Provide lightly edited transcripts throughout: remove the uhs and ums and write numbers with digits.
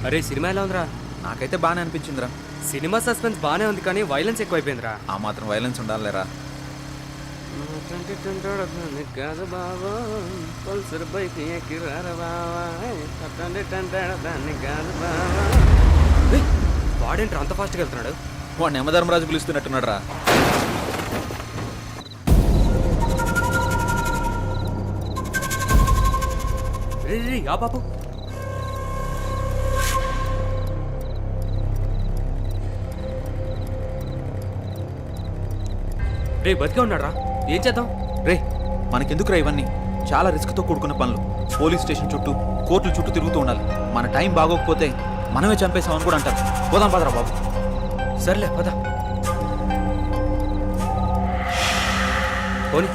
అరే సినిమా ఎలా ఉందిరా? నాకైతే బాగానే అనిపించిందిరా. సినిమా సస్పెన్స్ బాగానే ఉంది కానీ వైలెన్స్ ఎక్కువైపోయిందిరా. ఆ మాత్రం వైలెన్స్ ఉండాలిరా. కాదు బాబా పల్సర్ బైక్ ఎక్కి వాడేంట్రా అంత ఫాస్ట్గా వెళ్తున్నాడు? వాడు యమధర్మరాజు పిలుస్తున్నట్టున్నాడు రా. రే ఆ బాబు రే బతికే ఉన్నాడు రా. ఏం చేద్దాం? రే మనకెందుకురా ఇవన్నీ? చాలా రిస్క్తో కూడుకున్న పనులు. పోలీస్ స్టేషన్ చుట్టూ కోర్టుల చుట్టూ తిరుగుతూ ఉండాలి. మన టైం బాగోకపోతే మనమే చంపేసామని కూడా అంటారు. పోదాం పదరా బాబు. సర్లే పద. పోనీ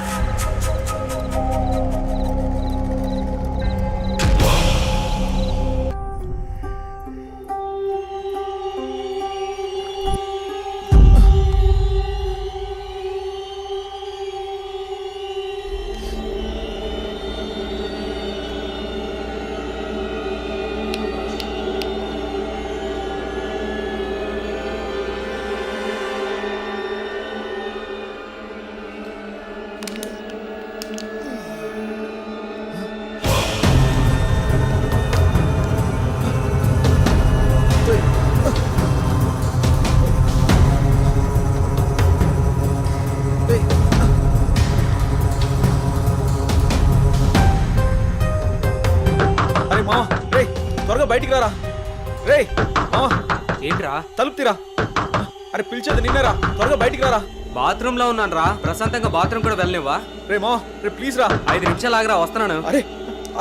త్వరగా బయటికి రారా. రే మావా ఏంట్రా? తలుపు తీరా. అరే పిలిచేది నిన్నేరా. త్వరగా బయటికి రారా. బాత్రూమ్ లో ఉన్నాను రా. ప్రశాంతంగా బాత్రూమ్ కూడా వెళ్ళనివ్వా? రే మావా రే ప్లీజ్ రా. 5 నిమిషాలు ఆగరా, వస్తున్నాను. అరే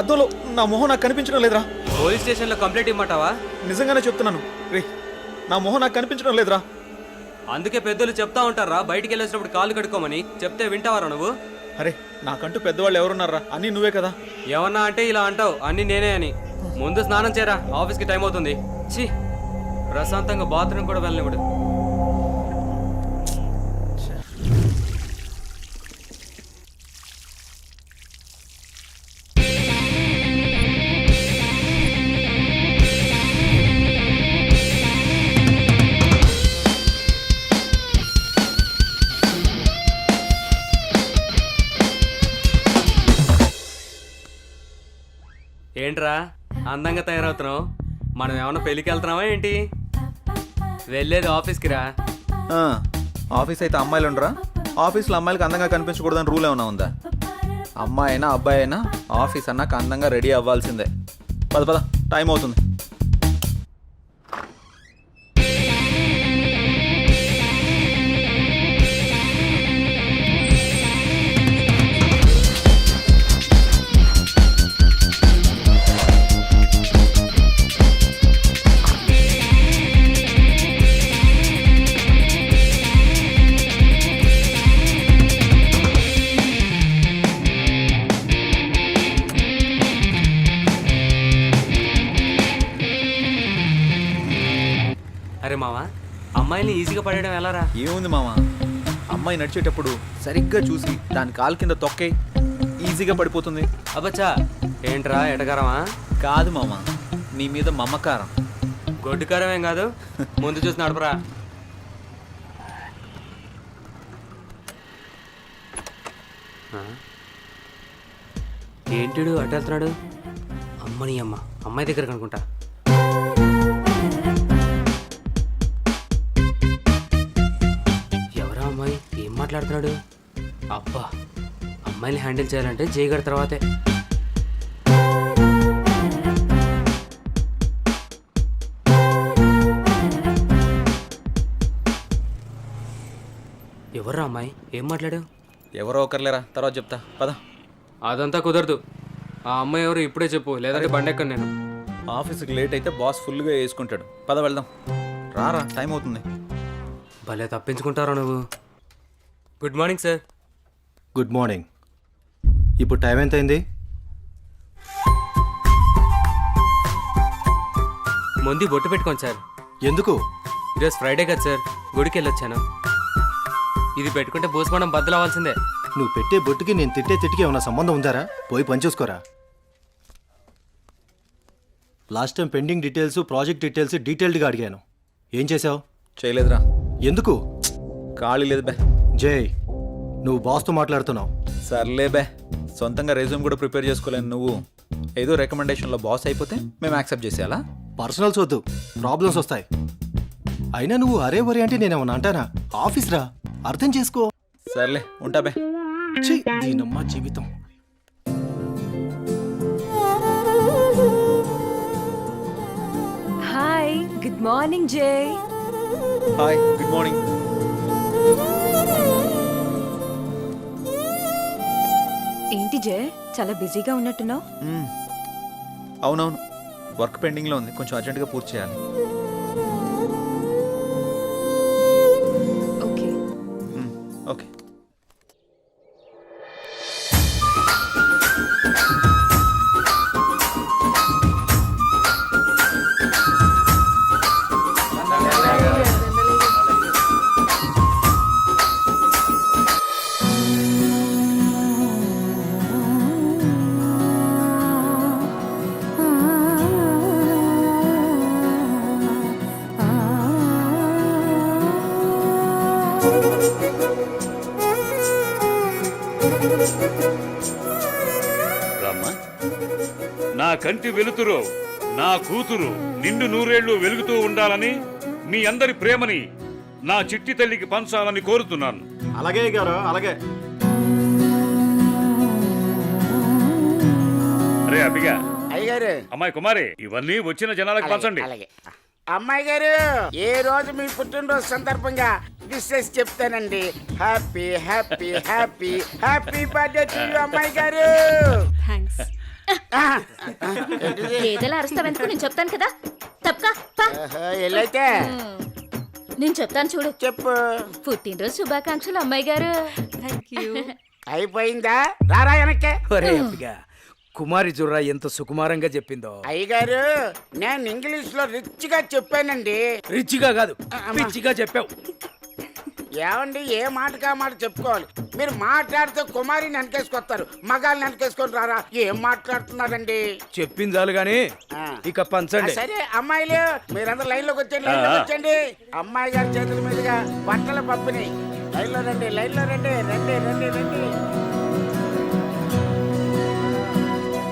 అద్దంలో నా మొహం నాకు కనిపించడం లేదురా. పోలీస్ స్టేషన్ లో కంప్లైంట్ ఇమ్మంటావా? నిజంగానే చెప్తున్నాను రే, నా మొహం నాకు కనిపించడం లేదురా. అందుకే పెద్దలు చెప్తా ఉంటారా బయటికి వెళ్ళేసినప్పుడు కాళ్ళు కడుక్కోమని. చెప్తే వింటావారా నువ్వు? అరే నాకంటూ పెద్దవాళ్ళు ఎవరున్నారా? అన్నీ నువ్వే కదా. ఏమన్నా అంటే ఇలా అంటావు, అన్ని నేనే అని. ముందు స్నానం చేయరా, ఆఫీస్కి టైం అవుతుంది. ఛీ, ప్రశాంతంగా బాత్రూమ్ కూడా వెళ్ళనివ్వడు. ఏంట్రా అందంగా తయారవుతున్నావు? మనం ఏమన్నా పెళ్ళికి వెళ్తున్నావా ఏంటి? వెళ్ళేది ఆఫీస్కి రా. ఆఫీస్ అయితే అమ్మాయిలు ఉండరా? ఆఫీస్లో అమ్మాయిలకి అందంగా కనిపించకూడదని రూల్ ఏమైనా ఉందా? అమ్మాయి అయినా అబ్బాయి అయినా ఆఫీస్ అన్నాక అందంగా రెడీ అవ్వాల్సిందే. పద పద, టైం అవుతుంది. అరే మావా, అమ్మాయిని ఈజీగా పడేయడం ఎలారా? ఏముంది మామ, అమ్మాయి నడిచేటప్పుడు సరిగ్గా చూసి దాని కాలు కింద తొక్కే, ఈజీగా పడిపోతుంది. అబ్బచ్చా, ఏంట్రా ఎటకారమా? కాదు మామ, నీ మీద మమకారం. గొడ్డుకారం ఏం కాదు, ముందు చూసి నడపరా. ఏంటిడు అటు వెళ్తున్నాడు? అమ్మని అమ్మ, అమ్మాయి దగ్గర కనుకుంటా. ఎవరా అమ్మాయి? ఏం మాట్లాడుతున్నాడు? అబ్బా, అమ్మాయిని హ్యాండిల్ చేయాలంటే జయగడ తర్వాతే. ఎవర్రా అమ్మాయి? ఏం మాట్లాడు? ఎవరో ఒకరులేరా, తర్వాత చెప్తా పద. అదంతా కుదరదు. ఆ అమ్మాయి ఎవరు ఇప్పుడే చెప్పు, లేదంటే బండెక్కను నేను. ఆఫీస్కి లేట్ అయితే బాస్ ఫుల్గా వేసుకుంటాడు. పద వెళ్దాం. రారా, టైం అవుతుంది. భలే తప్పించుకుంటారా నువ్వు. Good morning sir. Good morning. ఇప్పుడు టైం ఎంత అయింది? ముందు బొట్టు పెట్టుకోండి సార్. ఎందుకు? ఈరోజు ఫ్రైడే కదా సార్, గుడికి వెళ్ళొచ్చాను. ఇది పెట్టుకుంటే భూస్మానం బద్దలవ్వాల్సిందే. నువ్వు పెట్టే బొట్టుకి నేను తిట్టే తిట్టికి ఏమైనా సంబంధం ఉందారా? పోయి పనిచేసుకోరా. Last time pending details, project details డీటెయిల్డ్గా అడిగాను. ఏం చేసావు? చేయలేదురా, ఎందుకు? ఖాళీ లేదు బే. జై, నువ్వు బాస్తో మాట్లాడుతున్నావు. సర్లే బే, సొంతంగా రెజ్యూమ్ కూడా ప్రిపేర్ చేసుకోలేను. నువ్వు ఏదో రికమెండేషన్లో బాస్ అయిపోతే మేము యాక్సెప్ట్ చేసేయాలా? పర్సనల్స్ వద్దు, ప్రాబ్లమ్స్ వస్తాయి. అయినా నువ్వు అరే వరే అంటే నేనేమన్నా అంటానా? ఆఫీస్ రా, అర్థం చేసుకో. సర్లే, ఉంటా బే. ఛీ, దీనమ్మా జీవితం. హాయ్, గుడ్ మార్నింగ్ జై. Hi, good morning. ఏంటి జై, చాలా బిజీగా ఉన్నట్టున్నావు? అవునవును, వర్క్ పెండింగ్లో ఉంది, కొంచెం అర్జెంటుగా పూర్తి చేయాలి. ఓకే. ఓకే. రామ్మా, నా కంటి వెలుతురు, నా కూతురు నిండు నూరేళ్లు వెలుగుతూ ఉండాలని, మీ అందరి ప్రేమని నా చిట్టి తల్లికి పంచాలని కోరుతున్నాను. అలాగే గారు, అలాగే. అరే అబ్బిగా, అయ్యగారు, అమ్మాయి కుమారి, ఇవన్నీ వచ్చిన జనాలకు పంచండి. అలాగే. అమ్మాయి గారు, ఏ రోజు మీ పుట్టినరోజు సందర్భంగా విషెస్ చెప్తానండి. Happy happy happy happy birthday to you అమ్మాయి గారు. థ్యాంక్స్. ఏదైనా అరుస్తావెందుకు? నేను చెప్తాను కదా. తప్పకా ఎల్లైతే నేను చెప్తాను చూడు. చెప్పు. పుట్టినరోజు శుభాకాంక్షలు అమ్మాయి గారు. Thank you. అయిపోయిందా? రారా వెనక్కే. ఒరే అబ్బిగా, కుమారి జుర్రా ఎంత సుకుమారంగా చెప్పిందో. అయ్యగారు, నేను ఇంగ్లీష్ లో రిచ్ గా చెప్పానండి. రిచిగా కాదు, పిచ్చిగా చెప్పావు. ఏమండి, ఏ మాటకా మాట చెప్పుకోవాలి. మీరు మాట్లాడితే కుమారిని వెనకేసుకొస్తారు, మగాళ్ళని వెనకేసుకొని రారా. ఏం మాట్లాడుతున్నారండి? చెప్పింది చాలు గాని ఇక పంచండి. సరే అమ్మాయిలు, మీరందరూ లైన్ లోకి వచ్చండి, లైన్ లోకి వచ్చండి. అమ్మాయి గారి చేతుల మీదుగా బట్టల పంపిణీ. లైన్ లో రండి, లైన్ లో రండి, రండి రండి రండి.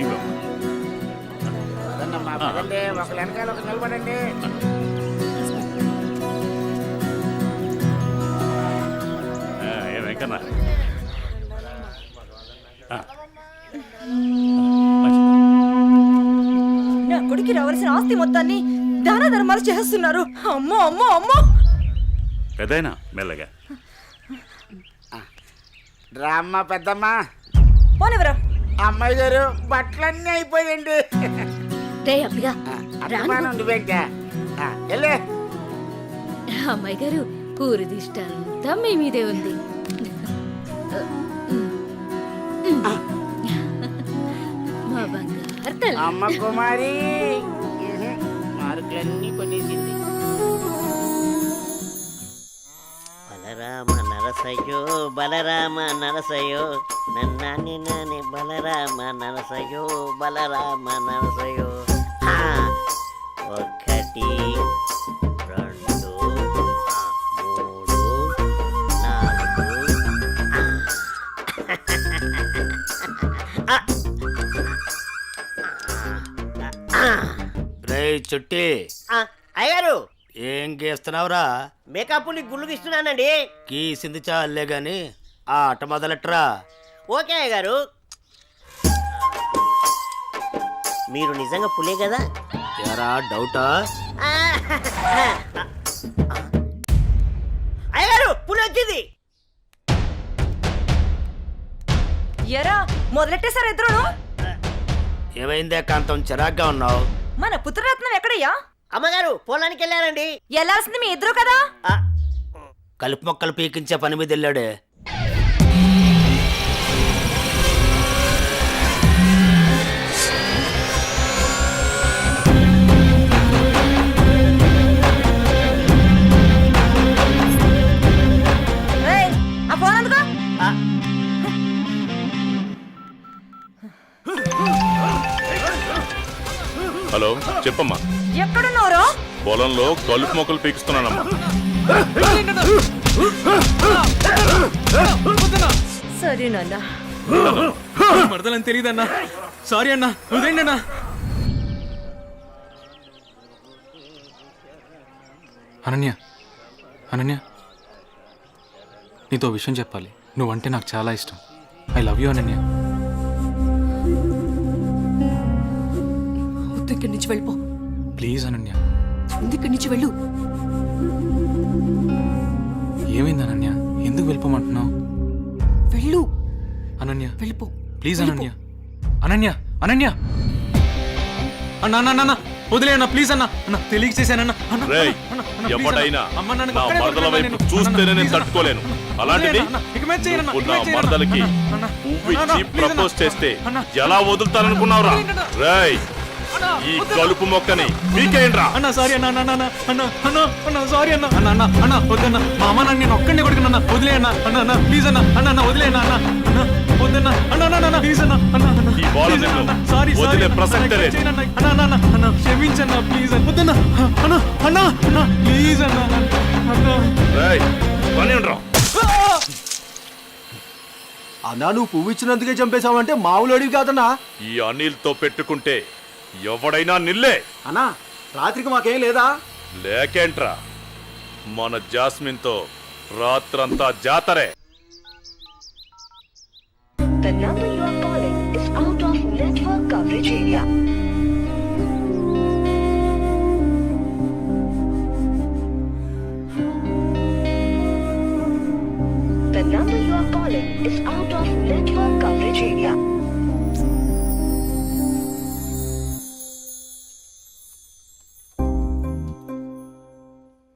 ఇవ్వమ్మా. పదండమ్మా, పదండి, ఒకరు వెనకాల ఒకరు నిలబడండి. ఏ వెంకన్న, నా కొడుకు రావాల్సిన ఆస్తి మొత్తాన్ని దాన ధర్మాలు చేస్తున్నారు. అమ్మో అమ్మో అమ్మో. పెద్దయినా మెల్లగా. రామ్మ పెద్దమ్మ. పోనివరా. అమ్మాయి గారు, బట్టలన్నీ అయిపోయిందండి. రే అబ్బిగా, అభిమానం ఉండిపోయిందా? వెళ్ళే. అమ్మాయి గారు, ఊరి దిష్ట అంతా మీ మీదే ఉంది. మా బంగారు తల్లి. అమ్మ కుమారి మార్కులన్నీ కొనేసింది. బలరామ నరసయ్యో, బలరామ నరసయ్యో, నన్నాని నాని బలరామ నరసయ్యో, బలరామ నరసయ్యో. ఆ, 1 2 3 4 రే చుట్టి, అయ్యారు ఏం గీస్తున్నావురా? మేకప్ ని గుళ్ళు గీస్తున్నానండి. గీసింది చాలే గాని ఆ ఆట మొదలెట్రా. ఓకే అయ్యగారు. మీరు నిజంగా పులే కదా? ఎరా డౌటా? అయ్యగారు, పులి వచ్చింది. ఎరా, మొదలెట్టేశారు ఇద్దరును. ఏమైందే కాంతం, చిరాగ్గా ఉన్నావు? మన పుత్రరత్నం ఎక్కడయ్యా? అమ్మగారు పొలానికి వెళ్ళారండి. వెళ్ళాల్సింది మీ ఇద్దరు కదా. కలుపు మొక్కలు పీకించే పని మీద వెళ్ళాడే. ఏయ్, ఆ ఫోన్ అందుకో. హలో చెప్పమ్మా. ఎక్కడున్నావురా? పొలంలో కలుపు మొక్కలు పీకిస్తున్నానమ్మా. సరే నాన్న. మరదలని తెలియదన్నా. సారీ అన్నా, వదిలేండి అన్నా. అనన్య, అనన్య, నీతో విషయం చెప్పాలి. నువ్వంటే నాకు చాలా ఇష్టం. I love you Ananya. వద్దు, ఇక్కడి నుంచి వెళ్ళిపో. ప్లీజ్ అనన్య. ముందు ఇక్కడి నుంచి వెళ్ళు. ఏమైంది అనన్య? ఎందుకు వెళ్ళిపోమంటున్నావు? వెళ్ళు. అనన్య వెళ్ళిపో. ప్లీజ్ అనన్య. అనన్య, అనన్య, అన్న అన్న అన్న వదిలే అన్న, ప్లీజ్ అన్న. అన్న తెలియక చేశానన్న. రేయ్, ఎవడైనా నా మరదల వైపు చూస్తేనే నేను తట్టుకోలేను. అలాంటిది నువ్వు నా మరదలకి పువ్విచ్చి ప్రపోజ్ చేస్తే ఎలా వదులుతాననుకున్నావురా? రేయ్, ఈ కలుపు మొక్కని మీకేంట్రా? అన్న సారీ అన్న, అన్న అన్న అన్న అన్న అన్న సారీ అన్న. అన్న అన్న అన్న వద్దన్న, మా అమ్మ నన్ను నేను ఒక్కడిని కొడుకున్నా. వదిలే అన్న, అన్న అన్న ప్లీజ్ అన్న. అన్న అన్న వదిలే అన్న, అన్న అన్న వద్దన్న. అన్న అన్న అన్న ప్లీజ్ అన్న. అన్న అన్న ఈ బాల నిన్ను సారీ వదిలే ప్రసక్తే లేదు. అన్న అన్న అన్న అన్న క్షమించన్న ప్లీజ్ అన్న. వద్దన్న అన్న అన్న అన్న ప్లీజ్ అన్న. అన్న రేయ్, పని ఉండరా? అన్నా నువ్వు పువ్వు ఇచ్చినందుకే చంపేశావంటే మామూలు అడివి కాదన్నా. ఈ అనిల్తో పెట్టుకుంటే ఎవడైనా నిల్లే. అన్నా రాత్రికి మాకేం లేదా? లేకేంట్రా, మన జాస్మిన్తో రాత్రంతా జాతరే. The number you are calling is out of network coverage area. The number you are calling is out of network coverage area.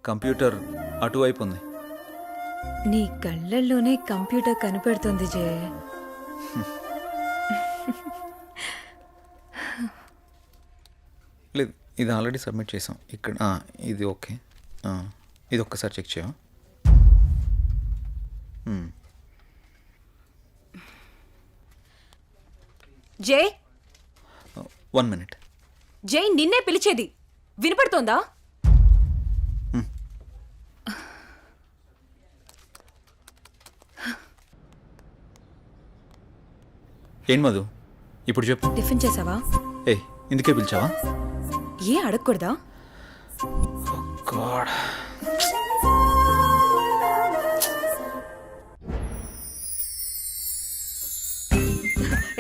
Computer అటువైపు ఉంది. నీ కళ్ళల్లోనే కంప్యూటర్ కనిపెడుతుంది జయ. లేదు, ఇది ఆల్రెడీ సబ్మిట్ చేసాం. ఇక్కడ ఇది ఓకే. ఇది ఒక్కసారి చెక్ చేయవా? జై, 1 minute. జై నిన్నే పిలిచేది వినపడుతోందా? ఏం మధు, ఇప్పుడు చెప్పు. టిఫిన్ చేసావా? ఏయ్, ఇందుకే పిలిచావా? ఏ అడగకూడదా? గాడ్,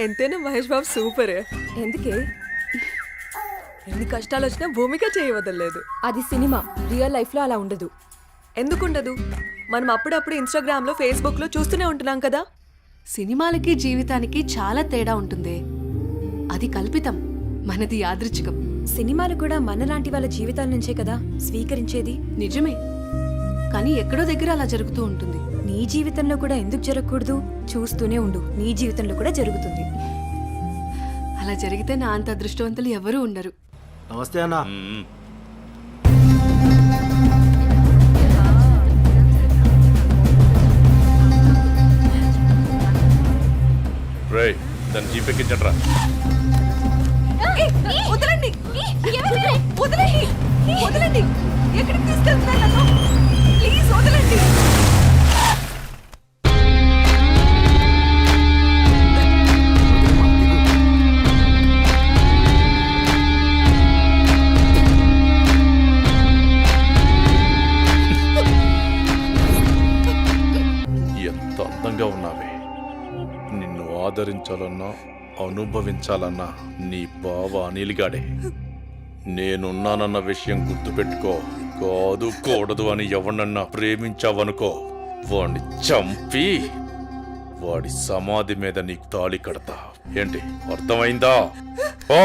ఎంతైనా మహేష్ బాబు సూపర్. ఎందుకే? ఎన్ని కష్టాలు వచ్చినా భూమిక చేయవదలేదు. అది సినిమా, రియల్ లైఫ్ లో అలా ఉండదు. ఎందుకుండదు? మనం అప్పుడప్పుడు ఇన్స్టాగ్రామ్ లో, ఫేస్బుక్ లో చూస్తూనే ఉంటున్నాం కదా. సినిమాలకి జీవితానికి చాలా తేడా ఉంటుంది. అది కల్పితం, మనది యాదృచ్ఛికం. సినిమాలు కూడా మనలాంటి వాళ్ళ జీవితాల నుంచే కదా స్వీకరించేది. నిజమే, కానీ ఎక్కడో దగ్గర అలా జరుగుతూ ఉంటుంది. నీ జీవితంలో కూడా ఎందుకు జరగకూడదు? చూస్తూనే ఉండు, నీ జీవితంలో కూడా జరుగుతుంది. అలా జరిగితే నా అంత అదృష్టవంతులు ఎవరూ ఉండరు. నమస్తే అన్నా. రేయ్, దాన్ని జీపెక్కించట్రా. వదలండి, వదలండి, వదలండి. ఎక్కడికి తీసుకెళ్తున్నారు నన్ను? ప్లీజ్ వదలండి. ఎంత అందంగా ఉన్నావే. నిన్ను ఆదరించాలన్నా అనుభవించాలన్నా నీ బావ అనిల్గాడే. నేనున్నానన్న విషయం గుర్తుపెట్టుకో. కాదు కూడదు అని ఎవరినన్నా ప్రేమించావనుకో, వాడిని చంపి వాడి సమాధి మీద నీకు తాళి కడతా. ఏంటి, అర్థమైందా? ఓ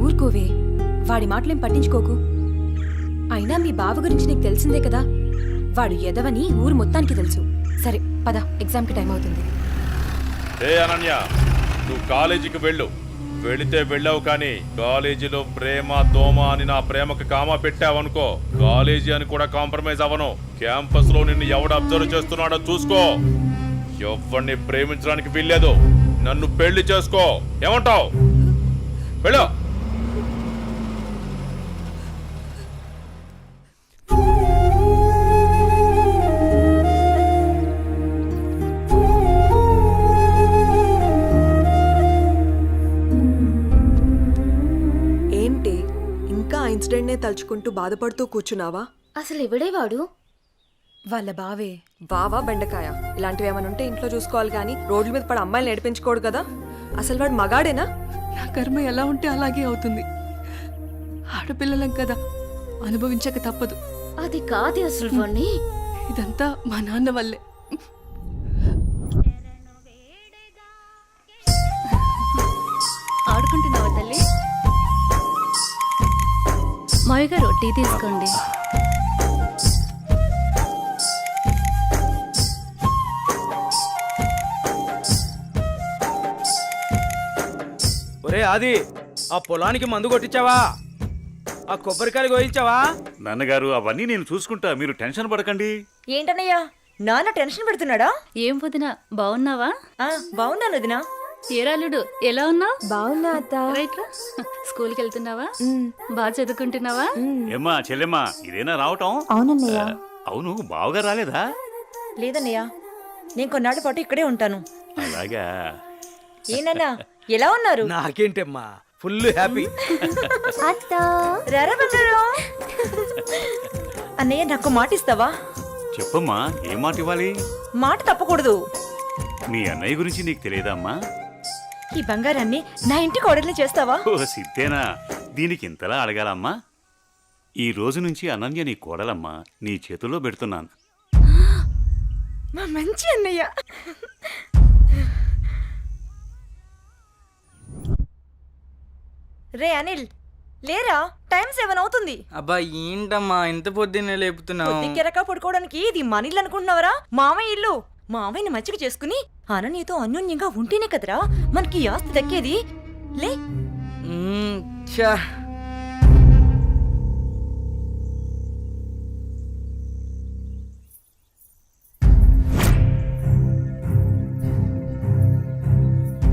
ఊరుకోవే, వాడి మాటలేం పట్టించుకోకు. అయినా మీ బావ గురించి నీకు తెలిసిందే కదా. వాడు ఎదవని ఊరు మొత్తానికి తెలుసు. సరే పద, ఎగ్జామ్కి టైం అవుతుంది. ఏ అనన్య, నువ్వు కాలేజీకి వెళ్ళు. వెళితే వెళ్ళావు, కానీ కాలేజీలో ప్రేమ దోమ అని నా ప్రేమకు కామా పెట్టావనుకో, కాలేజీ అని కూడా కాంప్రమైజ్ అవ్వను. క్యాంపస్ లో నిన్ను ఎవడు అబ్జర్వ్ చేస్తున్నాడో చూసుకో. ఎవరిని ప్రేమించడానికి వీల్లేదు. నన్ను పెళ్లి చేసుకో. ఏమంటావు? వెళ్ళు. ఏంటి ఇంకా ఆ ఇన్సిడెంట్నే తలుచుకుంటూ బాధపడుతూ కూర్చున్నావా? అసలు ఎవడే వాడు? వాళ్ళ బావే. బావా బెండకాయ ఇలాంటివి ఏమైనా ఉంటే ఇంట్లో చూసుకోవాలి కానీ రోడ్ల మీద పడి అమ్మాయిలు నడిపించుకోడు కదా. అసలు వాడు మగాడేనా? నా కర్మ ఎలా ఉంటే అలాగే అవుతుంది. ఆడపిల్లలం కదా, అనుభవించక తప్పదు. అది కాదు అసలు వాణ్ణి. ఇదంతా మా నాన్న వల్లే. ఆడుకుంటున్నావా తల్లి? మావి గారు టీ తీసుకోండి. ఒరే ఆది, ఆ పొలానికి మందు కొట్టించావా? ఆ కొబ్బరికాయలు కోయించావా? నాన్నగారు అవన్నీ నేను చూసుకుంటా, మీరు టెన్షన్ పడకండి. ఏంటన్నయ్యా నాన్న టెన్షన్ పెడుతున్నాడా? ఏం వదినా, బాగున్నావా? బాగున్నాను వదినా. ఏరాలుడు ఎలా ఉన్నావు? బాగున్నా అత్త. రైట్ రా. స్కూల్కి వెళ్తున్నావా? బాగా చదువుకుంటున్నావా? ఏమ్మా చెల్లెమ్మా, ఇదేనా రావటం? అవునన్నయ్య. అవును, బావగా రాలేదా? లేదన్నయ్య, నేను కొన్నాళ్ళ పాటు ఇక్కడే ఉంటాను. అలాగా. ఏనన్నా ఎలా ఉన్నారు? నాకేంటమ్మా, ఫుల్ హ్యాపీ. అన్నయ్య నాకు మాట ఇస్తావా? చెప్పమ్మా, ఏ మాట ఇవ్వాలి? మాట తప్పకూడదు. మీ అన్నయ్య గురించి నీకు తెలియదమ్మా? ఈ బంగారాన్ని నా ఇంటికి ఆర్డర్లు చేస్తావా? ఓ సిద్ధేనా, దీనికి ఇంతలా అడగాలమ్మా? ఈ రోజు నుంచి అనన్య నీ కోడలమ్మా, నీ చేతుల్లో పెడుతున్నాను. మా మంచి అన్నయ్య. రే అనిల్, లేరా, టైం 7 అవుతుంది. అబ్బా ఏంటమ్మా ఇంత పొద్దున్నే లేపుతున్నావు? కెరక పడుకోవడానికి ఇది మన ఇల్లు అనుకుంటున్నావరా? మామయ్య ఇల్లు. మామయ్యని మచ్చిక చేసుకుని అననీతో అన్యోన్యంగా ఉంటేనే కదరా మనకి ఈ ఆస్తి దక్కేది. లే.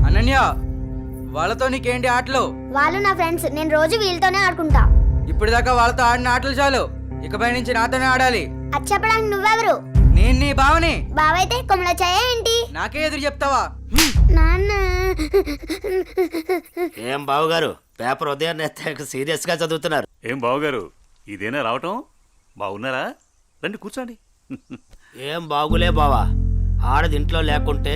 అనన్య, వాళ్ళతో నీకేంటి ఆటలు? వాళ్ళు నా ఫ్రెండ్స్, నేను రోజు వీళ్ళతోనే ఆడుకుంటా. ఇప్పటిదాకా వాళ్ళతో ఆడిన ఆటలు చాలు, ఇకపై నుంచి నాతోనే ఆడాలి. అది చెప్పడానికి నువ్వెవరు? నేను నీ బావని. బావైతే కొమలచాయ ఏంటి? నాకే ఎదురు చెప్తావా? నాన్న. ఏం బావగారు, పేపర్ ఉదయాన్నే సీరియస్ గా చదువుతున్నారు. ఏం బావగారు, ఇదేనా రావటం? బాగున్నారా? రండి కూర్చోండి. ఏం బాగులే బావా, ఆడది ఇంట్లో లేకుంటే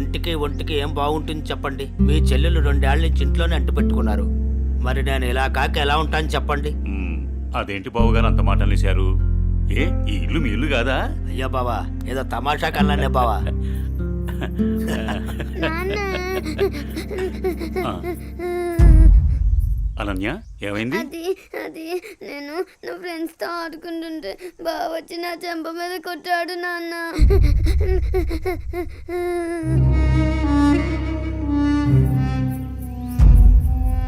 ఇంటికి ఒంటికి ఏం బాగుంటుంది చెప్పండి. మీ చెల్లెలు 2 ఏళ్ల నుంచి ఇంట్లోనే అంటు పెట్టుకున్నారు. మరి నేను ఇలా కాక ఎలా ఉంటాను చెప్పండి. అదేంటి బావగారు అంత మాట అనేశారు? ఏ, ఈ ఇల్లు మీ ఇల్లు కాదా? అయ్యో బావా, ఏదో తమాషా కల్లానే బావా. అనన్య, ఏమైంది? అది నేను నా ఫ్రెండ్స్ తో ఆడుకుంటుంటే బావ వచ్చి నా చెంప మీద కొట్టాడు నాన్న.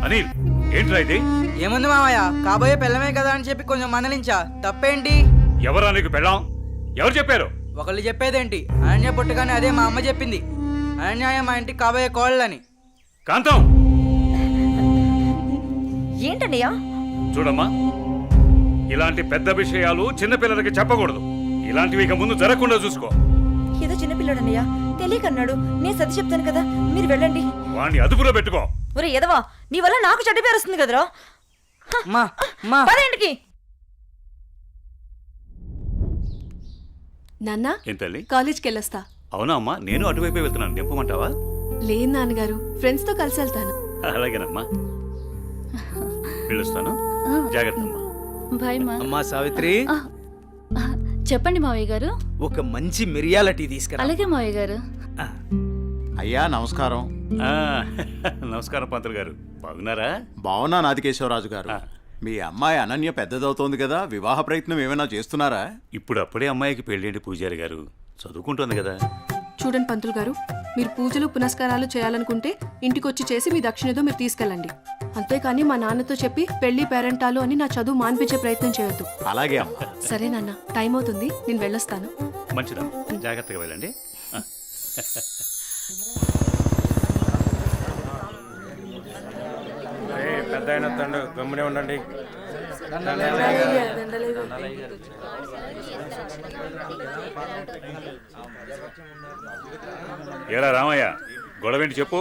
అనిల్, ఏంట్రా ఇది? ఏముంది మామయ్య, కాబోయే పిల్లమే కదా అని చెప్పి కొంచెం మందలించా. తప్పేంటి? ఎవరా నీకు పెళ్ళాం? ఎవరు చెప్పారు? ఒకళ్ళు చెప్పేదేంటి, అనన్య పుట్టగానే అదే మా అమ్మ చెప్పింది. అనన్య మా ఇంటికి కాబోయే కోళ్ళని. కాంతం, ఏంటన్నయ్యా? చూడమ్మా, ఇలాంటి పెద్ద విషయాలు చిన్నపిల్లలకి చెప్పకూడదు. ఇలాంటివి ఇక ముందు జరగకుండా చూసుకో. ఏదో చిన్నపిల్లడన్నయ్యా, తెలియకన్నాడు. నేను సర్ది చెప్తాను కదా, మీరు వెళ్ళండి. వాణ్ణి అదుపులో పెట్టుకో. ఒరే ఎదవా, నీ వల్ల నాకు చెడ్డ పేరు వస్తుంది కదరా. పదేంటికి నాన్న, ఏం తల్లి? కాలేజ్కి వెళ్ళొస్తా. అవునా అమ్మా, నేను అటువైపే వెళ్తున్నాను. నింపమంటావా? లేదు నాన్నగారు, ఫ్రెండ్స్ తో కలిసి వెళ్తాను. అలాగేనమ్మా, వెళ్ళొస్తాను. జాగ్రత్త అమ్మా. బాయ్ మా. అమ్మా సావిత్రి, చెప్పండి మావయ్య గారు. ఒక మంచి మిరియాల టీ తీసుకురా. అలాగే మావయ్య గారు. అయ్యా నమస్కారం. నమస్కారం పంతులు గారు, బాగున్నారా? బాగున్నా నాదికేశ్వరరాజు గారు. మీ అమ్మాయి అనన్య పెద్దదవుతోంది కదా, వివాహ ప్రయత్నం ఏమైనా చేస్తున్నారా? ఇప్పుడు అప్పుడే అమ్మాయికి పెళ్ళేంటి పూజారి గారు, చదువుకుంటుంది కదా. చూడండి పంతులు గారు, మీరు పూజలు పునస్కారాలు చేయాలనుకుంటే ఇంటికొచ్చి చేసి మీ దక్షిణతో మీరు తీసుకెళ్ళండి. అంతేకాని మా నాన్నతో చెప్పి పెళ్లి పేరెంటాలు అని నా చదువు మాన్పించే ప్రయత్నం చేయొద్దు. అలాగే అమ్మా. సరే నాన్న, టైం అవుతుంది, నేను వెళ్ళొస్తాను. మంచిదమ్మా, జాగ్రత్తగా వెళ్ళండి. పెద్ద అయిన తండ్రి గమ్మునే ఉండండి. ఏరా రామయ్య, గొడవేంటి చెప్పు.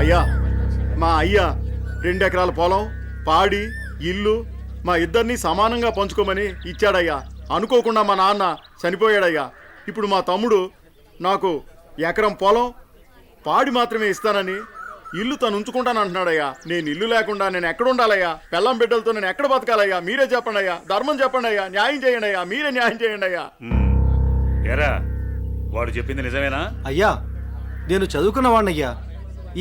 అయ్యా, మా అయ్యా 2 ఎకరాల పొలం, పాడి, ఇల్లు మా ఇద్దరిని సమానంగా పంచుకోమని ఇచ్చాడయ్యా. అనుకోకుండా మా నాన్న చనిపోయాడయ్యా. ఇప్పుడు మా తమ్ముడు నాకు ఎకరం పొలం, పాడి మాత్రమే ఇస్తానని, ఇల్లు తను ఉంచుకుంటానంటున్నాడయ్యా. నేను ఇల్లు లేకుండా నేను ఎక్కడ ఉండాలయ్యా? పెళ్ళం బిడ్డలతో నేను ఎక్కడ బతకాలయ్యా? మీరే చెప్పండి అయ్యా, ధర్మం చెప్పండి అయ్యా, న్యాయం చేయండి అయ్యా, మీరే న్యాయం చేయండి అయ్యా. ఏరా, వాడు చెప్పింది నిజమేనా? అయ్యా, నేను చదువుకున్న వాణ్ణయ్యా.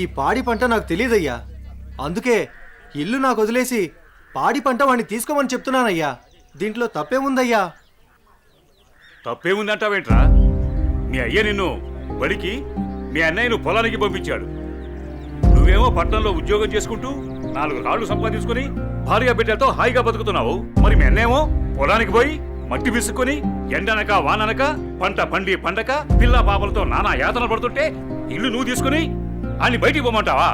ఈ పాడి పంట నాకు తెలియదయ్యా. అందుకే ఇల్లు నాకు వదిలేసి పాడి పంట వాడిని తీసుకోమని చెప్తున్నానయ్యా. దీంట్లో తప్పేముందయ్యా? తప్పేముందంటావేంట్రా? మీ అయ్య నిన్ను బడికి, మీ అన్నయ్యను పొలానికి పంపించాడు. నువ్వేమో పట్టణంలో ఉద్యోగం చేసుకుంటూ 4 రాళ్లు సంపాదించుకుని భార్య బిడ్డలతో హాయిగా బతుకుతున్నావు. మరి మీ అన్నేమో పొలానికి పోయి మట్టి విసుక్కుని ఎండనక వాననక పంట పండి పండక పిల్ల పాపలతో నానా యాతన పడుతుంటే ఇల్లు నువ్వు తీసుకుని అని బయటికి పోమంటావా?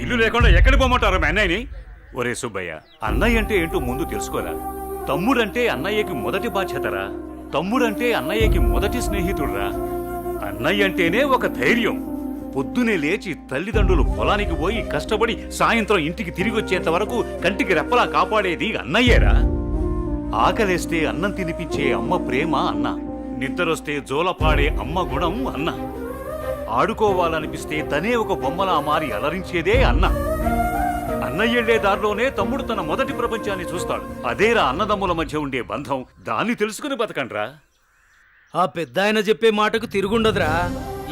ఇల్లు లేకుండా ఎక్కడికి పోమంటారు మీ అన్నయ్యని? ఒరే సుబ్బయ్య, అన్నయ్య అంటే ఏంటో ముందు తెలుసుకోరా. తమ్ముడంటే అన్నయ్యకి మొదటి బాధ్యతరా. తమ్ముడంటే అన్నయ్యకి మొదటి స్నేహితుడురా. అన్నయ్య అంటేనే ఒక ధైర్యం. పొద్దునే లేచి తల్లిదండ్రులు పొలానికి పోయి కష్టపడి సాయంత్రం ఇంటికి తిరిగి వచ్చేంత వరకు కంటికి రెప్పలా కాపాడేది అన్నయ్యేరా. ఆకలేస్తే అన్నం తినిపించే అమ్మ ప్రేమ అన్న. నిద్రొస్తే జోలపాడే అమ్మ గుణం అన్న. ఆడుకోవాలనిపిస్తే తనే ఒక బొమ్మలా మారి అలరించేదే అన్న. అన్నయ్యెళ్లే దారిలోనే తమ్ముడు తన మొదటి ప్రపంచాన్ని చూస్తాడు. అదేరా అన్నదమ్ముల మధ్య ఉండే బంధం. దాన్ని తెలుసుకుని బతకండ్రా. ఆ పెద్ద ఆయన చెప్పే మాటకు తిరుగుండదురా.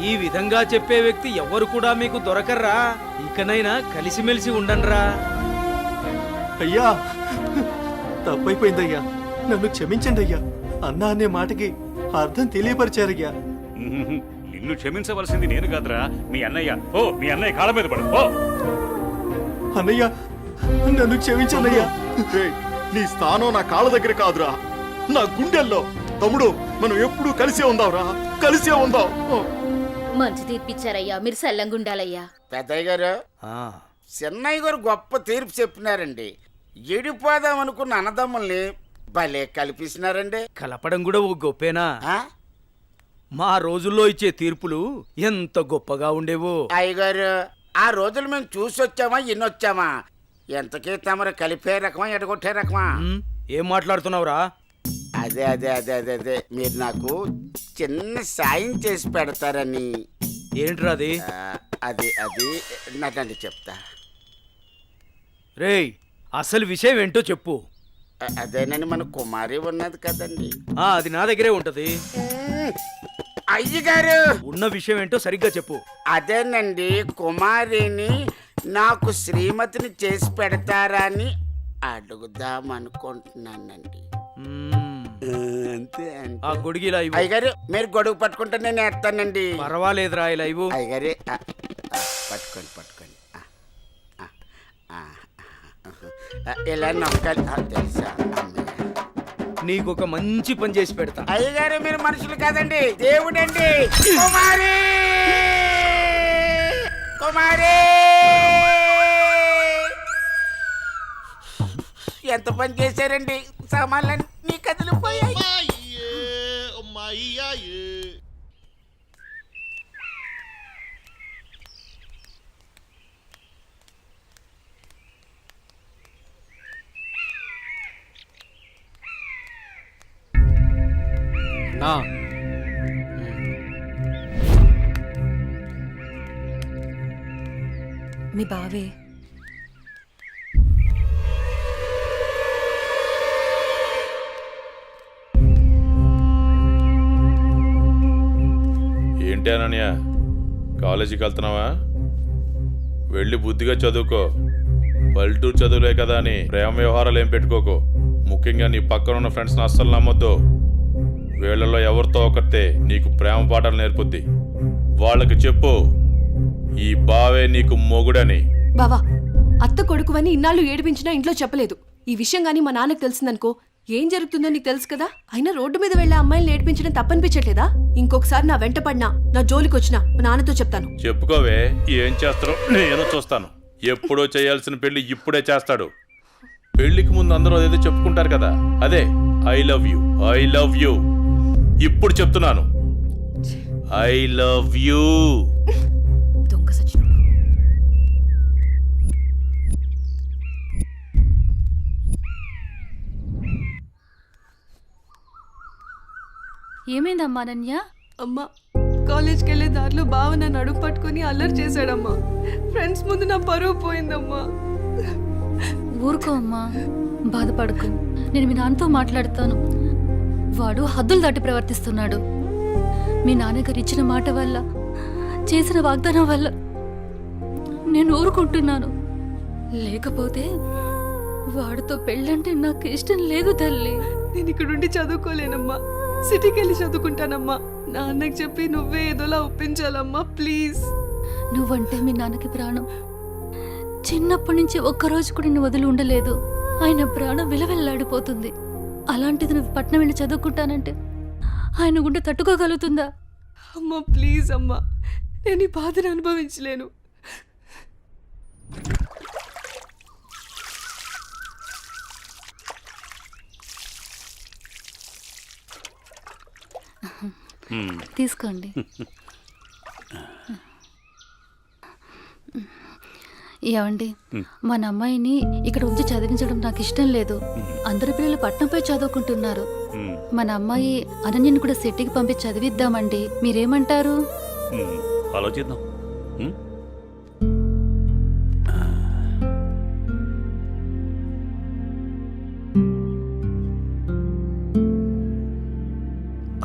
ఈ విధంగా చెప్పే వ్యక్తి ఎవరు కూడా మీకు దొరకర్రా. ఇకనైనా కలిసిమెలిసి ఉండండ్రా. అయ్యా, తప్పైపోయిందయ్యా. నన్ను క్షమించండి అయ్యా. అన్నా అనే మాటకి అర్థం తెలియపరిచారయ్యా. నిన్ను క్షమించవలసింది నేను కాదురా, మీ అన్నయ్య. ఓ, మీ అన్నయ్య కాళ్ళ మీద పడు. ఓ అన్నయ్య, నన్ను క్షమించండి అయ్యా. నీ స్థానం నా కాళ్ళ దగ్గర కాదురా, నా గుండెల్లో. తమ్ముడు, మనం ఎప్పుడూ కలిసే ఉందాంరా, కలిసే ఉందాం. మంచి తీర్పిచ్చారయ్యా, మీరు సల్లంగుండాలయ్యా. పెద్దయ్య గారు, చిన్నయ్య గారు గొప్ప తీర్పు చెప్పినారండి. ఎడిపోదాం అనుకున్న అన్నదమ్ముల్ని భలే కల్పిస్తున్నారండి. కలపడం కూడా ఓ గొప్పేనా? మా రోజుల్లో ఇచ్చే తీర్పులు ఎంత గొప్పగా ఉండేవో. అయ్యగారు, ఆ రోజులు మేము చూసొచ్చామా ఇన్నొచ్చామా? ఎంతకీ తమరు కలిపే రకమా ఎడగొట్టే రకమా? ఏం మాట్లాడుతున్నావురా? అదే అదే అదే అదే అదే మీరు నాకు చిన్న సాయం చేసి పెడతారని. ఏంట్రా అది? అది అది నాకండి చెప్తా. రేయ్, అసలు విషయం ఏంటో చెప్పు. అదేనండి, మన కుమారి ఉన్నది కదండి. అది నా దగ్గరే ఉంటది. అయ్యగారు, ఉన్న విషయం ఏంటో సరిగ్గా చెప్పు. అదేనండి, కుమారిని నాకు శ్రీమతిని చేసి పెడతారని అడుగుదాం అనుకుంటున్నానండి. అంతే ఆ గొడుగు ఇలా ఇవ్వు. అయ్యగారు, మీరు గొడుగు పట్టుకుంటే నేను ఎత్తానండి. పర్వాలేదురా, ఇలా ఇవ్వు. అయ్యగారే, పట్టుకోండి పట్టుకోండి. ఇలా నొక్కాలి. తెలుసా, నీకు ఒక మంచి పని చేసి పెడతా. అయ్యగారు, మీరు మనుషులు కాదండి, దేవుడండి. కుమారి, కుమారి, ఎంత పని చేశారండి. సామాన్లన్నీ కదిలిపోయాయి. నా మీ బావే. ఏంటి అనన్య, కాలేజీకి వెళ్తున్నావా? వెళ్ళి బుద్ధిగా చదువుకో. పల్లెటూరు చదువులే కదా అని ప్రేమ వ్యవహారాలు ఏం పెట్టుకోకు. ముఖ్యంగా నీ పక్కన ఉన్న ఫ్రెండ్స్ని అస్సలు నమ్మొద్దు. వీళ్ళలో ఎవరితో ఒకరితే నీకు ప్రేమ పాఠాలు నేర్పుద్ది. వాళ్ళకి చెప్పు, ఈ బావే నీకు మొగుడని. బావా, అత్త కొడుకువని ఇన్నాళ్ళు ఏడిపించినా ఇంట్లో చెప్పలేదు. ఈ విషయం గానీ మా నాన్నకు తెలిసిందనుకో ఏం జరుగుతుందో నీకు తెలుసు కదా. అయినా రోడ్డు మీద వెళ్లే అమ్మాయిని ఏడిపించడం తప్పనిపించట్లేదా? ఇంకొకసారి నా వెంట పడినా, నా జోలికి వచ్చినా మా నాన్నతో చెప్తాను. చెప్పుకోవే, ఏం చేస్తారో నేను చూస్తాను. ఎప్పుడో చేయాల్సిన పెళ్లి ఇప్పుడే చేస్తాడు. పెళ్లికి ముందు అందరూ అదేదో చెప్పుకుంటారు కదా, అదే I love you, I love you. ఇప్పుడు చెప్తున్నాను, ఐ లవ్ యూ. దొంగ సచ్చినోడు. ఏమైందమ్మా అనన్య? అమ్మా, కాలేజ్కి వెళ్ళే దారిలో బావ నన్ను అడుగు పట్టుకుని అల్లరి చేశాడమ్మా. ఫ్రెండ్స్ ముందు నా పరువు పోయిందమ్మా. ఊరుకో అమ్మా, బాధపడకు. నేను మీ నాన్నతో మాట్లాడతాను. వాడు హద్దులు దాటి ప్రవర్తిస్తున్నాడు. మీ నాన్నగారు ఇచ్చిన మాట వల్ల, చేసిన వాగ్దానం వల్ల నేను ఊరుకుంటున్నాను. లేకపోతే వాడితో పెళ్ళంటే నాకు ఇష్టం లేదు తల్లి. నేను ఇక్కడుండి చదువుకోలేనమ్మా, సిటీకి వెళ్ళి చదువుకుంటానమ్మా. నాన్నకి చెప్పి నువ్వే ఏదోలా ఒప్పించాలమ్మా, ప్లీజ్. నువ్వంటే మీ నాన్నకి ప్రాణం. చిన్నప్పటి నుంచి ఒక్కరోజు కూడా నేను వదిలి ఉండలేదు. ఆయన ప్రాణం విలవెల్లాడిపోతుంది. అలాంటిది నువ్వు పట్నం వెళ్ళి చదువుకుంటానంటే ఆయన గుండె తట్టుకోగలుగుతుందా? అమ్మా ప్లీజ్ అమ్మా, నేను ఈ బాధను అనుభవించలేను. తీసుకోండి. ఏమండి, మన అమ్మాయిని ఇక్కడ ఉంచి చదివించడం నాకు ఇష్టం లేదు. అందరి పిల్లలు పట్నంపై చదువుకుంటున్నారు. మన అమ్మాయి అనన్యని కూడా సిటీకి పంపించి చదివిద్దామండి. మీరేమంటారు? ఆలోచిద్దాం.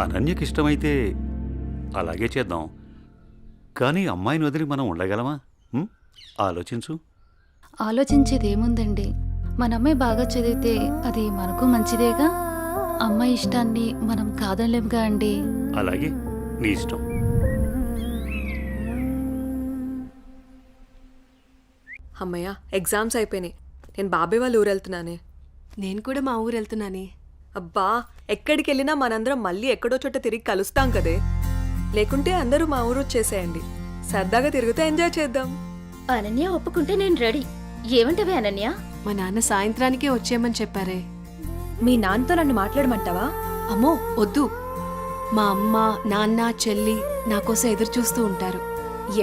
అనన్యకి ఇష్టమైతే అలాగే చేద్దాం. కానీ అమ్మాయిని వదిలి మనం ఉండగలమా? ఆలోచించు. ఆలోచించేది ఏముందండి, మన అమ్మాయి బాగా చదివితే అది మనకు మంచిదేగా. అమ్మాయి ఇష్టాన్ని మనం కాదనలేముగా అండి. అలాగే, నీ ఇష్టం. అమ్మయ్య, ఎగ్జామ్స్ అయిపోయినాయి. నేను బాబాయ్ వాళ్ళ ఊరు వెళ్తున్నానే. నేను కూడా మా ఊరు వెళ్తున్నానే. అబ్బా, ఎక్కడికి వెళ్ళినా మనందరం మళ్ళీ ఎక్కడో చోట తిరిగి కలుస్తాం కదే. లేకుంటే అందరూ మా ఊరు వచ్చేసేయండి. సరదాగా తిరుగుతూ ఎంజాయ్ చేద్దాం. అనన్య ఒప్పుకుంటే నేను రెడీ. ఏమంటవే అనన్య? మా నాన్న సాయంత్రానికే వచ్చేయమని చెప్పారే. మీ నాన్నతో నన్ను మాట్లాడమంటావా? అమ్మో వద్దు. మా అమ్మ, నాన్న, చెల్లి నా కోసం ఎదురు చూస్తూ ఉంటారు.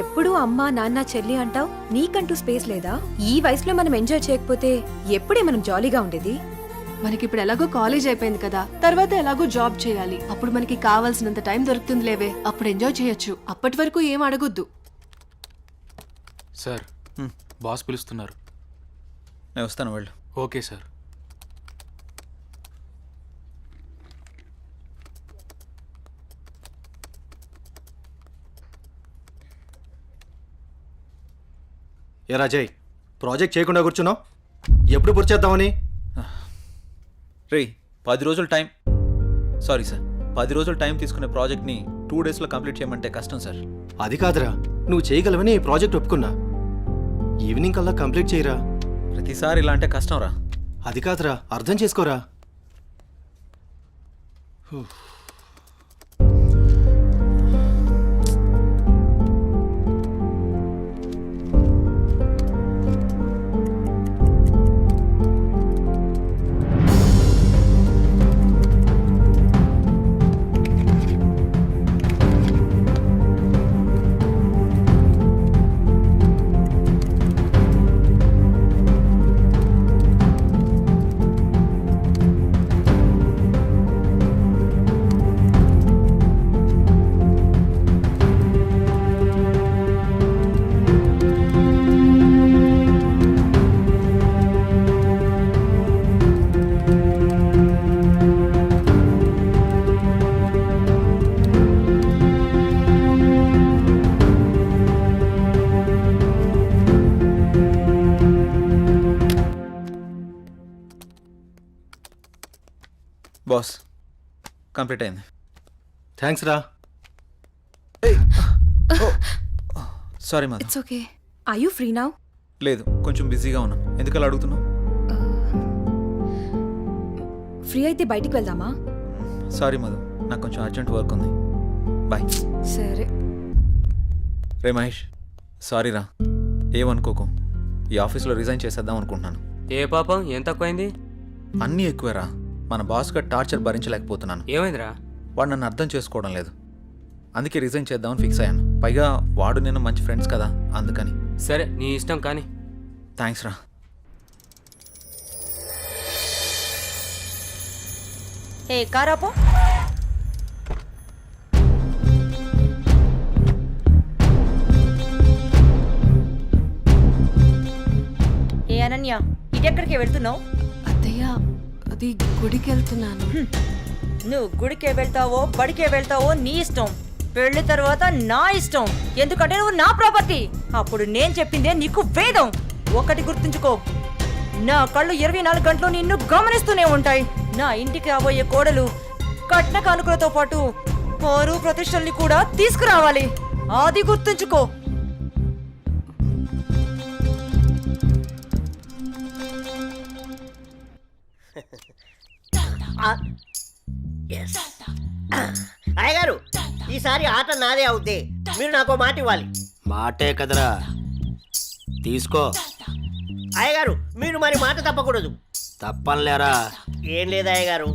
ఎప్పుడు అమ్మ, నాన్న, చెల్లి అంటావు. నీకంటూ స్పేస్ లేదా? ఈ వయసులో మనం ఎంజాయ్ చేయకపోతే ఎప్పుడే మనం జాలీగా ఉండేది? మనకిప్పుడు ఎలాగో కాలేజ్ అయిపోయింది కదా, తర్వాత ఎలాగో జాబ్ చేయాలి. అప్పుడు మనకి కావాల్సినంత టైం దొరుకుతుంది లేవే, అప్పుడు ఎంజాయ్ చేయొచ్చు. అప్పటి వరకు ఏం అడగొద్దు. సార్, బాస్ పిలుస్తున్నారు. నేను వస్తాను, వెళ్ళు. Okay sir. ఏ రాజయ్, ప్రాజెక్ట్ చేయకుండా కూర్చున్నావు? ఎప్పుడు పూర్తి చేద్దామని? రే, 10 రోజులు టైం. సారీ సార్, 10 రోజులు టైం తీసుకునే ప్రాజెక్ట్ని 2 డేస్లో కంప్లీట్ చేయమంటే కష్టం సార్. అది కాదురా, నువ్వు చేయగలవని ఈ ప్రాజెక్ట్ ఒప్పుకున్నా. ఈవినింగ్ కల్లా కంప్లీట్ చేయరా. ప్రతిసారి ఇలా అంటే కష్టం రా. అది కాదురా, అర్థం చేసుకోరా. బాస్, కంప్లీట్ అయింది. థ్యాంక్స్ రా. Sorry Madhu. It's okay. Are you free now? లేదు, కొంచెం బిజీగా ఉన్నాను. ఎందుకలా అడుగుతున్నావు? ఫ్రీ అయితే బయటికి వెళ్దామా? సారీ మధు, నాకు కొంచెం అర్జెంట్ వర్క్ ఉంది. బాయ్. సరే. రే మహేష్, సారీ రా, ఏమనుకోకు. ఈ ఆఫీస్లో రిజైన్ చేసేద్దాం అనుకుంటున్నాను. ఏ పాపం ఏం తక్కువైంది? అన్నీ ఎక్కువేరా. మన బాస్గా టార్చర్ భరించలేకపోతున్నాను. ఏమైందిరా? వాడు నన్ను అర్థం చేసుకోవడం లేదు. అందుకే రిజైన్ చేద్దామని ఫిక్స్ అయ్యాను. పైగా వాడు నేను మంచి ఫ్రెండ్స్ కదా, అందుకని. సరే నీ ఇష్టం కానీ. థ్యాంక్స్ రా. ఏ కారాపో. ఏ అనన్య, ఇటెక్కడికి వెళ్తున్నావు? అత్తయ్య, అది గుడికి వెళ్తున్నాను. నువ్వు గుడికే వెళ్తావో బడికే వెళ్తావో నీ ఇష్టం. పెళ్లి తర్వాత నా ఇష్టం. ఎందుకంటే నువ్వు నా ప్రాపర్టీ. అప్పుడు నేను చెప్పిందే నీకు వేదం. ఒకటి గుర్తుంచుకో, నా కళ్ళు 24 గంటలు నిన్ను గమనిస్తూనే ఉంటాయి. నా ఇంటికి రాబోయే కోడలు కట్న కానుకలతో పాటు పరువు ప్రతిష్టల్ని కూడా తీసుకురావాలి. అది గుర్తుంచుకో. అయ్యగారు, ఈసారి ఆట నాదే అవుద్ది. మీరు నాకు మాట ఇవ్వాలి. మాటే కదరా, తీసుకో. అయ్యగారు, మీరు మరి మాట తప్పకూడదు. తప్పనిలేరా? ఏం లేదు అయ్యగారు,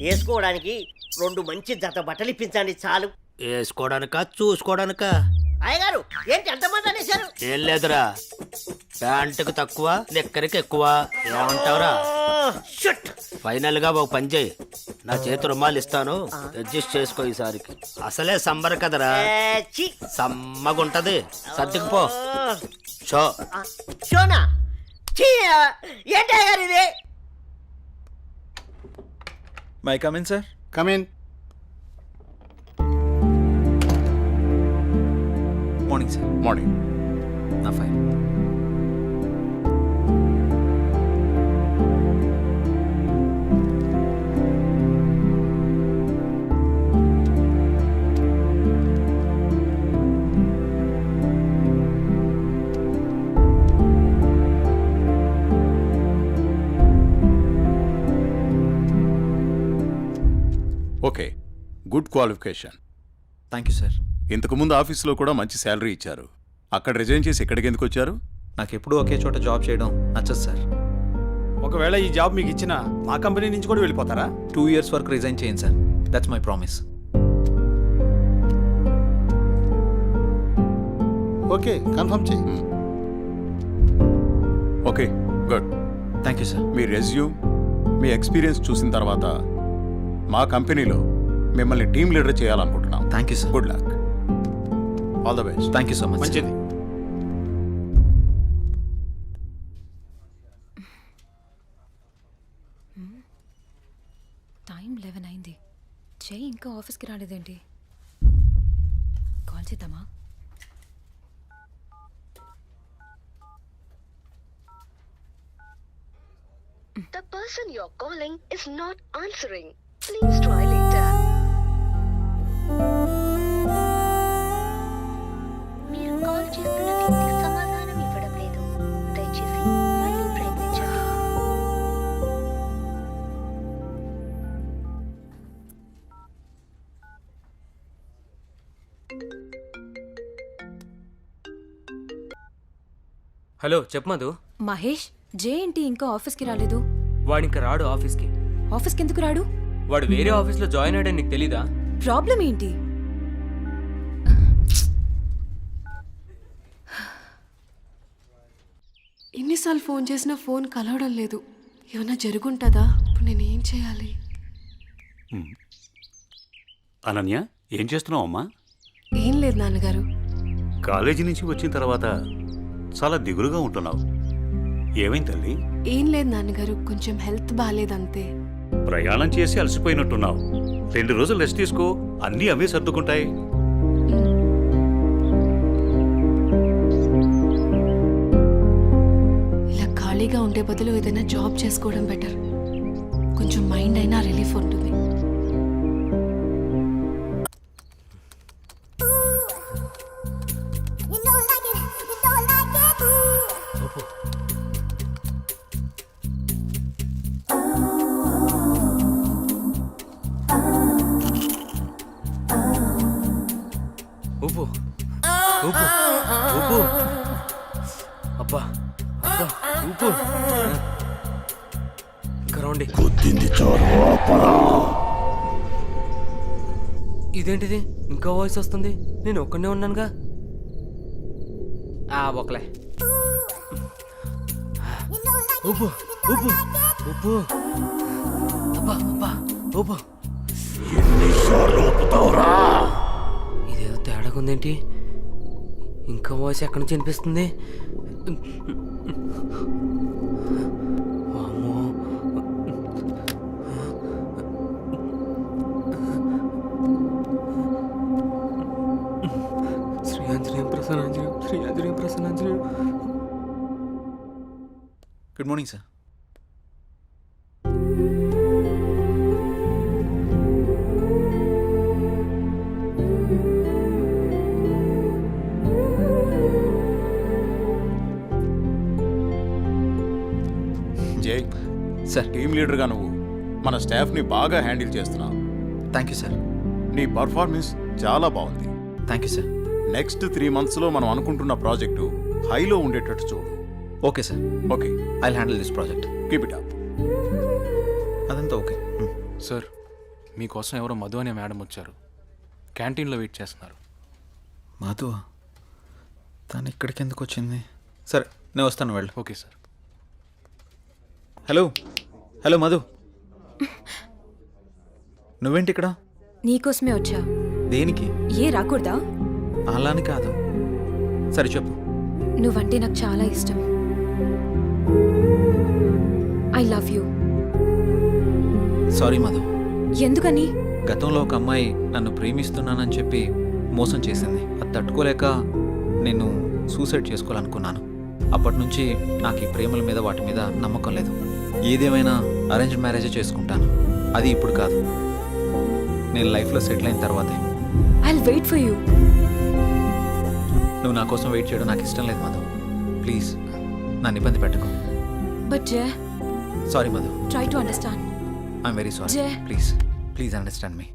వేసుకోవడానికి 2 మంచి జత బట్టలు ఇప్పించండి చాలు. వేసుకోవడానికా చూసుకోవడానికా? అయ్యగారు, ఏంటి ఎంతమంది అనేశారు? ఏం లేదురా, ప్యాంటుకు తక్కువ నిక్కరికి ఎక్కువ. ఏమంటావురా? ఫైనల్ గా ఒక పని చేయి, నా చేతి రుమాలు ఇస్తాను, అడ్జస్ట్ చేసుకో ఈసారికి. అసలే సంబర కదరా, సమ్మగుంటది. సర్దుకుపో. షో షోనా? ఏంటి ఇది? May come in sir. Come in. Morning sir. Morning. నా fine. Okay, good qualification. Thank you sir. ఇంతకుముందు ఆఫీస్లో కూడా మంచి శాలరీ ఇచ్చారు. అక్కడ రిజైన్ చేసి ఇక్కడికి ఎందుకు వచ్చారు? నాకు ఎప్పుడూ ఒకే చోట జాబ్ చేయడం నచ్చదు సార్. ఒకవేళ ఈ జాబ్ మీకు ఇచ్చిన మా కంపెనీ నుంచి కూడా వెళ్ళిపోతారా? 2 years వరకు రిజైన్ చేయండి sir. That's my promise. Okay, confirm చేయి. Okay, good. Thank you sir. మీ రెజ్యూమ్, మీ ఎక్స్పీరియన్స్ చూసిన తర్వాత మా కంపెనీలో మిమ్మల్ని టీమ్ లీడర్ చేయాలనుకుంటున్నాం. Thank you sir. Good luck. All the best. Thank you so much. మంచిది. టైం 11 అయింది. జై ఇంకా ఆఫీస్కి రాలేదేంటి? కాల్ చేద్దామా? The person you're calling is not answering. Please try later. మీరు కాల్ చేస్తున్న వ్యక్తి సమాధానం ఇవ్వడం లేదు. దయచేసి మళ్ళీ ప్రయత్నించండి. హలో, చెప్పు మధు. మహేష్, జే ఏంటి ఇంకా ఆఫీస్కి రాలేదు? వాడు ఇంకా రాడు ఆఫీస్కి. ఆఫీస్కి ఎందుకు రాడు? వాడు వేరే ఆఫీస్లో జాయిన్ అయ్యాడని నీకు తెలీదా? ప్రాబ్లం ఏంటి? ఎన్నిసార్లు ఫోన్ చేసినా ఫోన్ కలవడం లేదు. ఏమన్నా జరుగుంటుందా? ఇప్పుడు నేనేం చేయాలి? అనన్య, ఏం చేస్తున్నావు అమ్మా? ఏం లేదు నాన్నగారు. కాలేజీ నుంచి వచ్చిన తర్వాత చాలా దిగులుగా ఉంటున్నావు. ఏమైంది తల్లి? ఏం లేదు నాన్నగారు, కొంచెం హెల్త్ బాగాలేదంతే. ప్రయాణం చేసి అలసిపోయినట్టున్నావు. 2 రోజులు రెస్ట్ తీసుకో, అన్నీ అవే సర్దుకుంటాయి. ఇలా ఖాళీగా ఉండే బదులు ఏదైనా జాబ్ చేసుకోవడం బెటర్. కొంచెం మైండ్ అయినా రిలీఫ్ ఉంటుంది. ఉప్పు ఉప్పు ఉప్పు. అబ్బా అబ్బా. అయింది చాలు ఆపరా. ఇదేంటిది ఇంకా వాయిస్ వస్తుంది? నేను ఒక్కనే ఉన్నానుగా. ఒకలే ఉప్పు ఉప్పు ఉప్పు అబ్బా అబ్బా ఉప్పు. ఎన్నిసార్లు ఊపుతావురా? ఇదేదో తేడాగా ఉందేంటి? ఇంకా వాయిస్ ఎక్కడి నుంచి వినిపిస్తుంది? వామ్మో. Shri Anjaneyam Prasannanjaneyam, Sri Anjaneyam Prasannanjaneyam. Good morning sir. Jay sir. Team లీడర్గా నువ్వు మన స్టాఫ్ని బాగా హ్యాండిల్ చేస్తున్నావు. Thank you sir. నీ పర్ఫార్మెన్స్ చాలా బాగుంది. Thank you sir. నెక్స్ట్ 3 monthsలో మనం అనుకుంటున్న ప్రాజెక్టు హైలో ఉండేటట్టు చూడు. Okay sir. Okay, I handle this project. Keep it up. అదంతా ఓకే. సార్, మీకోసం ఎవరో మధు అనే మేడం వచ్చారు. క్యాంటీన్లో వెయిట్ చేస్తున్నారు. మధు? తను ఇక్కడికి ఎందుకు వచ్చింది? సరే, నేను వస్తాను, వెళ్ళు. Okay sir. Hello hello Madhu, నువ్వేంటి ఇక్కడ? నీకోసమే వచ్చా. దేనికి? ఏ రాకూడదా? అలాని కాదు. సరే చెప్పు. నువ్వంటే నాకు చాలా ఇష్టం. I love you. Sorry Madhu. ఎందుకని? గతంలో ఒక అమ్మాయి నన్ను ప్రేమిస్తున్నానని చెప్పి మోసం చేసింది. అది తట్టుకోలేక నేను సూసైడ్ చేసుకోవాలనుకున్నాను. అప్పటి నుంచి నాకు ఈ ప్రేమల మీద వాటి మీద నమ్మకం లేదు. ఏదేమైనా అరేంజ్డ్ మ్యారేజే చేసుకుంటాను. అది ఇప్పుడు కాదు, నేను లైఫ్లో సెటిల్ అయిన తర్వాతే. I'll wait for you. నువ్వు నా కోసం వెయిట్ చేయడం నాకు ఇష్టం లేదు మధు. ప్లీజ్ నన్ను ఇబ్బంది పెట్టకు. But Jay, sorry Madhu. Try to understand. I'm very sorry. Jay. Please please understand me.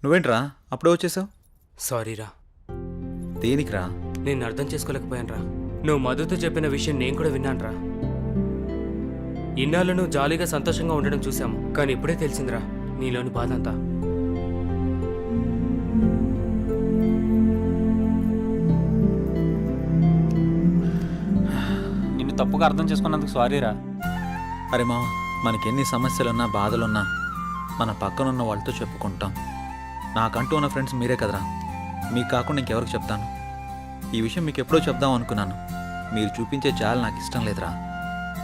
నువ్వేంట్రా అప్పుడే వచ్చేసావు? సారీరా. దేనికిరా? నేను అర్థం చేసుకోలేకపోయానురా. నువ్వు మధుతో చెప్పిన విషయం నేను కూడా విన్నానురా. ఇన్నాళ్ళు నువ్వు జాలీగా సంతోషంగా ఉండడం చూసాము, కానీ ఇప్పుడే తెలిసిందిరా నీలోని బాధ అంతా. నిన్ను తప్పుగా అర్థం చేసుకున్నందుకు సారీరా. అరే మామ, మనకెన్ని సమస్యలున్నా బాధలున్నా మన పక్కనున్న వాళ్ళతో చెప్పుకుంటాం. నాకంటూ ఉన్న ఫ్రెండ్స్ మీరే కదరా. మీకు కాకుండా ఇంకెవరికి చెప్తాను? ఈ విషయం మీకు ఎప్పుడో చెప్దాం అనుకున్నాను. మీరు చూపించే చాలు నాకు ఇష్టం లేదురా,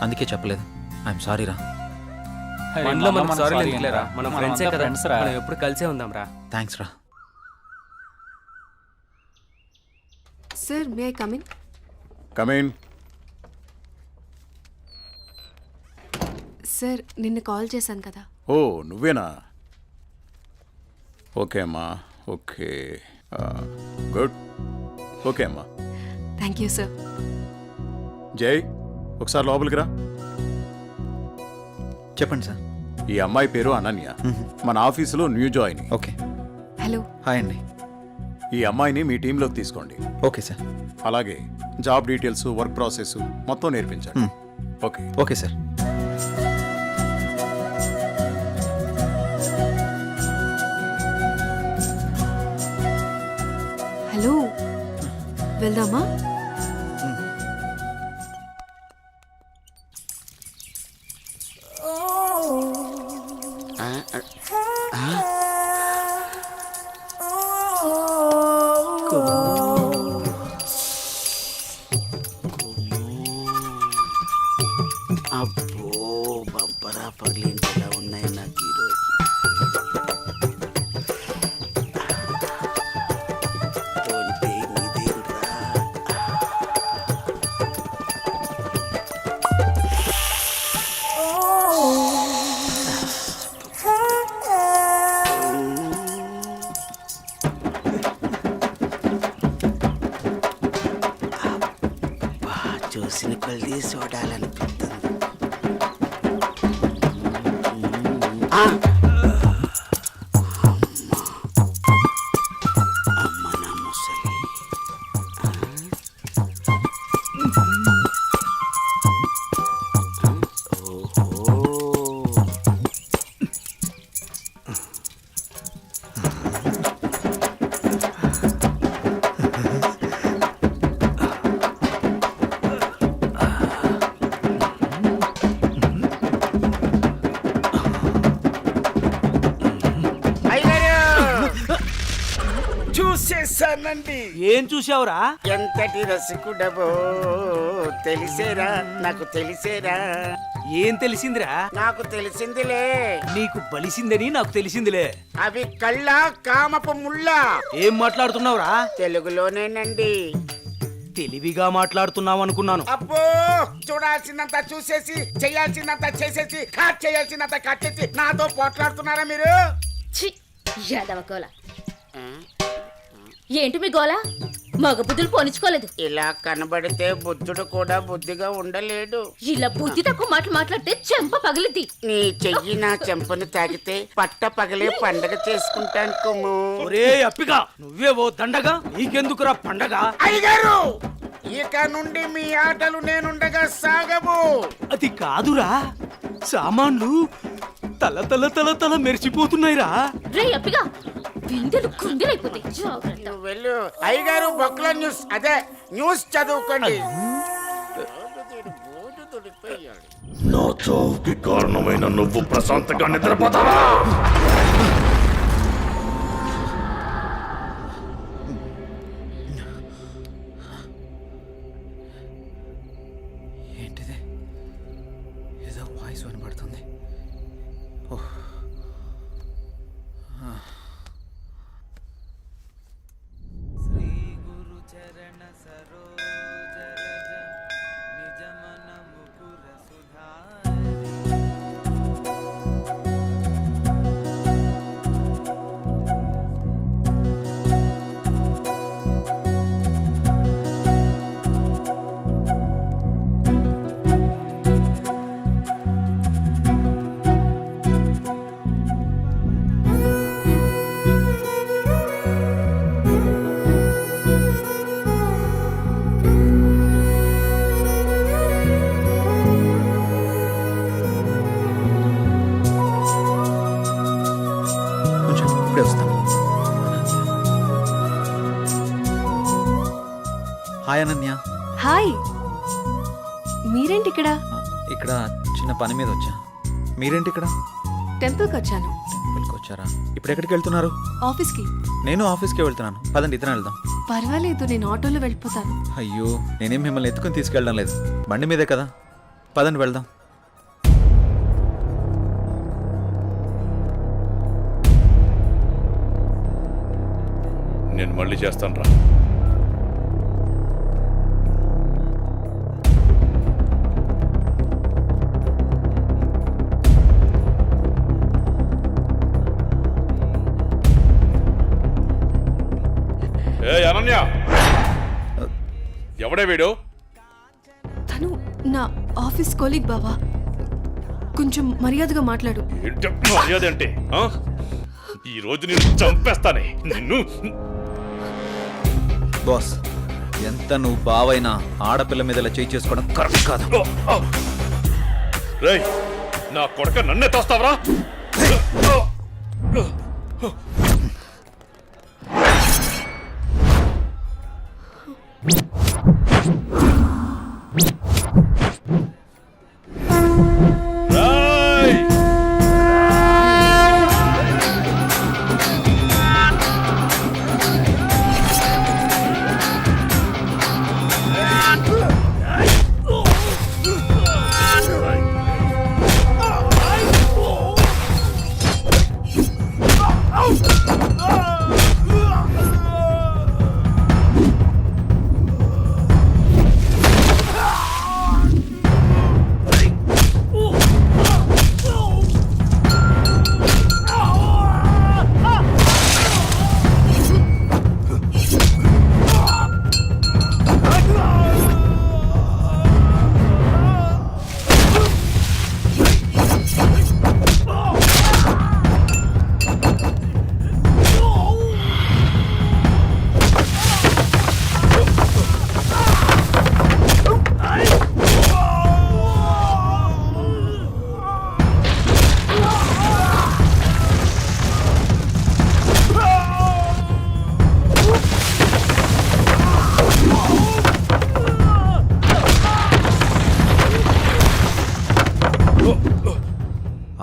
అందుకే చెప్పలేదు. ఐఎమ్ సారీరా. మనలో మనకు సారీ ఎందుకులేరా? మనం ఫ్రెండ్సే కదా, మనం ఎప్పుడు కలిసే ఉందాంరా. థ్యాంక్స్ రా. Sir, may I come in? Come in. Sir, నిన్న కాల్ చేశాను కదా. ఓ నువ్వేనా? ఓకే అమ్మా, ఓకే, గుడ్. ఓకే అమ్మా. Thank you sir. జై, ఒకసారి లోపలికి రా. చెప్పండి సార్. ఈ అమ్మాయి పేరు అనన్య, మన ఆఫీసులో new join. Okay. Hello. Hi అండి. ఈ అమ్మాయిని మీ టీంలోకి తీసుకోండి. Okay sir. అలాగే జాబ్ డీటెయిల్స్, వర్క్ ప్రాసెస్ మొత్తం నేర్పించండి. ఓకే. Okay sir. హలో, వెళ్దామా? అబ్బో, బంపరా పగిలింటి ఎలా ఉన్నాయి నాకు ఈరోజు. చూసిన కొలిది చూడాలనిపిస్తుంది. చూసేసానండి. ఏం చూసావురా? ఎంతటి రసికుడవో తెలిసేరా, నాకు తెలిసేరా. ఏం తెలిసిందిరా? నాకు తెలిసిందిలే. నీకు బలిసిందని నాకు తెలిసిందిలే. అవి కళ్ళ కామపు ముళ్ళ. ఏం మాట్లాడుతున్నావురా? తెలుగులోనేనండి. తెలివిగా మాట్లాడుతున్నావు అనుకున్నాను. అబ్బో, చూడాల్సిందంతా చూసేసి చేయాల్సిందంతా చేసేసి కట్ చేయాల్సిందంతా కట్ చేసి నాతో పోట్లాడుతున్నారా మీరు? యాదవ గోల. ఏంటి మీ గోల? మగ బుద్ధులు పోనిచ్చుకోలేదు. ఇలా కనబడితే బుద్ధుడు కూడా బుద్ధిగా ఉండలేడు. ఇలా బుద్ధి తక్కువ మాటలు మాట్లాడితే చెంప పగిలిద్ది. నీ చెయ్యి నా చెంపను తాకితే పట్ట పగలే పండగ చేసుకుంటాను కొమ్ము. ఒరే అప్పిగా, నువ్వే ఓ దండగా, నీకెందుకురా పండగ? అయ్యగారు, ఇక నుండి మీ ఆటలు నేనుండగా సాగవు. అది కాదురా, సామాన్లు తల తల తల తల మెరిచిపోతున్నాయిరా. రే అప్పిగా, బిందెలు కుందెలైపోతాయి. జాగ్రత్త. నువ్వు వెళ్ళు. అయ్యగారు, బొక్కల న్యూస్, అదే న్యూస్ చదువుకోండి. నా చావుకి కారణమైన నువ్వు ప్రశాంతంగా నిద్రపోతావా? ఏంటిది? ఏదో వాయిస్ వినబడుతుంది. ఓహ్. శ్రీ గురు చరణ సరోజ రజ నిజ మన ముకుర ఇప్పుడే వస్తాను. హాయ్ అనన్య. హాయ్, మీరేంటి ఇక్కడ? ఇక్కడ చిన్న పని మీద వచ్చా. మీరేంటి ఇక్కడ? టెంపుల్కి వచ్చాను. టెంపుల్కి వచ్చారా? ఇప్పుడు ఎక్కడికి వెళ్తున్నారు? ఆఫీస్కి. నేను ఆఫీస్కి వెళ్తున్నాను. పదండి, ఇద్దరం వెళ్దాం. పర్వాలేదు, నేను ఆటోలో వెళ్ళిపోతాను. అయ్యో, నేనేం మిమ్మల్ని ఎత్తుకుని తీసుకెళ్ళడం లేదు, బండి మీదే కదా. పదండి వెళ్దాం. నేను మళ్ళీ చేస్తాను రా. ఏ అనన్య, ఎవడే వీడు? తను నా ఆఫీస్ కొలీగ్ బావా. కొంచెం మర్యాదగా మాట్లాడు. ఏంటి మర్యాద అంటే? ఈ రోజు నేను చంపేస్తానే నిన్ను. బాస్, ఎంత నువ్వు బావైనా ఆడపిల్ల మీద ఇలా చేయి చేసుకోవడం కరెక్ట్ కాదు. రేయ్, నా కొడక నన్నే తోస్తావరా?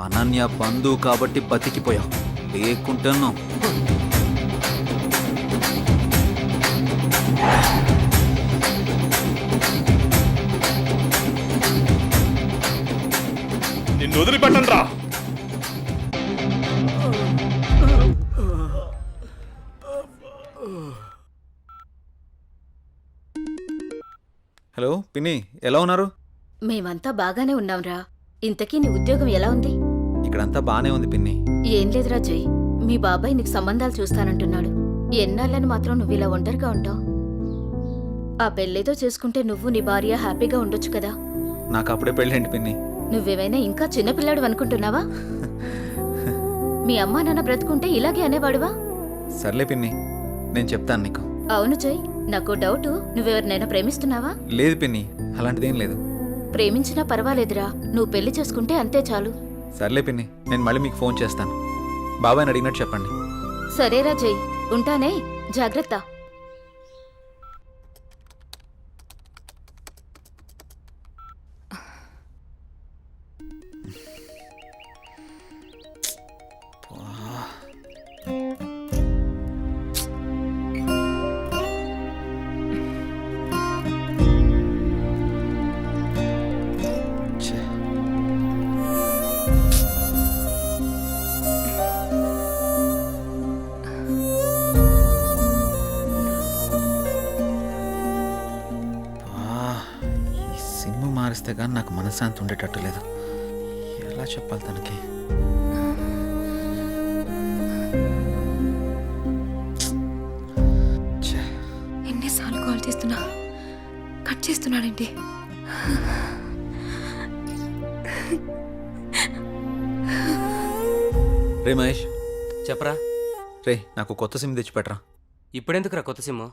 అనన్య బంధువు కాబట్టి బతికిపోయావు, లేకుంటున్నావు. నిన్ను వదిలిపెట్టను రా. హలో పిన్ని, ఎలా ఉన్నారు? మేమంతా బాగానే ఉన్నాంరా. ఇంతకీ నీ ఉద్యోగం ఎలా ఉంది? ఇక్కడంతా బానే ఉంది పిన్ని. ఏం లేదురా జై, మీ బాబాయ్ నీకు సంబంధాలు చూస్తానంటున్నాడు. ఎన్నాళ్ళని మాత్రం నువ్వు ఇలా ఒంటరిగా ఉంటావు? ఆ పెళ్ళేదో చేసుకుంటే నువ్వు నీ భార్య హ్యాపీగా ఉండొచ్చు కదా. నాకు అప్పుడే పెళ్ళేంటి పిన్ని? నువ్వేమైనా ఇంకా చిన్నపిల్లాడు అనుకుంటున్నావా? మీ అమ్మా నాన్న బ్రతుకుంటే ఇలాగే అనేవాడువా? సర్లే పిన్ని, నేను చెప్తాను నీకు. అవును జై, నాకు డౌటు, నువ్వెవరినైనా ప్రేమిస్తున్నావా? లేదు పిన్ని, అలాంటిదేం లేదు. ప్రేమించినా పర్వాలేదురా, నువ్వు పెళ్లి చేసుకుంటే అంతే చాలు. సర్లే పిన్ని, నేను మళ్ళీ మీకు ఫోన్ చేస్తాను. బాబాయ్ని అడిగినట్టు చెప్పండి. సరేరా జై, ఉంటానే, జాగ్రత్త. మారిస్తే కానీ నాకు మనశ్శాంతి ఉండేటట్టు లేదు. ఎలా చెప్పాలి తనకి? ఎన్నిసార్లు కాల్ చేస్తున్నా కట్ చేస్తున్నాడండి. రే మహేష్, చెప్పరా. రే నాకు కొత్త సిమ్ తెచ్చిపెట్టరా. ఇప్పుడెందుకురా కొత్త సిమ్?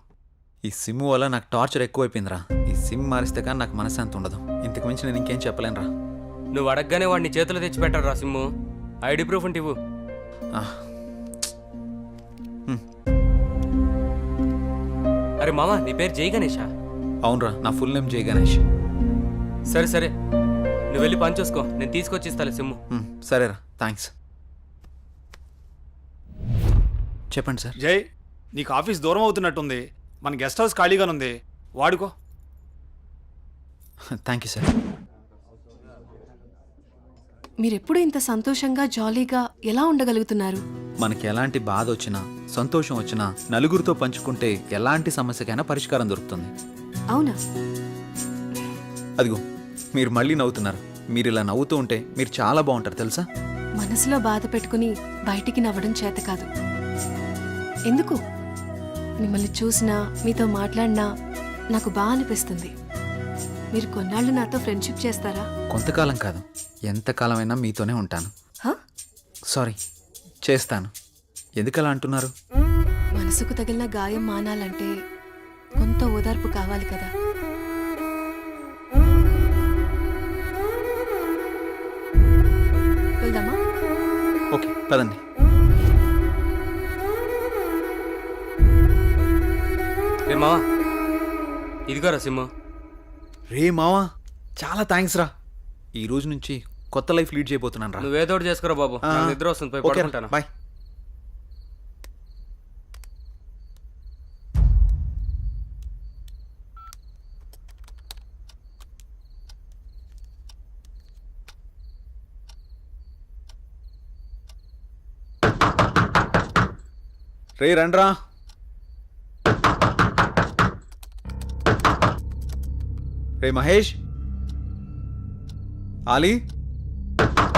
ఈ సిమ్ వల్ల నాకు టార్చర్ ఎక్కువైపోయిందిరా. ఈ సిమ్ మారిస్తే కానీ నాకు మనశ్శాంతి ఉండదు. ఇంతకు మించి నేను ఇంకేం చెప్పలేనురా. నువ్వు అడగగానే వాడిని చేతిలో తెచ్చిపెట్టారా సిమ్ము. ఐడి ప్రూఫ్ ఉంటే ఇవ్వు. అరే మామ, నీ పేరు జై గణేషా? అవునరా, నా ఫుల్ నేమ్ జై గణేష్. సరే సరే, నువ్వు వెళ్ళి పని చూసుకో, నేను తీసుకొచ్చి ఇస్తాను సిమ్ము. సరేరా, థ్యాంక్స్. చెప్పండి సార్. జై, నీకు ఆఫీస్ దూరం అవుతున్నట్టుంది. మన గెస్ట్ హౌస్ ఖాళీగానుంది, వాడుకో. Thank you sir. మీరెప్పుడు ఇంత సంతోషంగా జాలీగా ఎలా ఉండగలుగుతున్నారు? మనకి ఎలాంటి బాధ వచ్చినా సంతోషం వచ్చినా నలుగురితో పంచుకుంటే ఎలాంటి సమస్యకైనా పరిష్కారం దొరుకుతుంది. అవునా? అదిగో మీరు మళ్ళీ నవ్వుతున్నారు. మీరు ఇలా నవ్వుతూ ఉంటే మీరు చాలా బాగుంటారు తెలుసా. మనసులో బాధ పెట్టుకుని బయటికి నవ్వడం చేత కాదు. ఎందుకు? మిమ్మల్ని చూసినా మీతో మాట్లాడినా నాకు బాగా అనిపిస్తుంది. మీరు కొన్నాళ్ళు నాతో ఫ్రెండ్షిప్ చేస్తారా? కొంతకాలం కాదు, ఎంతకాలమైనా మీతోనే ఉంటాను. సారీ, చేస్తాను. ఎందుకలా అంటున్నారు? మనసుకు తగిలిన గాయం మానాలంటే కొంత ఓదార్పు కావాలి కదా. వెళ్దామా? ఓకే, పదండి. రే మావా, ఇదిగోరా సిమ్ము. రే మావా, చాలా థ్యాంక్స్ రా. ఈ రోజు నుంచి కొత్త లైఫ్ లీడ్ చేయబోతున్నాను రా. నువ్వేదో ఒకటి చేసుకోరా బాబు, నాకు నిద్ర వస్తుంది, పోయి పడుకుంటాను. బాయ్. రే రండ్రా. రే మహేష్, ఆలీ,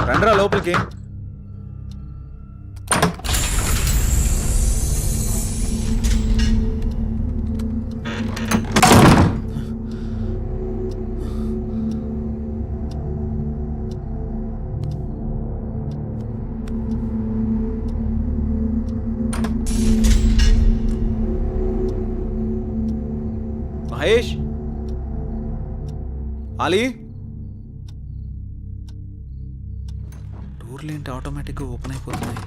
రండ్రా లోపలికి. మహేష్, ఆలీ, డోర్లు ఏంటి ఆటోమేటిక్గా ఓపెన్ అయిపోతున్నాయి?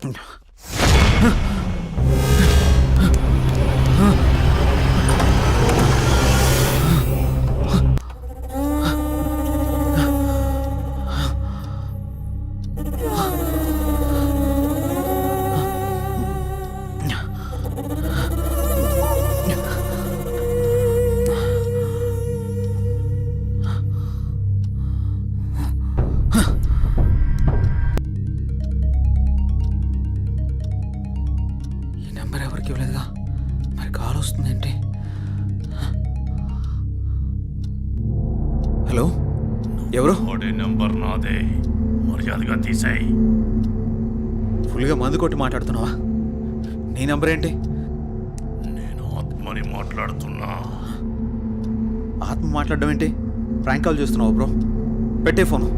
హలో, ఎవరు? నెంబర్ నాదే, మర్యాదగా తీసాయి. ఫుల్గా మందు కొట్టి మాట్లాడుతున్నావా? నీ నంబర్ ఏంటి? నేను ఆత్మని మాట్లాడుతున్నా. ఆత్మ మాట్లాడడం ఏంటి? ప్రాంక్ కాల్ చేస్తున్నావు బ్రో. పెట్టే ఫోను.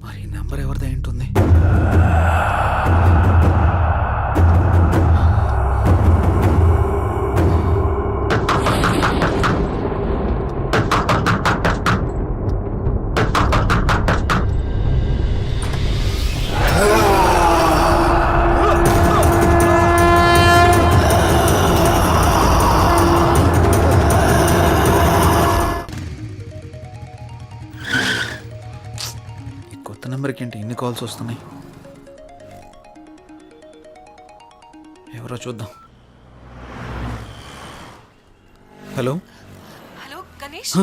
మరి నంబర్ ఎవరిదై ఉంటుంది? కొత్త నెంబర్కి ఏంటి ఇన్ని కాల్స్ వస్తున్నాయి? ఎవరో చూద్దాం. హలో హలో గణేష్,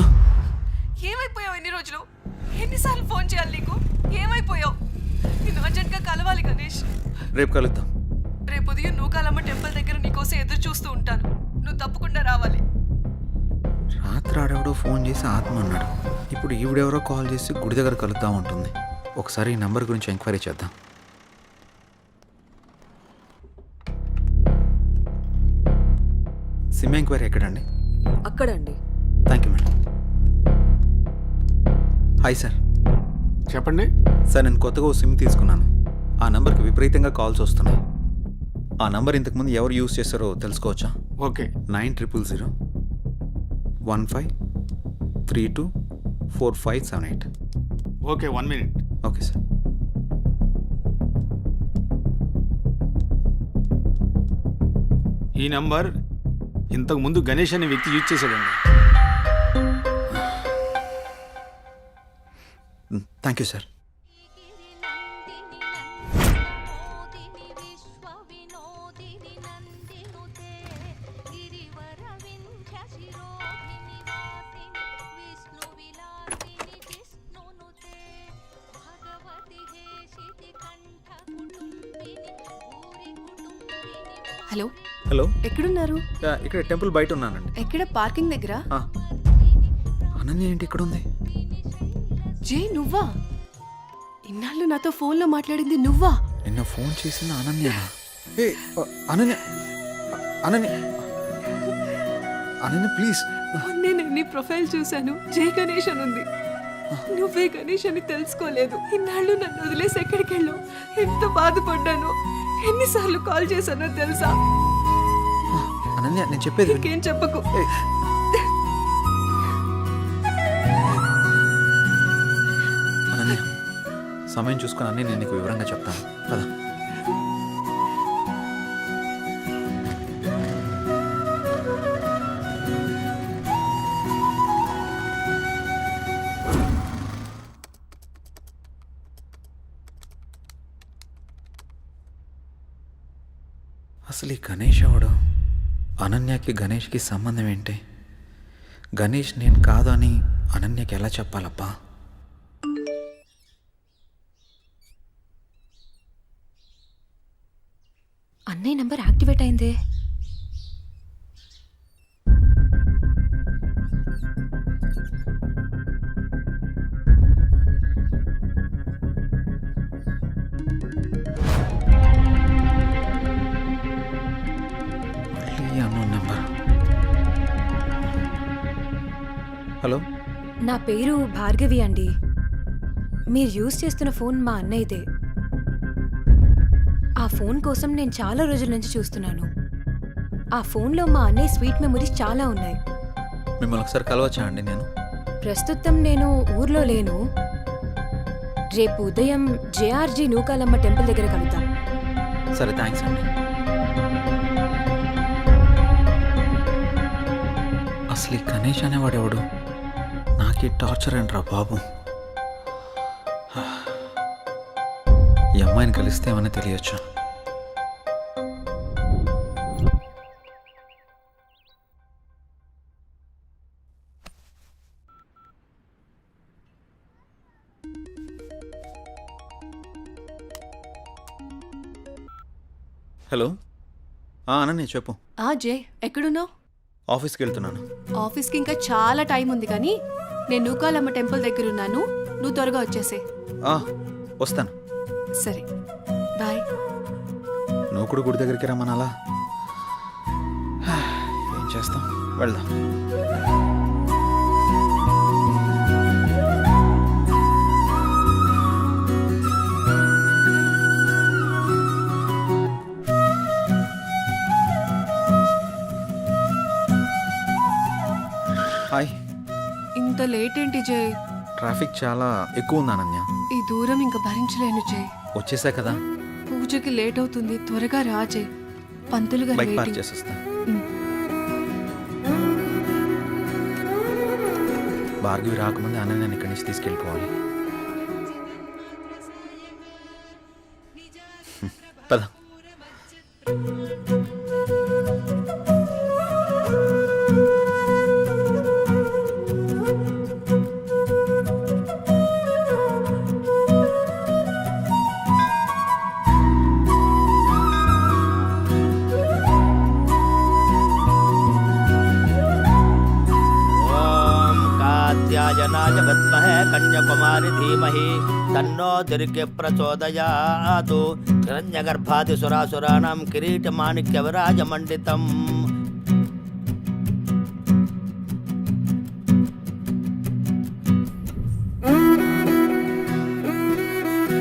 ఏమైపోయావు? ఎన్ని రోజులు, ఎన్నిసార్లు ఫోన్ చేయాలి నీకు? ఏమైపోయావు? నిన్ను అర్జెంట్గా కలవాలి గణేష్. రేపు కలుద్దాం. రేపు ఉదయం నూకాలమ్మ టెంపుల్ దగ్గర నీకోసం ఎదురు చూస్తూ ఉంటాను. నువ్వు తప్పకుండా రావాలి. రాత్రి ఆడెవడో ఫోన్ చేసి ఆత్మ అన్నాడు. ఇప్పుడు ఈవిడెవరో కాల్ చేసి గుడి దగ్గర కలుద్దాం ఉంటుంది. ఒకసారి ఈ నంబర్ గురించి ఎంక్వైరీ చేద్దాం. సిమ్ ఎంక్వైరీ ఎక్కడండి? అక్కడండి. Thank you madam. Hi sir. చెప్పండి సార్, నేను కొత్తగా ఓ సిమ్ తీసుకున్నాను. ఆ నంబర్కి విపరీతంగా కాల్స్ వస్తున్నాయి. ఆ నంబర్ ఇంతకుముందు ఎవరు యూజ్ చేస్తారో తెలుసుకోవచ్చా? Okay. 9000 15324578. Okay, 1 minute. Okay sir. ఈ నంబర్ ఇంతకు ముందు గణేష్ అనే వ్యక్తి యూజ్ చేశాడండి. Thank you sir. Hello hello, ఎక్కడున్నారు? ఇక్కడ టెంపుల్ బయట ఉన్నానండి. ఎక్కడ? పార్కింగ్ దగ్గర? అనన్య ఏంటి ఇక్కడ ఉంది? జే, నువ్వా? ఇన్నాళ్ళు నాతో ఫోన్లో మాట్లాడింది నువ్వా? నిన్న ఫోన్ చేసిన అనన్య. అనన్య అనన్య అనన్య ప్లీజ్. నేను నీ ప్రొఫైల్ చూశాను, జై గణేష్ అని ఉంది. నువ్వే గణేష్ అని తెలుసుకోలేదు. ఇన్నాళ్ళు నన్ను వదిలేసి ఎక్కడికి వెళ్ళావు? ఎంత బాధపడ్డాను, ఎన్నిసార్లు కాల్ చేశానో తెలుసా? అనన్య, నేను చెప్పేది ఇంకేం చెప్పకు. అనన్య, సమయం చూసుకుని అన్నీ నేను నీకు వివరంగా చెప్తాను కదా. అసలు ఈ గణేష్ ఎవడు? అనన్యకి గణేష్కి సంబంధం ఏంటి? గణేష్ నేను కాదు అని అనన్యకి ఎలా చెప్పాలబ్బా? అన్నయ్య నంబర్ యాక్టివేట్ అయిందే. హలో, నా పేరు భార్గవి అండి. మీరు యూజ్ చేస్తున్న ఫోన్ మా అన్నయ్యదే. ఆ ఫోన్ కోసం నేను చాలా రోజుల నుంచి చూస్తున్నాను. ఆ ఫోన్లో మా అన్నయ్య స్వీట్ మెమరీస్ చాలా ఉన్నాయి. మిమ్మల్ని ఒకసారి కలవచ్చా అండి నేను? ప్రస్తుతం నేను ఊర్లో లేను. రేపు ఉదయం జేఆర్జీ నూకాలమ్మ టెంపుల్ దగ్గర కలుద్దాం. సరే, థ్యాంక్స్ అండి. అసలు ఈ గణేష్ అనేవాడు ఎవడు? నాకే టార్చర్ అంటరా బాబు. ఈ అమ్మాయిని కలిస్తే ఏమని తెలియచ్చు. హలో, అనన్య చెప్పు. జే, ఎక్కడున్నావు? ఆఫీస్కి వెళ్తున్నాను. ఆఫీస్కి ఇంకా చాలా టైం ఉంది, కానీ నేను నూకాలమ్మ టెంపుల్ దగ్గర ఉన్నాను. నువ్వు త్వరగా వచ్చేసే. వస్తాను. సరే, బాయ్. నువ్వు కూడా గుడి దగ్గరికి రమ్మనాలా? ఏం చేస్తాం, వెళ్దాం. హాయ్. ఇంత లేట్ ఏంటి జే? ట్రాఫిక్ చాలా ఎక్కువ ఉంది అనన్య. ఈ దూరం ఇంకా భరించలేను జే. వచ్చేసా కదా. పూజకి లేట్ అవుతుంది, త్వరగా రా జే. పంతులు గారు బైక్ పార్క్ waiting. చేసేస్తా. భార్గవి రాకముందే అనన్యని ఇక్కడి నుంచి తీసుకెళ్ళిపోవాలి. పద. कात्यायनाय विद्महे कन्याकुमारी धीमहि तन्नो दुर्गे प्रचोदयात् हिरण्यगर्भादिसुरासुराणां किरीटमाणिक्यविराजमण्डितम्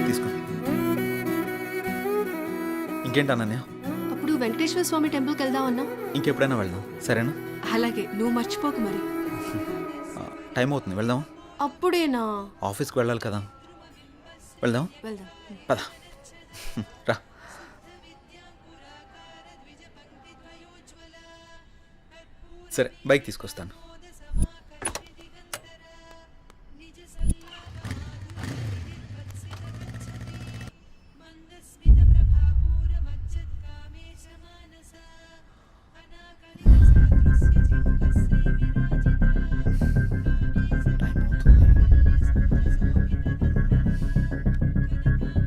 తీసుకో. ఇంకేంటి అనన్య? అప్పుడు వెంకటేశ్వర స్వామి టెంపుల్కి వెళ్దామన్నా. ఇంకెప్పుడైనా వెళ్దాం, సరేనా? అలాగే, నువ్వు మర్చిపోకు మరి. టైం అవుతుంది, వెళ్దాం. అప్పుడేనా? ఆఫీస్కి వెళ్ళాలి కదా. వెళ్దాం. వెళ్దాం. పద. రా. సరే, బైక్ తీసుకొస్తాను.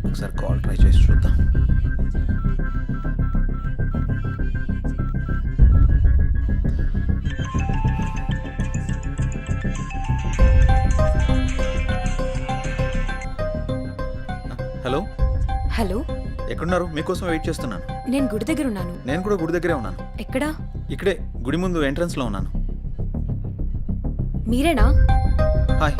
ఒకసారి కాల్ ట్రై చేసి చూద్దాం. హలో. హలో, ఎక్కడున్నారు? మీకోసం వెయిట్ చేస్తున్నాను. నేను గుడి దగ్గర ఉన్నాను. నేను కూడా గుడి దగ్గరే ఉన్నాను. ఎక్కడా? ఇక్కడే గుడి ముందు ఎంట్రన్స్లో ఉన్నాను. మీరేనా? హాయ్.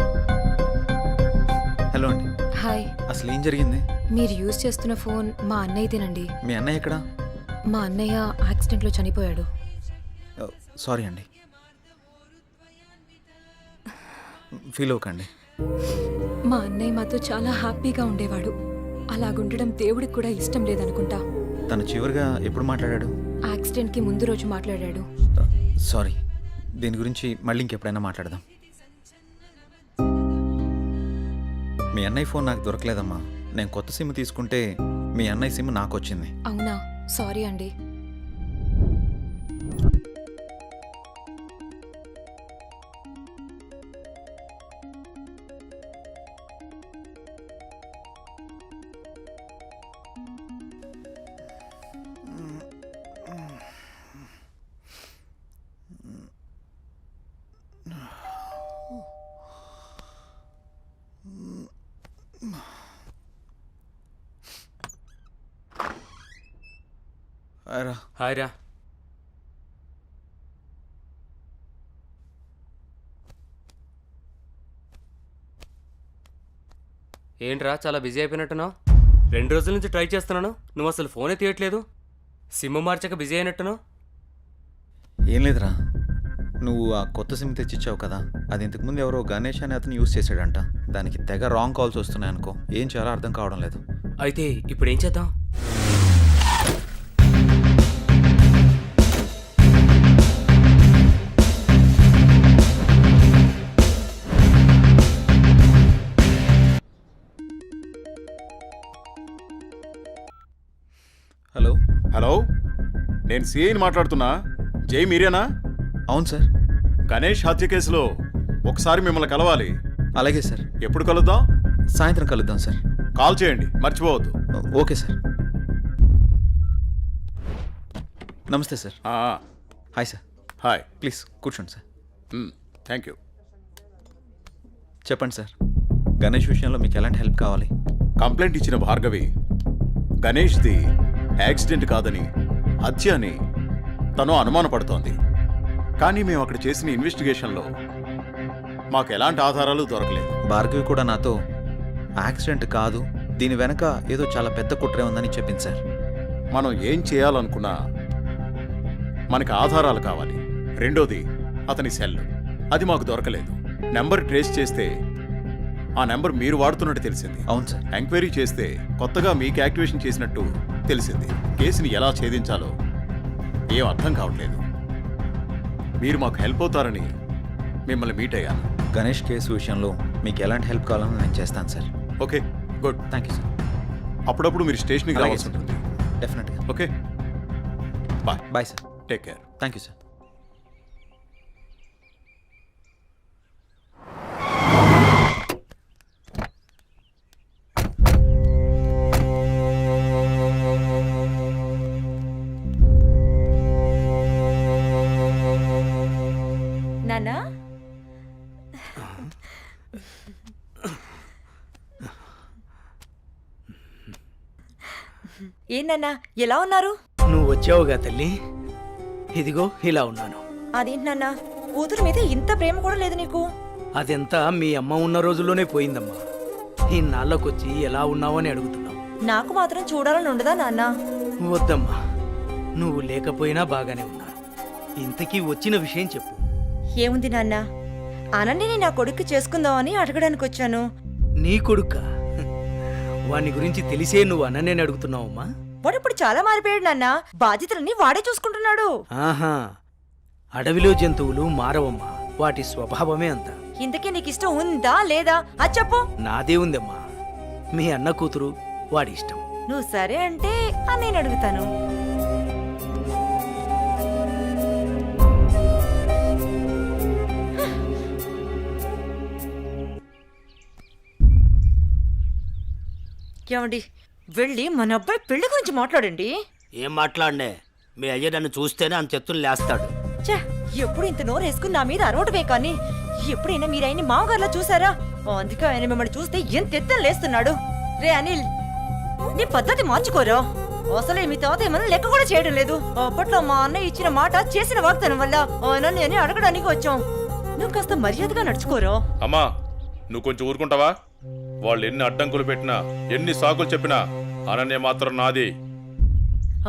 హలో అండి. హాయ్. అసలు ఏం జరిగింది? మీరు యూజ్ చేస్తున్న ఫోన్ మా అన్నయ్యదేనండి. మీ అన్నయ్య ఎక్కడా? మా అన్నయ్య యాక్సిడెంట్లో చనిపోయాడు. సారీ అండి. ఫీల్ అవ్వకండి. మా అన్నయ్య మాతో చాలా హ్యాపీగా ఉండేవాడు. అలాగుండడం దేవుడికి కూడా ఇష్టం లేదనుకుంటా. తను చివరిగా ఎప్పుడు మాట్లాడాడు? యాక్సిడెంట్కి ముందు రోజు మాట్లాడాడు. సారీ. దీని గురించి మళ్ళీ ఇంకెప్పుడైనా మాట్లాడదాం. మీ అన్నయ్య ఫోన్ నాకు దొరకలేదమ్మా. నేను కొత్త సిమ్ తీసుకుంటే మీ అన్నయ్య సిమ్ నాకు వచ్చింది. అవునా? సారీ అండి. హాయ్ రా. ఏంట్రా చాలా బిజీ అయిపోయినట్టున్నావు? 2 రోజుల నుంచి ట్రై చేస్తున్నాను, నువ్వు అసలు ఫోనే తీయట్లేదు. సిమ్ మార్చక బిజీ అయినట్టున్నావు. ఏం లేదురా, నువ్వు ఆ కొత్త సిమ్ తెచ్చిచ్చావు కదా, అది ఇంతకుముందు ఎవరో గణేష్ అని అతను యూజ్ చేశాడంట. దానికి తెగ రాంగ్ కాల్స్ వస్తున్నాయి అనుకో. ఏం చేయాలో అర్థం కావడం లేదు. అయితే ఇప్పుడు ఏం చేద్దాం? హలో. హలో, నేను సిఐని మాట్లాడుతున్నా. జై మీరేనా? అవును సార్. గణేష్ హత్య కేసులో ఒకసారి మిమ్మల్ని కలవాలి. అలాగే సార్. ఎప్పుడు కలుద్దాం? సాయంత్రం కలుద్దాం సార్. కాల్ చేయండి, మర్చిపోవద్దు. Okay sir. నమస్తే sir. Hi sir. Hi. Please కూర్చోండి సార్. Thank you. చెప్పండి సార్, గణేష్ విషయంలో మీకు ఎలాంటి హెల్ప్ కావాలి? కంప్లైంట్ ఇచ్చిన భార్గవి గణేష్ది యాక్సిడెంట్ కాదని, హత్య అని తను అనుమానపడుతోంది. కానీ మేము అక్కడ చేసిన ఇన్వెస్టిగేషన్లో మాకు ఎలాంటి ఆధారాలు దొరకలేదు. భార్గవి కూడా నాతో యాక్సిడెంట్ కాదు, దీని వెనక ఏదో చాలా పెద్ద కుట్రే ఉందని చెప్పింది సార్. మనం ఏం చేయాలనుకున్నా మనకి ఆధారాలు కావాలి. రెండోది అతని సెల్, అది మాకు దొరకలేదు. నెంబర్ ట్రేస్ చేస్తే ఆ నెంబర్ మీరు వాడుతున్నట్టు తెలిసింది. అవును సార్. ఎంక్వైరీ చేస్తే కొత్తగా మీకు యాక్టివేషన్ చేసినట్టు తెలిసింది. కేసుని ఎలా ఛేదించాలో ఏం అర్థం కావట్లేదు. మీరు మాకు హెల్ప్ అవుతారని మిమ్మల్ని మీట్ అయ్యాను. గణేష్ కేసు విషయంలో మీకు ఎలాంటి హెల్ప్ కావాలని నేను చేస్తాను sir. Okay, good. Thank you sir. అప్పుడప్పుడు మీరు స్టేషన్కి రావాల్సి ఉంటుంది. డెఫినెట్గా. Okay, bye. Bye sir. Take care. Thank you sir. నానా, ఏంటన్నా ఎలా ఉన్నారు? నువ్వు వచ్చావుగా తల్లి, ఇదిగో ఇలా ఉన్నాను. అదేంటి నాన్న, కూతురు మీద ఇంత ప్రేమ కూడా లేదు నీకు? అదెంతా మీ అమ్మ ఉన్న రోజుల్లోనే పోయిందమ్మా. ఇన్నాళ్ళకొచ్చి ఎలా ఉన్నావని అడుగుతున్నావు. నాకు మాత్రం చూడాలని ఉండదా నాన్న? వద్దమ్మా, నువ్వు లేకపోయినా బాగానే ఉన్నాను. ఇంతకీ వచ్చిన విషయం చెప్పు. ఏముంది నాన్న, అనన్యని నా కొడుక్కి చేసుకుందామని అడగడానికి వచ్చాను. నీ కొడుక్క? వాని గురించి తెలిసే నువ్వు అనన్యని అడుగుతున్నావమ్మా? వాడు ఇప్పుడు చాలా మారిపోయాడు నాన్న, బాధ్యతలన్నీ వాడే చూసుకుంటున్నాడు. ఆహా, అడవిలో జంతువులు మారవమ్మా, వాటి స్వభావమే అంత. ఇంతకీ నీకు ఇష్టం ఉందా లేదా అది చెప్పు. నాదే ఉందమ్మా, మీ అన్న కూతురు, వాడి ఇష్టం. నువ్వు సరే అంటే నేను అడుగుతాను. ఏమండి, వెళ్ళి మన అబ్బాయి పెళ్లి గురించి మాట్లాడండి. ఏం మాట్లాడనే? మీ అయ్య నన్ను చూస్తేనే అంత ఎత్తులు లేస్తాడు. ఛే, ఎప్పుడు ఇంత నోరు వేసుకుని నా మీద అరవటమే కానీ ఎప్పుడైనా మీరు ఆయన్ని మామగారిలా చూసారా? అందుకే ఆయన మిమ్మల్ని చూస్తే ఎంత ఎత్తులు లేస్తున్నాడు. రే అనిల్, నీ పద్ధతి మార్చుకోరా. అసలే మీ తాత ఏమన్నా లెక్క కూడా చేయడం లేదు. అప్పట్లో మా అన్నయ్య ఇచ్చిన మాట చేసిన వాగ్దానం వల్ల ఆయన నేను అడగడానికి వచ్చాం. నువ్వు కాస్త మర్యాదగా నడుచుకోరా. అమ్మా, నువ్వు కొంచెం ఊరుకుంటావా? వాళ్ళు ఎన్ని అడ్డంకులు పెట్టినా, ఎన్ని సాకులు చెప్పినా అనన్య మాత్రం నాది.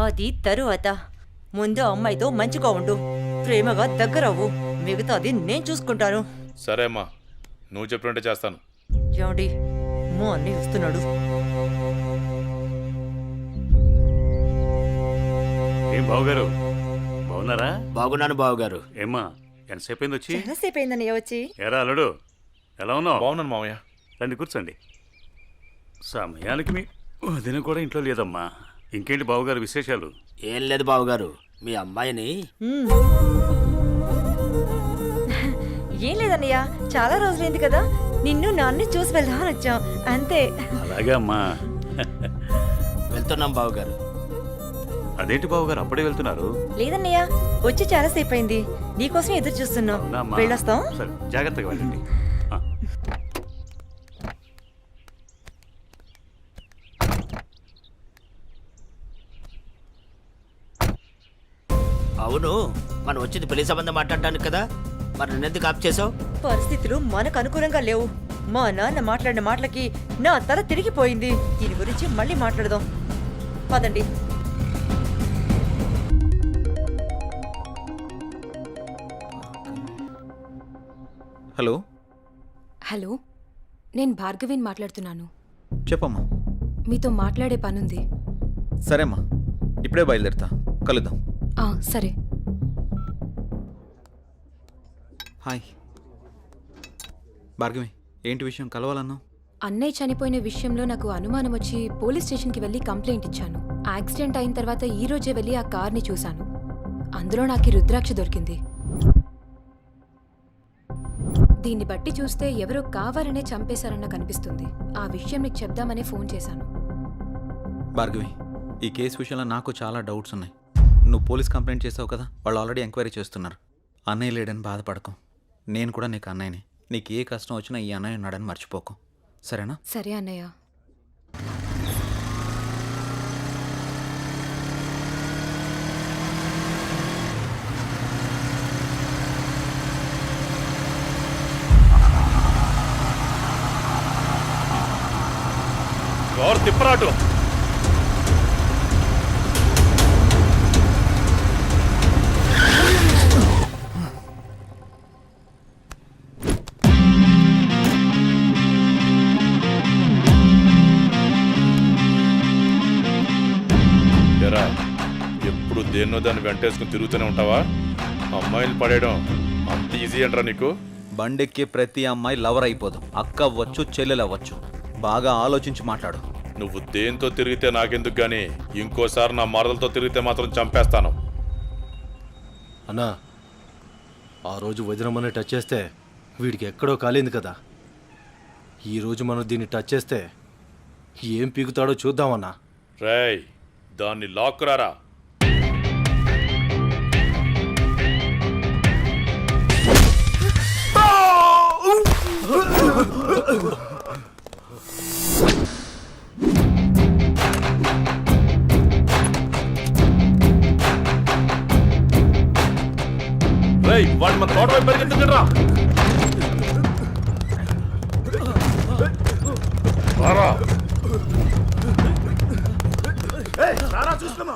అది తరువాత. ముందు అమ్మాయితో మంచిగా ఉండు, ప్రేమగా దగ్గరవ్వు, మిగతాది నేను చూసుకుంటాను. సరే అమ్మా, నువ్వు చెప్పినట్టే చేస్తాను. ఏమండి, మా అన్నయ్య వస్తున్నాడు. ఏం బావగారు, బాగున్నారా? బాగున్నాను బావగారు. ఏమ్మా, ఎంతసేపు అయింది వచ్చి? చాలాసేపు అయిందన్నయ్య వచ్చి. ఎరా అల్లుడు, ఎలా ఉన్నావు? బాగున్నాను మామయ్య. రండి కూర్చోండి. సమయానికి మీ వదిన కూడా ఇంట్లో లేదమ్మా. ఇంకేంటి బావగారు విశేషాలు? ఏం లేదు బావగారు, మీ అమ్మాయిని ఏం లేదన్నయ్య, చాలా రోజులైంది కదా, నిన్ను నాన్ని చూసి వెళ్దామని వచ్చాం అంతే. అలాగే అమ్మా. వెళ్తున్నాం బావగారు. అదేంటి బావగారు అప్పుడే వెళ్తున్నారు? లేదన్నయ్య, వచ్చి చాలాసేపు అయింది, నీకోసం ఎదురు చూస్తున్నాం. అవునమ్మా. వెళ్ళొస్తాం. సరే, జాగ్రత్తగా వెళ్ళండి. అవును, మనం వచ్చింది పెళ్లి సంబంధం మాట్లాడడానికి కదా, మరి నన్నెందుకు ఆప్ చేసావు? పరిస్థితులు మనకు అనుకూలంగా లేవు. మా నాన్న మాట్లాడిన మాటలకి నా తల తిరిగిపోయింది. దీని గురించి మళ్ళీ మాట్లాడదాం, పదండి. హలో హలో, నేను భార్గవిని మాట్లాడుతున్నాను. చెప్పమ్మా. మీతో మాట్లాడే పనుంది. సరేమ్మా, ఇప్పుడే బయలుదేరుతా, కలుద్దాం. సరే. హాయ్ భార్గవి, ఏంటి విషయం, కలవాలన్నావు? అన్నయ్య చనిపోయిన విషయంలో నాకు అనుమానం వచ్చి పోలీస్ స్టేషన్కి వెళ్ళి కంప్లైంట్ ఇచ్చాను. యాక్సిడెంట్ అయిన తర్వాత ఈ రోజే వెళ్ళి ఆ కార్ని చూశాను. అందులో నాకు ఈ రుద్రాక్ష దొరికింది. దీన్ని బట్టి చూస్తే ఎవరో కావాలనే చంపేశారన్న కనిపిస్తుంది. ఆ విషయం నీకు చెప్దామనే ఫోన్ చేశాను. భార్గవి, ఈ కేసు విషయంలో నాకు చాలా డౌట్స్ ఉన్నాయి. నువ్వు పోలీస్ కంప్లైంట్ చేసావు కదా, వాళ్ళు ఆల్రెడీ ఎంక్వైరీ చేస్తున్నారు. అన్నయ్య లేడని బాధపడకు, నేను కూడా నీకు అన్నయ్యని. నీకు ఏ కష్టం వచ్చినా ఈ అన్నయ్య ఉన్నాడని మర్చిపోకు, సరేనా? సరే అన్నయ్య. కారు తిప్పరాటు. ఎరా, ఎప్పుడు దేన్నో దాన్ని వెంటేసుకుని తిరుగుతూనే ఉంటావా? అమ్మాయిలు పడేయడం అంత ఈజీ అంటారా నీకు? బండెక్కి ప్రతి అమ్మాయి లవర్ అయిపోదు. అక్క అవ్వచ్చు, చెల్లెలు అవ్వచ్చు. బాగా ఆలోచించి మాట్లాడు. నువ్వు దేంతో తిరిగితే నాకెందుకు గానీ ఇంకోసారి నా మరదలతో తిరిగితే మాత్రం చంపేస్తాను. అన్నా, ఆ రోజు వజ్రమని టచ్ చేస్తే వీడికి ఎక్కడో కాలింది కదా. ఈరోజు మనం దీన్ని టచ్ చేస్తే ఏం పీకుతాడో చూద్దామన్నా. రేయ్, దాన్ని లాక్కురారా. రేయ్, వాడు మన తోట వైపు పరిగెత్తుకుంటురా. రారా. చూస్తున్నా.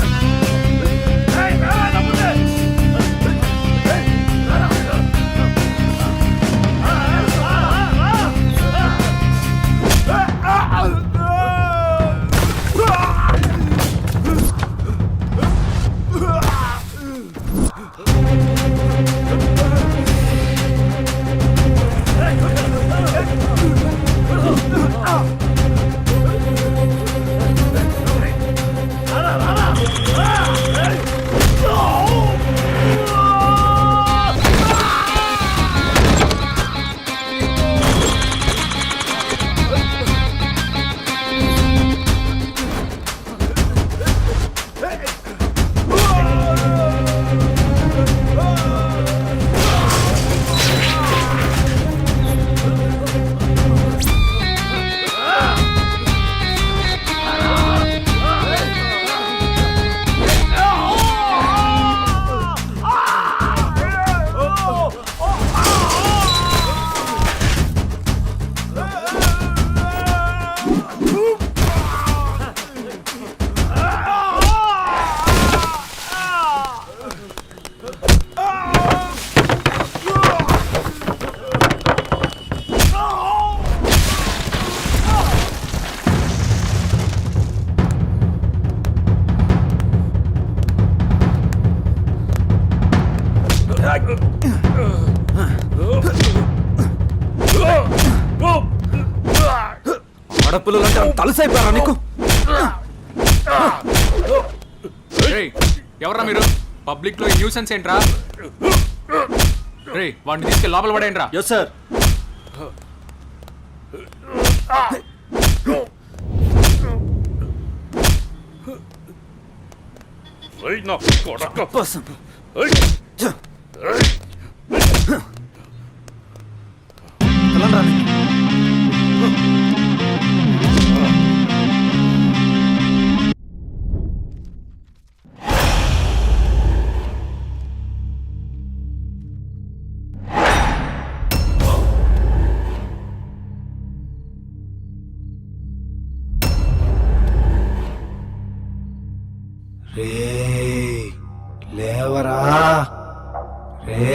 ఆడపిల్లలంటే తలసైపోయారా నీకు? ఎవరా మీరు? పబ్లిక్ లో న్యూసెన్స్ ఏంట్రా? రే, వాడిని తీసుకెళ్ళి లోపల పడేయండి రా. Yes sir. లేవరా రే.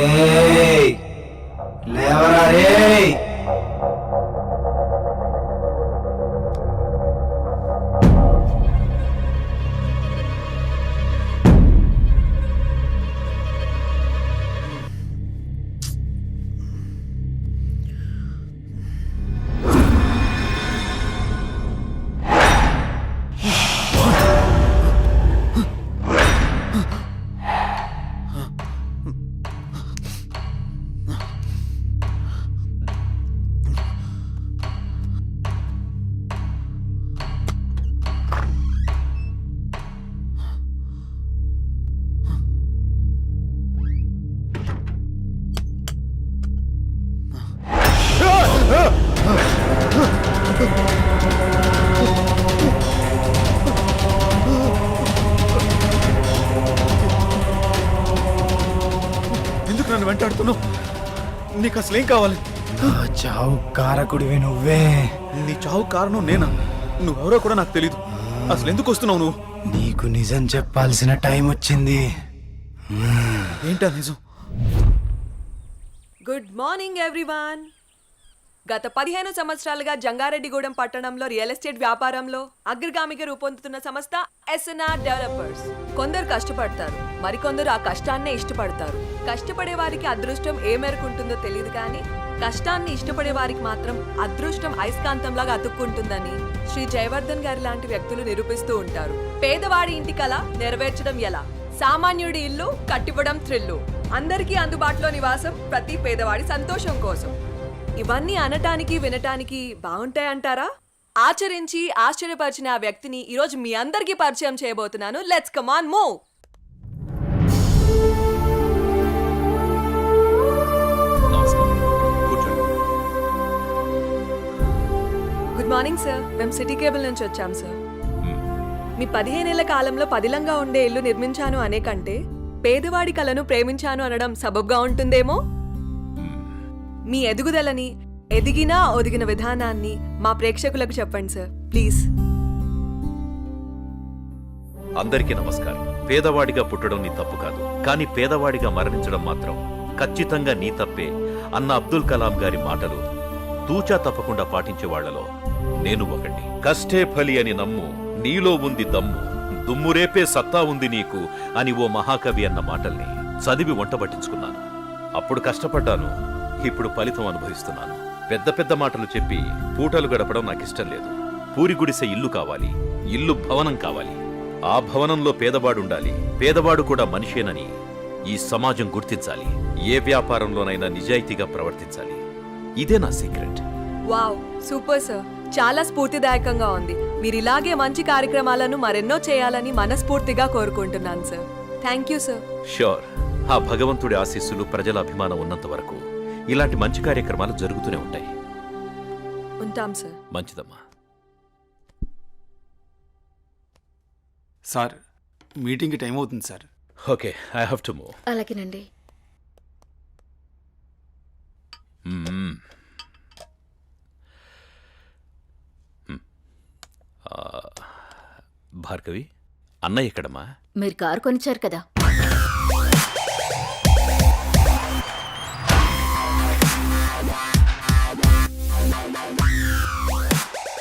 ఎందుకు నన్ను వెంటాడుతున్నావు? నీకు అసలు ఏం కావాలి? చావు కారకుడివి నువ్వే. నీ చావు కారణం నేనా? నువ్వెవరో కూడా నాకు తెలీదు. అసలు ఎందుకు వస్తున్నావు నువ్వు? నీకు నిజం చెప్పాల్సిన టైం వచ్చింది. ఏంటా నిజం? Good morning everyone. గత 15 సంవత్సరాలుగా జంగారెడ్డిగూడెం పట్టణంలో రియల్ ఎస్టేట్ వ్యాపారంలో అగ్రగామిగా రూపొందుతున్న సంస్థ ఎస్ఎన్ఆర్ డెవలపర్స్. కొందరు కష్టపడతారు, మరికొందరు ఆ కష్టాన్నే ఇష్టపడతారు. కష్టపడే వారికి అదృష్టం ఏ మేరకు ఉంటుందో తెలియదు, కానీ కష్టాన్ని ఇష్టపడే వారికి మాత్రం అదృష్టం అయస్కాంతంలాగా అతుక్కుంటుందని శ్రీ జయవర్ధన్ గారి లాంటి వ్యక్తులు నిరూపిస్తూ ఉంటారు. పేదవాడి ఇంటి కల నెరవేర్చడం ఎలా, సామాన్యుడి ఇల్లు కట్టివ్వడం థ్రిల్లు, అందరికీ అందుబాటులో నివాసం ప్రతి పేదవాడి సంతోషం కోసం. ఇవన్నీ అనటానికి వినటానికి బాగుంటాయంటారా? ఆచరించి ఆశ్చర్యపరిచిన ఆ వ్యక్తిని ఈరోజు మీ అందరికీ పరిచయం చేయబోతున్నాను. Let's come on move. Good morning sir. మేము సిటీ కేబుల్ నుంచి వచ్చాం సార్. మీ 15 ఏళ్ల కాలంలో పదిలంగా ఉండే ఇల్లు నిర్మించాను అనే కంటే పేదవాడి కలను ప్రేమించాను అనడం సబబ్గా ఉంటుందేమో. మీ ఎదుగుదలని, ఎదిగినా ఒదిగిన విధానాన్ని మా ప్రేక్షకులకు చెప్పండి సార్ ప్లీజ్. అందరికీ నమస్కారం. పేదవాడిగా పుట్టడం నీ తప్పు కాదు, కానీ పేదవాడిగా మరణించడం మాత్రం ఖచ్చితంగా నీ తప్పే అన్న అబ్దుల్ కలాం గారి మాటలు తూచా తప్పకుండా పాటించే వాళ్లలో నేను ఒకటి. కష్టే ఫలి అని నమ్ము, నీలో ఉంది దమ్ము, దుమ్మురేపే సత్తా ఉంది నీకు అని ఓ మహాకవి అన్న మాటల్ని చదివి వంటబట్టించుకున్నాను. అప్పుడు కష్టపడ్డాను, ఇప్పుడు ఫలితం అనుభవిస్తున్నాను. పెద్ద పెద్ద మాటలు చెప్పి పూటలు గడపడం నాకిష్టం లేదు. పూరి గుడిసె ఇల్లు కావాలి, ఇల్లు భవనం కావాలి. ఆ భవనంలో పేదవాడుండాలి, పేదవాడు కూడా మనిషేనని ఈ సమాజం గుర్తించాలి. ఏ వ్యాపారంలోనైనా నిజాయితీగా ప్రవర్తించాలి. ఇదే నా సీక్రెట్. Wow, super sir. చాలా స్ఫూర్తిదాయకంగా ఉంది. మీరు ఇలాగే మంచి కార్యక్రమాలను మరెన్నో చేయాలని మనస్ఫూర్తిగా కోరుకుంటున్నాను sir. Thank you sir. Sure. ఆ భగవంతుడి ఆశీస్సులు, ప్రజల అభిమానం ఉన్నంత వరకు ఇలాంటి మంచి కార్యక్రమాలు జరుగుతూనే ఉంటాయి. ఉంటాం సార్. మంచిదమ్మా. సార్, మీటింగ్కి టైం అవుతుంది sir. Okay, I have to move. అలాగేనండి. భార్గవి, అన్నయ్య ఎక్కడమ్మా? మీరు కారు కొనిచ్చారు కదా.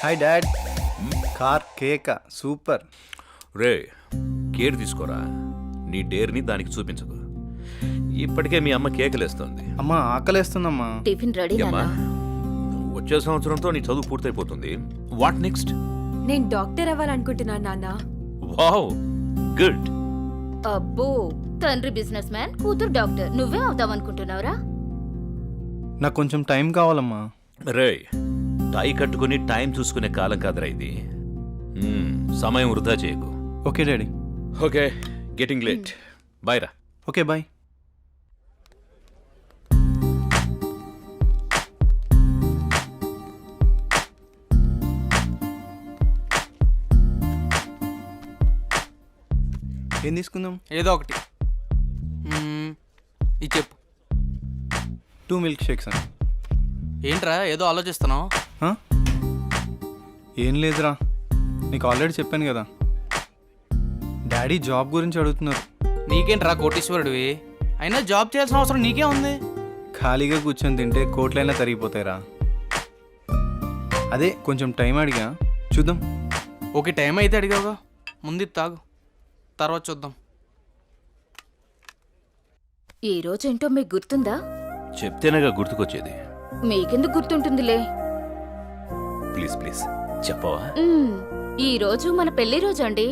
Hi dad. కార్ కేక సూపర్. రే, కేర్ తీసుకోరా. నీ డేర్ని దానికి చూపించకు. ఇప్పటికే మీ అమ్మ కేకలేస్తోంది. అమ్మా ఆకలేస్తుందమ్మా. Tiffin ready. వచ్చే సంవత్సరంతో నీ చదువు పూర్తయిపోతుంది. What next? నేను డాక్టర్ అవ్వాలనుకుంటున్నాను నాన్న. Wow, good. అబ్బో, తండ్రి బిజినెస్ మ్యాన్, కూతురు డాక్టర్. నువ్వే అవుతావనుకుంటున్నావురా? నాకు కొంచెం టైం కావాలమ్మా. రే, టై కట్టుకుని టైం చూసుకునే కాలం కాదురా ఇది. సమయం వృధా చేయకు. Okay daddy. Okay, getting late. Bye రా. Okay bye. ఏం తీసుకుందాం? ఏదో ఒకటి. ఇది చెప్పు. 2 మిల్క్ షేక్స్ అని. ఏంట్రా ఏదో ఆలోచిస్తున్నావు? ఏం లేదురా, నీకు ఆల్రెడీ చెప్పాను కదా. డాడీ జాబ్ గురించి అడుగుతున్నారు. నీకేంట్రా కోటీశ్వరుడివి, అయినా జాబ్ చేయాల్సిన అవసరం నీకే ఉంది. ఖాళీగా కూర్చొని తింటే కోట్లైనా తరిగిపోతాయిరా. అదే కొంచెం టైం అడిగా, చూద్దాం. ఓకే, టైం అయితే అడిగావుగా, ముందు తాగు, తర్వాత చూద్దాం. ఈ రోజు ఏంటో మీకు గుర్తుందా? చెప్తేనేగా గుర్తుకొచ్చేది. మీకెందుకు గుర్తుంటుందిలే. ప్లీజ్ ప్లీజ్ చెప్పవా? ఈ రోజు మన పెళ్లి రోజు అండి.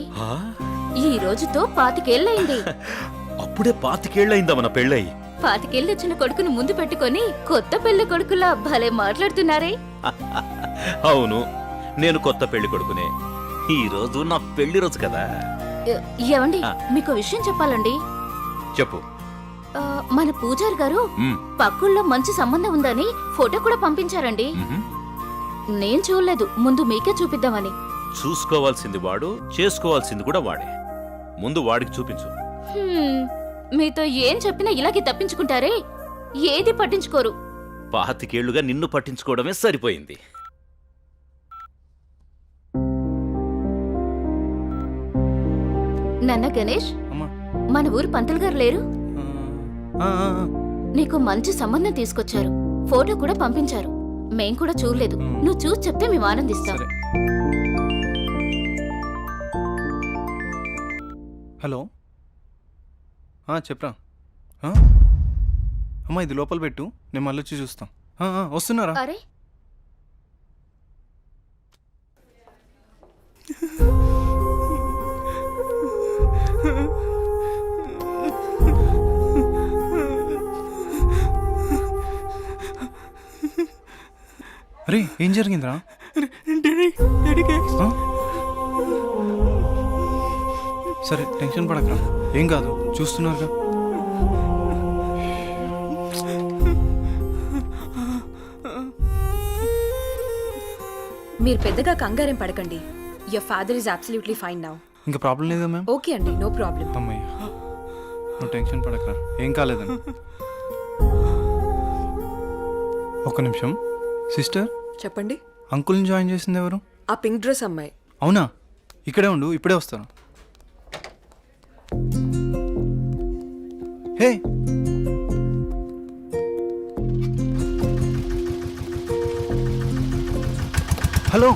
ఈ రోజుతో 25 ఏళ్ళయింది. అప్పుడే 25 ఏళ్ళయిందా మన పెళ్ళయి? 25 ఏళ్ళు వచ్చిన కొడుకుని ముందు పెట్టుకొని కొత్త పెళ్లి కొడుకులా భలే మాట్లాడుతున్నారే. అవును, నేను కొత్త పెళ్లి కొడుకునే. ఈ రోజు నా పెళ్లి రోజు కదా. ఏమండి, మీకు విషయం చెప్పాలండి. చెప్పు. మన పూజారి గారు పక్కుల్లో మంచి సంబంధం ఉందని ఫోటో కూడా పంపించారండి. నేను చూడలేదు, ముందు మీకే చూపిద్దామని. చూసుకోవాల్సింది వాడు, చేసుకోవాల్సింది కూడా వాడే. ముందు వాడికి చూపించు. మీతో ఏం చెప్పినా ఇలాగే తప్పించుకుంటారే, ఏది పట్టించుకోరు. 25 ఏళ్లుగా నిన్ను పట్టించుకోవడమే సరిపోయింది. నాన్న గణేష్, మన ఊరు పంతులు గారు లేరు? నీకు మంచి సంబంధం తీసుకొచ్చారు, ఫోటో కూడా పంపించారు. మేం కూడా చూడలేదు, నువ్వు చూసి చెప్తే మేము ఆనందిస్తాం. హలో, చెప్పరా. అమ్మా ఇది లోపల పెట్టు, నేను మళ్ళీ వచ్చి చూస్తాం. వస్తున్నారా? అరే అరే ఏం జరిగిందిరా? సరే టెన్షన్ పడకరా, ఏం కాదు, చూస్తున్నారుగా. మీరు పెద్దగా కంగారేం పడకండి. Your father is absolutely fine now. ఇంకా ప్రాబ్లం లేదా మ్యామ్? ఓకే అండి, నో ప్రాబ్లం. అమ్మయ్య, నువ్వు టెన్షన్ పడకరా, ఏం కాలేదని. ఒక నిమిషం సిస్టర్, చెప్పండి. అంకుల్ని జాయిన్ చేసింది ఎవరు? ఆ పింక్ డ్రెస్ అమ్మాయి. అవునా? ఇక్కడే ఉండు, ఇప్పుడే వస్తాను. Hey hello.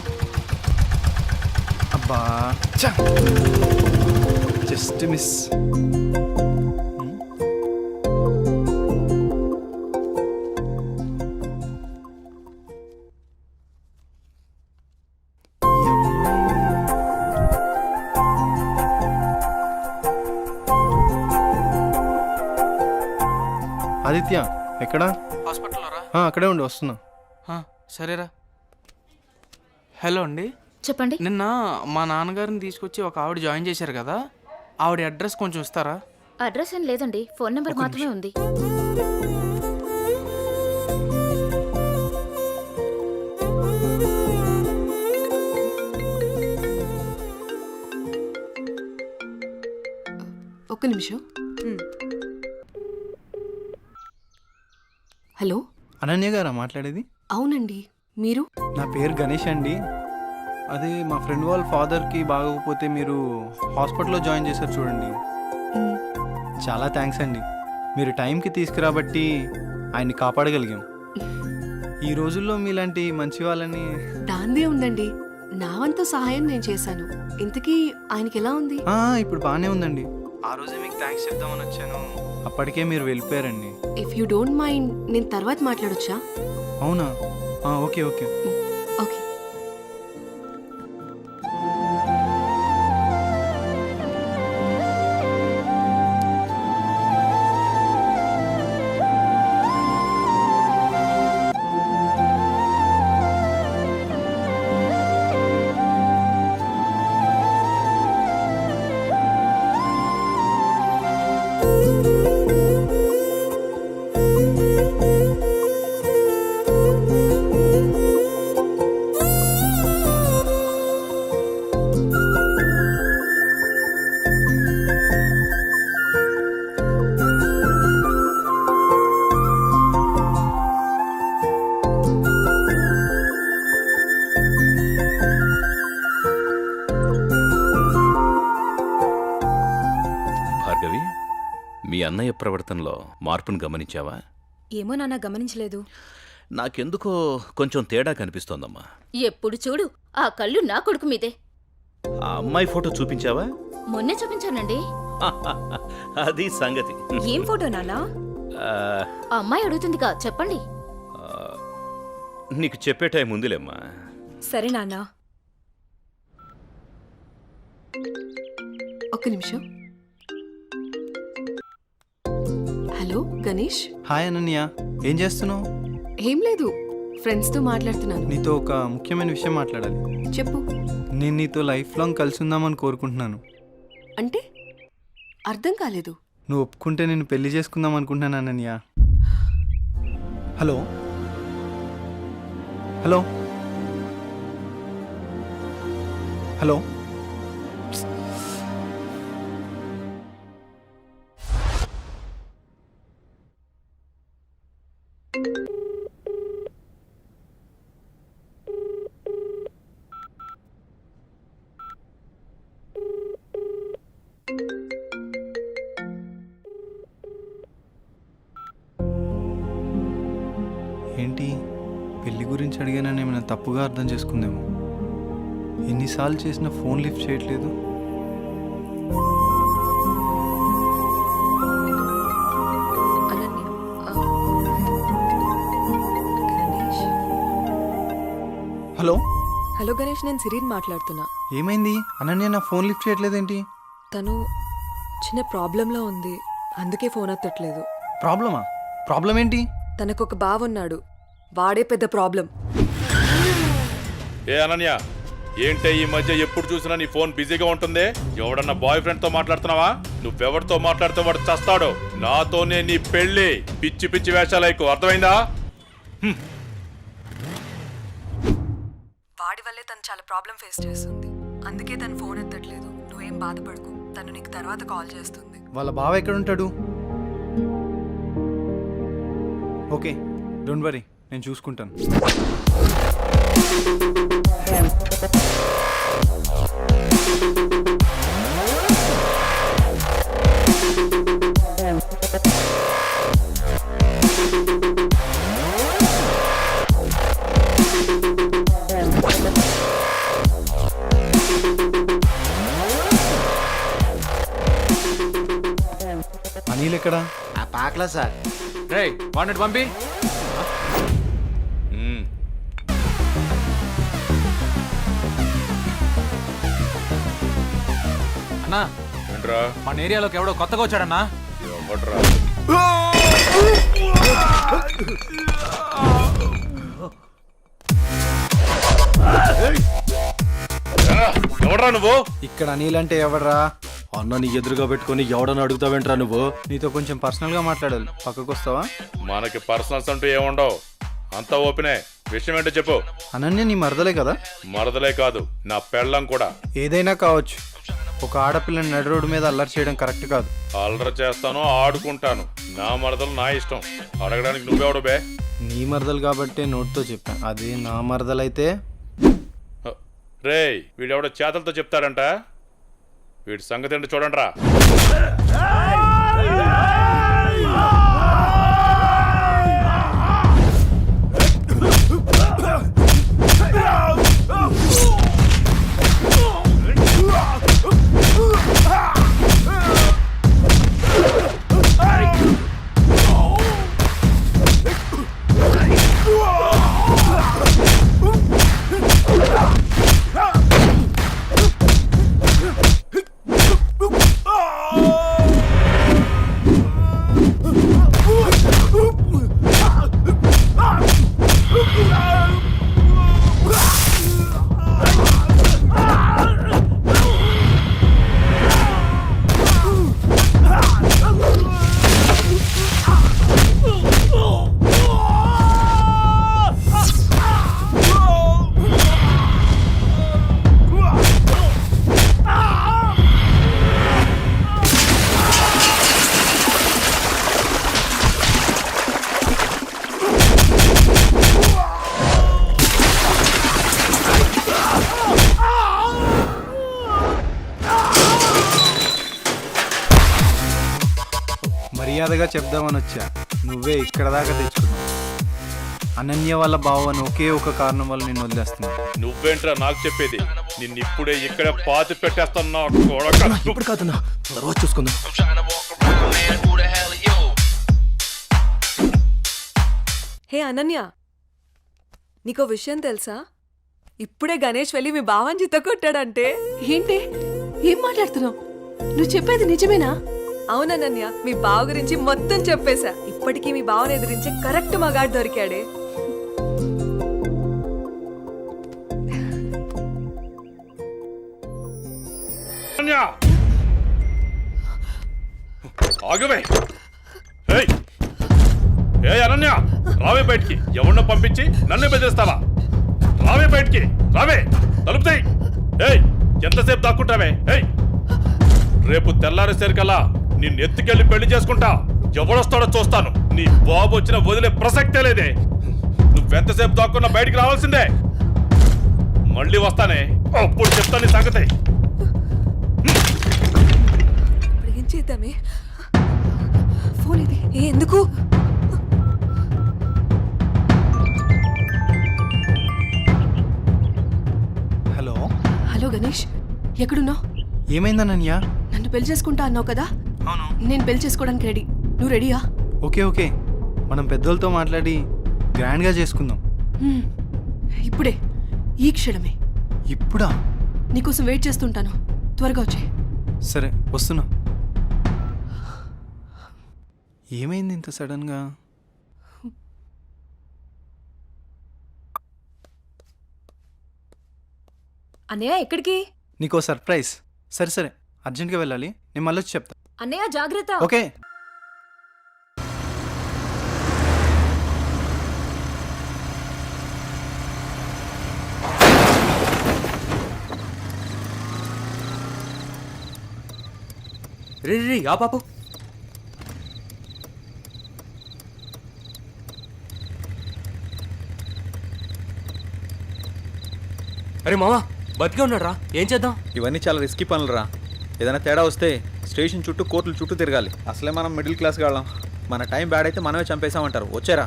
అబ్బా జస్ట్ మిస్. ఆదిత్య ఎక్కడా? హాస్పిటల్లో రా. అక్కడే ఉండి వస్తున్నా. సరేరా. హలో అండి, చెప్పండి. నిన్న మా నాన్నగారిని తీసుకొచ్చి ఒక ఆవిడ జాయిన్ చేశారు కదా, ఆవిడ అడ్రస్ కొంచెం ఇస్తారా? అడ్రస్ ఏం లేదండి, ఫోన్ నెంబర్ మాత్రమే ఉంది. ఒక్క నిమిషం. హలో, అనన్య గారా మాట్లాడేది? అవునండి, మీరు? నా పేరు గణేష్ అండి. అదే మా ఫ్రెండ్ వాళ్ళ ఫాదర్కి బాగోకపోతే మీరు హాస్పిటల్లో జాయిన్ చేశారు చూడండి. చాలా థ్యాంక్స్ అండి, మీరు టైంకి తీసుకురాబట్టి ఆయన్ని కాపాడగలిగాం. ఈ రోజుల్లో మీలాంటి మంచి వాళ్ళని. దాందే ఉందండి, నా వంతు సహాయం నేను చేశాను. ఇంతకీ ఆయనకి ఎలా ఉంది? ఇప్పుడు బాగానే ఉందండి. ఆ రోజే మీకు థ్యాంక్స్ చెప్దామని వచ్చాను, అప్పటికే మీరు వెళ్ళిపోయారండి. ఇఫ్ యూ డోంట్ మైండ్ నేను తర్వాత మాట్లాడొచ్చా? అవునా? Okay okay. ఓకే. భార్గవి, మీ అన్నయ్య ప్రవర్తనలో మార్పును గమనించావా? ఏమో నాన్న, గమనించలేదు. నాకెందుకో కొంచెం తేడా కనిపిస్తోందమ్మా. ఎప్పుడు చూడు ఆ కళ్ళు నా కొడుకు మీదే. ఆ అమ్మాయి ఫోటో చూపించావా? మొన్నే చూపించానండి. అది సంగతి. ఏం ఫోటో నాన్న? ఆ, ఆ అమ్మాయి అడుగుతుందిగా, చెప్పండి. నీకు చెప్పే టైం ఉందిలేమ్మా. సరే నాన్న. ఒక్క నిమిషం. హలో గణేష్. హాయ్ అనన్య, ఏం చేస్తున్నావు? ఏం లేదు, ఫ్రెండ్స్తో మాట్లాడుతున్నాను. నీతో ఒక ముఖ్యమైన విషయం మాట్లాడాలి. చెప్పు. నేను నీతో లైఫ్ లాంగ్ కలిసి ఉందామని కోరుకుంటున్నాను. అంటే అర్థం కాలేదు. నువ్వు ఒప్పుకుంటే నేను పెళ్లి చేసుకుందాం అనుకుంటున్నాను అనన్య. హలో హలో హలో ఏంటి పెళ్లి గురించి అడిగానని ఏమైనా తప్పుగా అర్థం చేసుకుందేమో. ఎన్నిసార్లు చేసినా ఫోన్ లిఫ్ట్ చేయట్లేదు. హలో హలో గణేష్, నేను సిరీన్ మాట్లాడుతున్నా. ఏమైంది? అనన్య నా ఫోన్ లిఫ్ట్ చేయట్లేదేంటి? తను చిన్న ప్రాబ్లంలో ఉంది, అందుకే ఫోన్ ఎత్తట్లేదు. ప్రాబ్లమా? ప్రాబ్లం ఏంటి? తనకు ఒక బావ ఉన్నాడు, వాడే పెద్ద ప్రాబ్లం. ఏ అనన్య, ఏంటే ఈ మధ్య ఎప్పుడు చూసినా నీ ఫోన్ బిజీగా ఉంటుంది? ఎవడన్నా బాయ్ ఫ్రెండ్ తో మాట్లాడుతున్నావా? నువ్వెవరితో మాట్లాడితే వాడు చస్తాడు. నాతోనే నీ పెళ్లి. పిచ్చి పిచ్చి వేషాలైకు, అర్థమైందా? వాడి వల్లే తను చాలా ప్రాబ్లం ఫేస్ చేస్తుంది, అందుకే తను ఫోన్ ఎత్తట్లేదు. నువ్వేం బాధపడకు, తను నీకు తర్వాత కాల్ చేస్తుంది. వాళ్ళ బావ ఎక్కడ ఉంటాడు? ఓకే, డోంట్ వరీ, నేను చూసుకుంటాను. అనిల్ ఎక్కడా? ఆ పాకలా సార్. రే వాడిని పంపి. అన్నా ఏంట్రా? మన ఏరియాలోకి ఎవడో కొత్తగా వచ్చాడన్నా. ఎవడ్రా? ఎవడ్రా నువ్వు? ఇక్కడ అనిల్ అంటే ఎవడ్రా? అన్న నీ ఎదురుగా పెట్టుకొని ఎవడని అడుగుతావేంట్రా నువ్వు? నీతో కొంచెం పర్సనల్గా మాట్లాడాలి, పక్కకు వస్తావా? మనకి పర్సనల్స్ అంటూ ఏముండవు, అంతా ఓపెనే. విషయం ఏంటో చెప్పు. అనన్య నీ మరదలే కదా? మరదలే కాదు, నా పెళ్ళం కూడా. ఏదైనా కావచ్చు, ఒక ఆడపిల్లని నడి రోడ్డు మీద అల్లరి చేయడం కరెక్ట్ కాదు. అల్లరి చేస్తాను, ఆడుకుంటాను. నా మరదలు నా ఇష్టం. అడగడానికి నువ్వెవడు బే? నీ మరదలు కాబట్టి నోట్తో చెప్పాను, అదే నా మరదలైతే. రేయ్, వీడెవడో చేతలతో చెప్తాడంట. వీడి సంగతి ఏంటో చూడండి రా. మర్యాదగా చెప్దామని వచ్చా, నువ్వే ఇక్కడ దాకా తెచ్చుకున్నావు. అనన్య వాళ్ళ బావని ఒకే ఒక కారణం వల్ల నేను వదిలేస్తున్నా. నువ్వేంట్రా నాకు చెప్పేది? నిన్నిప్పుడే ఇక్కడ పాతి పెట్టేస్తున్నా. ఇప్పుడు కాదన్నా, తర్వాత చూసుకుందాం. హే అనన్య, నీకో విషయం తెలుసా? ఇప్పుడే గణేష్ వెళ్ళి మీ బావని చిత్త కొట్టాడంటే. ఏంటి? ఏం మాట్లాడుతున్నావు? నువ్వు చెప్పేది నిజమేనా? అవునన్నయ్య, మీ బావ గురించి మొత్తం చెప్పేశా. ఇప్పటికీ మీ బావని ఎదిరించే కరెక్ట్ మగాడు దొరికాడే. ఆగవే. ఏ అనన్య, రావే బయటికి. ఎవరినో పంపించి నన్ను బెదిరిస్తావా? రావే బయటికి, రావే. తలుపుతాయి. ఏయ్, ఎంతసేపు దాక్కుంటావే? ఏయ్! రేపు తెల్లారేసరికల్లా నిన్ను ఎత్తుకెళ్ళి పెళ్లి చేసుకుంటా. ఎవడొస్తాడో చూస్తాను. నీ బాబు వచ్చిన వదిలే ప్రసక్తే లేదే. నువ్వెంతసేపు దాక్కున్నా బయటికి రావాల్సిందే. మళ్ళీ వస్తానే, అప్పుడు చెప్తాను నీ సంగతి. ఇప్పుడు ఏం చేద్దామే? ఫోన్ ఇది ఎందుకు? హలో హలో గణేష్, ఎక్కడున్నావు? ఏమైందా నన్యా? నన్ను పెళ్లి చేసుకుంటా అన్నావు కదా. అవును. నేను పెళ్లి చేసుకోవడానికి రెడీ. నువ్వు రెడీయా? ఓకే ఓకే, మనం పెద్దోళ్ళతో మాట్లాడి గ్రాండ్గా చేసుకుందాం. ఇప్పుడే, ఈ క్షణమే. ఇప్పుడా? నీకోసం వెయిట్ చేస్తుంటాను. త్వరగా వచ్చే. సరే వస్తున్నా. ఏమైంది ఇంత సడన్గా? అన్నయ్య ఎక్కడికి? నీకో సర్ప్రైజ్. సరే సరే, అర్జెంట్గా వెళ్ళాలి. నేను మళ్ళీ వచ్చి చెప్తా. అన్నయ్య జాగ్రత్త. ఓకే. రే రే ఆ పాపు. అరే మామా, బతికే ఉన్నాడు రా. ఏం చేద్దాం? ఇవన్నీ చాలా రిస్కీ పనులు రా. ఏదైనా తేడా వస్తే స్టేషన్ చుట్టూ కోర్టుల చుట్టూ తిరగాలి. అసలే మనం మిడిల్ క్లాస్ వాళ్ళం. మన టైం బ్యాడ్ అయితే మనమే చంపేశామంటారు. వచ్చారా?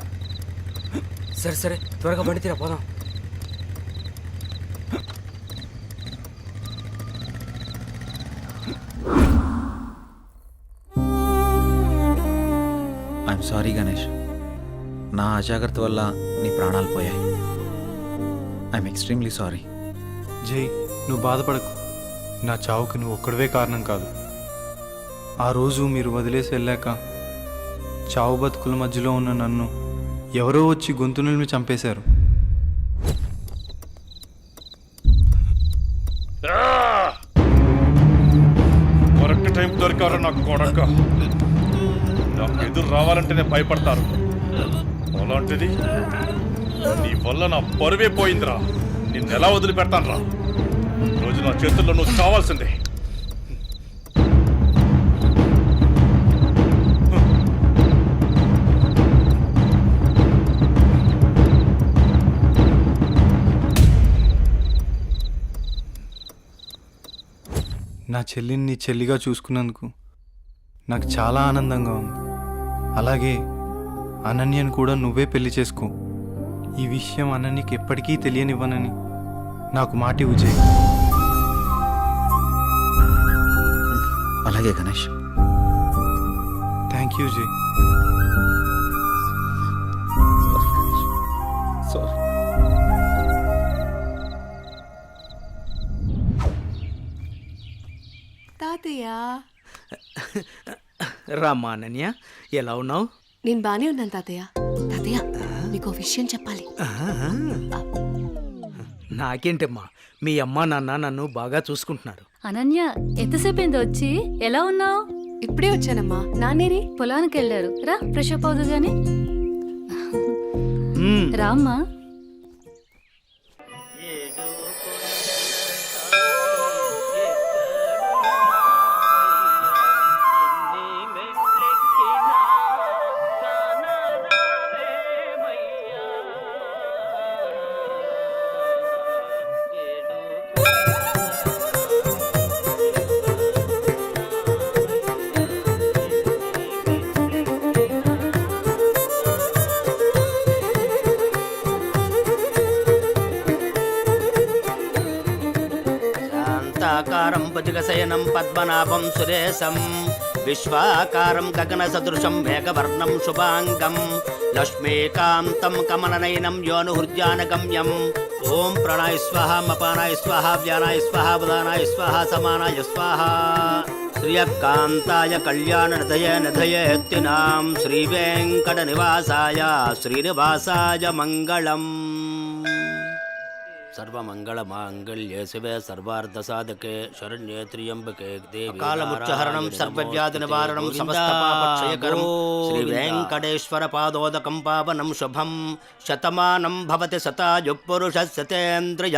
సరే సరే, త్వరగా బండి తీరా, పోదాం. ఐఎమ్ సారీ గణేష్, నా అజాగ్రత్త వల్ల నీ ప్రాణాలు పోయాయి. I'm extremely sorry. జై, నువ్వు బాధపడకు. నా చావుకు నువ్వు ఒక్కడవే కారణం కాదు. ఆ రోజు మీరు వదిలేసి వెళ్ళాక చావు బతుకుల మధ్యలో ఉన్న నన్ను ఎవరో వచ్చి గొంతు నిలిమి చంపేశారు. కరెక్ట్ టైం దొరికారు నాకు కొడక. నాకు ఎదురు రావాలంటేనే భయపడతారు. అలాంటిది నీ వల్ల నా పరువే పోయిందిరా. నిన్నెలా వదిలిపెడతాను రా? రోజు నా చేతుల్లో నువ్వు కావాల్సిందే. నా చెల్లిని నీ చెల్లిగా చూసుకున్నందుకు నాకు చాలా ఆనందంగా ఉంది. అలాగే అనన్యను కూడా నువ్వే పెళ్లి చేసుకో. ఈ విషయం అనన్యకి ఎప్పటికీ తెలియనివ్వనని నాకు మాటి విజయ్. అలాగే గణేష్. థ్యాంక్ యూ జై. సారీ. తాతయ్య, రామ్మా అనన్య, ఎలా ఉన్నావు? నేను బానే ఉన్నాను తాతయ్య. తాతయ్య, మీకు విషయం చెప్పాలి. నాకేంటమ్మా, మీ అమ్మా నాన్న నన్ను బాగా చూసుకుంటున్నారు. అనన్య, ఎంతసేపు అయింది వచ్చి? ఎలా ఉన్నావు? ఇప్పుడే వచ్చానమ్మా. నాన్నేరి? పొలానికి వెళ్ళారు. రా, ఫ్రెష్ అప్ అవుదు గాని. రామ్మా. శాంతాకారం భుజగశయనం పద్మనాభం సురేశం విశ్వాకారం గగనసదృశం మేఘవర్ణం శుభాంగం లక్ష్మీకాంతం కమలనయనం యోనుహృద్యానగమ్యం. ఓం ప్రణాయ స్వాహ, మపానాయ స్వాహ, వ్యానాయ స్వాహ, ఉదానాయ స్వాహ, సమానాయ స్వాహ. శ్రియకాంతాయ కళ్యాణ నిధయేత్తినాం శ్రీవేంకట నివాసాయ శ్రీనివాసాయ మంగళం. సర్వమంగళ మాంగళ్యే శివే సర్వార్థ సాధకే శరణ్యే త్ర్యంబకే దేవి కాలముచ్చహరణం సర్వవ్యాధి నివారణం సమస్త పాపక్షయకరం శ్రీ వెంకటేశ్వర పాదోదకం పావనం శుభం శతమానం భవతి శతాయు పురుష శతేంద్రియ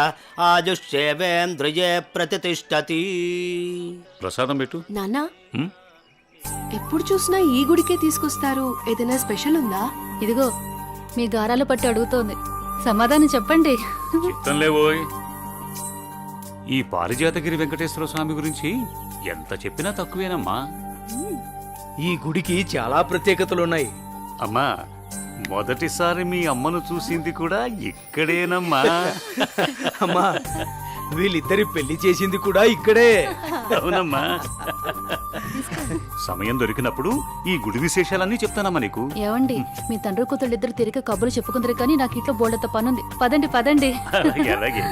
ఆయుష్యేవేంద్రియే ప్రతిష్టతి. ప్రసాదం పెట్టు. నాన్నా ఎప్పుడు చూసినా ఈ గుడికే తీసుకొస్తారు, ఏదైనా స్పెషల్ ఉందా? ఇదిగో మీ గారాలు పట్టి అడుగుతోంది, సమాధానం చెప్పండి. చిత్తం లేవోయ్. ఈ పారిజాతగిరి వెంకటేశ్వర స్వామి గురించి ఎంత చెప్పినా తక్కువేనమ్మా. ఈ గుడికి చాలా ప్రత్యేకతలున్నాయి. అమ్మా, మొదటిసారి మీ అమ్మను చూసింది కూడా ఇక్కడేనమ్మా. అమ్మా, వీళ్ళిద్దరి పెళ్లి చేసింది కూడా ఇక్కడే. అవునమ్మా. సమయం దొరికినప్పుడు ఈ గుడి విశేషాలన్నీ చెప్తానమ్మా నీకు. ఏవండి, మీ తండ్రి కూతుళ్ళు ఇద్దరు తిరిగి కబుర్లు చెప్పుకుందరు కానీ నాకు ఇంట్లో బోల్డంత పనుంది. పదండి పదండి. అలాగే అలాగే.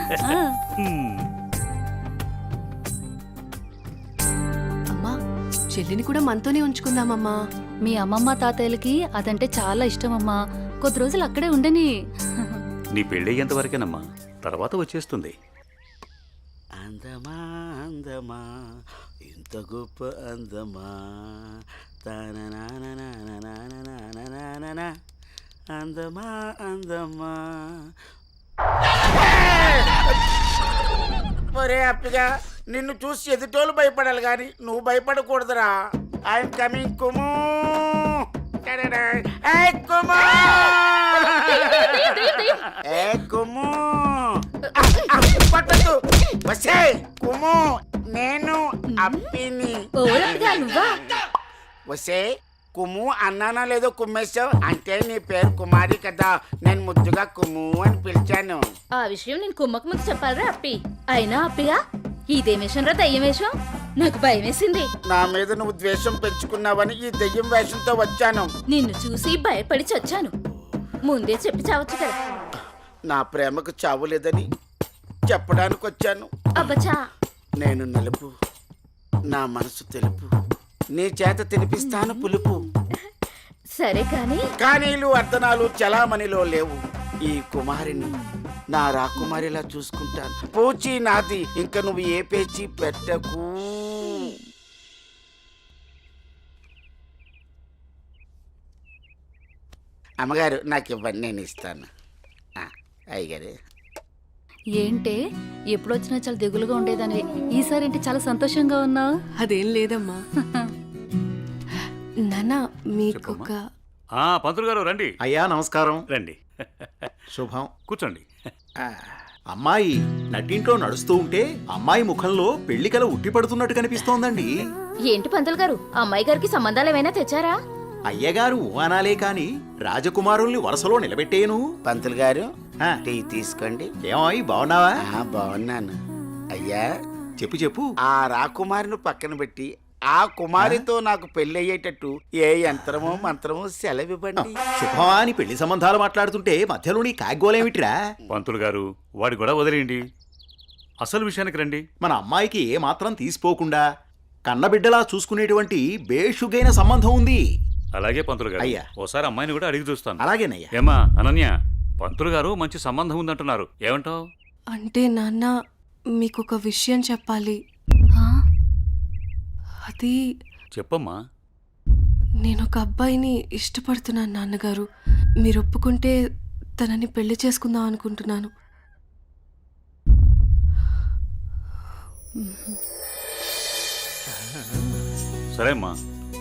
అమ్మా, చెల్లిని కూడా మనతోనే ఉంచుకుందామమ్మా. మీ అమ్మమ్మ తాతయ్యలకి అదంటే చాలా ఇష్టం అమ్మా. కొద్ది రోజులు అక్కడే ఉండని. నీ పెళ్ళయ్యేంత వరకేనమ్మా, తర్వాత వచ్చేస్తుంది. అందమా అందమా ఇంత గొప్ప అందమా అందమా అందమా. ఒరే అప్పిగా, నిన్ను చూసి ఎదుటోళ్ళు భయపడాలి కానీ నువ్వు భయపడకూడదురా. I'm coming కుము. కుము పట్టదు. వసే కుము, నేను అప్పిని. వసే కుము అన్నానా లేదో కుమ్మేశావు అంటే నీ పేరు కుమారి కదా, నేను ముద్దుగా కుము అని పిలిచాను. ఆ విషయం నేను కుమ్మకు ముందు చెప్పాలరా అప్పి. అయినా అప్పిగా ఇదేం వేషం రా, దయ్యం వేషం? నాకు భయం వేసింది. నా మీద నువ్వు ద్వేషం పెంచుకున్నావని ఈ దెయ్యం వేషంతో వచ్చాను. నిన్ను చూసి భయపడి చచ్చాను. ముందే చెప్పి చావచ్చు కదా. నా ప్రేమకు చావు లేదని చెప్పడానికి వచ్చాను. అబ్బచా, నేను నలుపు, నా మనసు తెలుపు, నీ చేత తినిపిస్తాను పులుపు. సరే కానీ కానీలు అర్ధనాలు చలామణిలో లేవు. ఈ కుమారిని నా రాకుమారిలా చూసుకుంటాను. పూచి నాది, ఇంక నువ్వు ఏ పేచి పెట్టకు. అమ్మగారు నాకు ఇవ్వండి, నేను ఇస్తాను. అయ్యగారు. ఏంటే ఎప్పుడొచ్చినా చాలా దిగులుగా ఉండేదాన్ని, ఈసారి ఏంటి చాలా సంతోషంగా ఉన్నావు? అదేం లేదమ్మా. నాన్న మీకొక పంతులు గారు రండి. అయ్యా నమస్కారం. రండి. శుభం. కూర్చోండి. అమ్మాయి నట్టింట్లో నడుస్తూ ఉంటే అమ్మాయి ముఖంలో పెళ్లికల ఉట్టిపడుతున్నట్టు కనిపిస్తోందండి. ఏంటి పంతులు గారు, అమ్మాయి గారికి సంబంధాలు ఏమైనా తెచ్చారా? అయ్యగారు ఊహనాలే కాని రాజకుమారుల్ని వరుసలో నిలబెట్టేను. పంతులు గారు టీ తీసుకోండి. ఏమాయి బాగున్నావా? బాగున్నాను. అయ్యా చెప్పు చెప్పు. ఆ రాకుమారిని పక్కన పెట్టి ఆ కుమారితో నాకు పెళ్లి అయ్యేటట్టు ఏ యంత్రమో మంత్రమో సెలవివ్వండి. శుభమా అని పెళ్లి సంబంధాలు మాట్లాడుతుంటే మధ్యలో నీ కాగ్గోలేమిట్రా? పంతులు గారు వాడి కూడా వదిలేయండి, అసలు విషయానికి రండి. మన అమ్మాయికి ఏ మాత్రం తీసిపోకుండా కన్నబిడ్డలా చూసుకునేటువంటి బేషుగైన సంబంధం ఉంది. అలాగే పంతులు గారు. అయ్యా. ఓసారి అమ్మాయిని కూడా అడిగి చూస్తాను. అలాగేనయ్యా. ఏమా అనన్య, పంతులు గారు మంచి సంబంధం ఉందంటున్నారు, ఏమంటావు? అంటే నాన్న మీకొక విషయం చెప్పాలి. అది చెప్పమ్మా. నేను ఒక అబ్బాయిని ఇష్టపడుతున్నాను నాన్నగారు. మీరు ఒప్పుకుంటే తనని పెళ్లి చేసుకుందాం అనుకుంటున్నాను. సరే అమ్మా,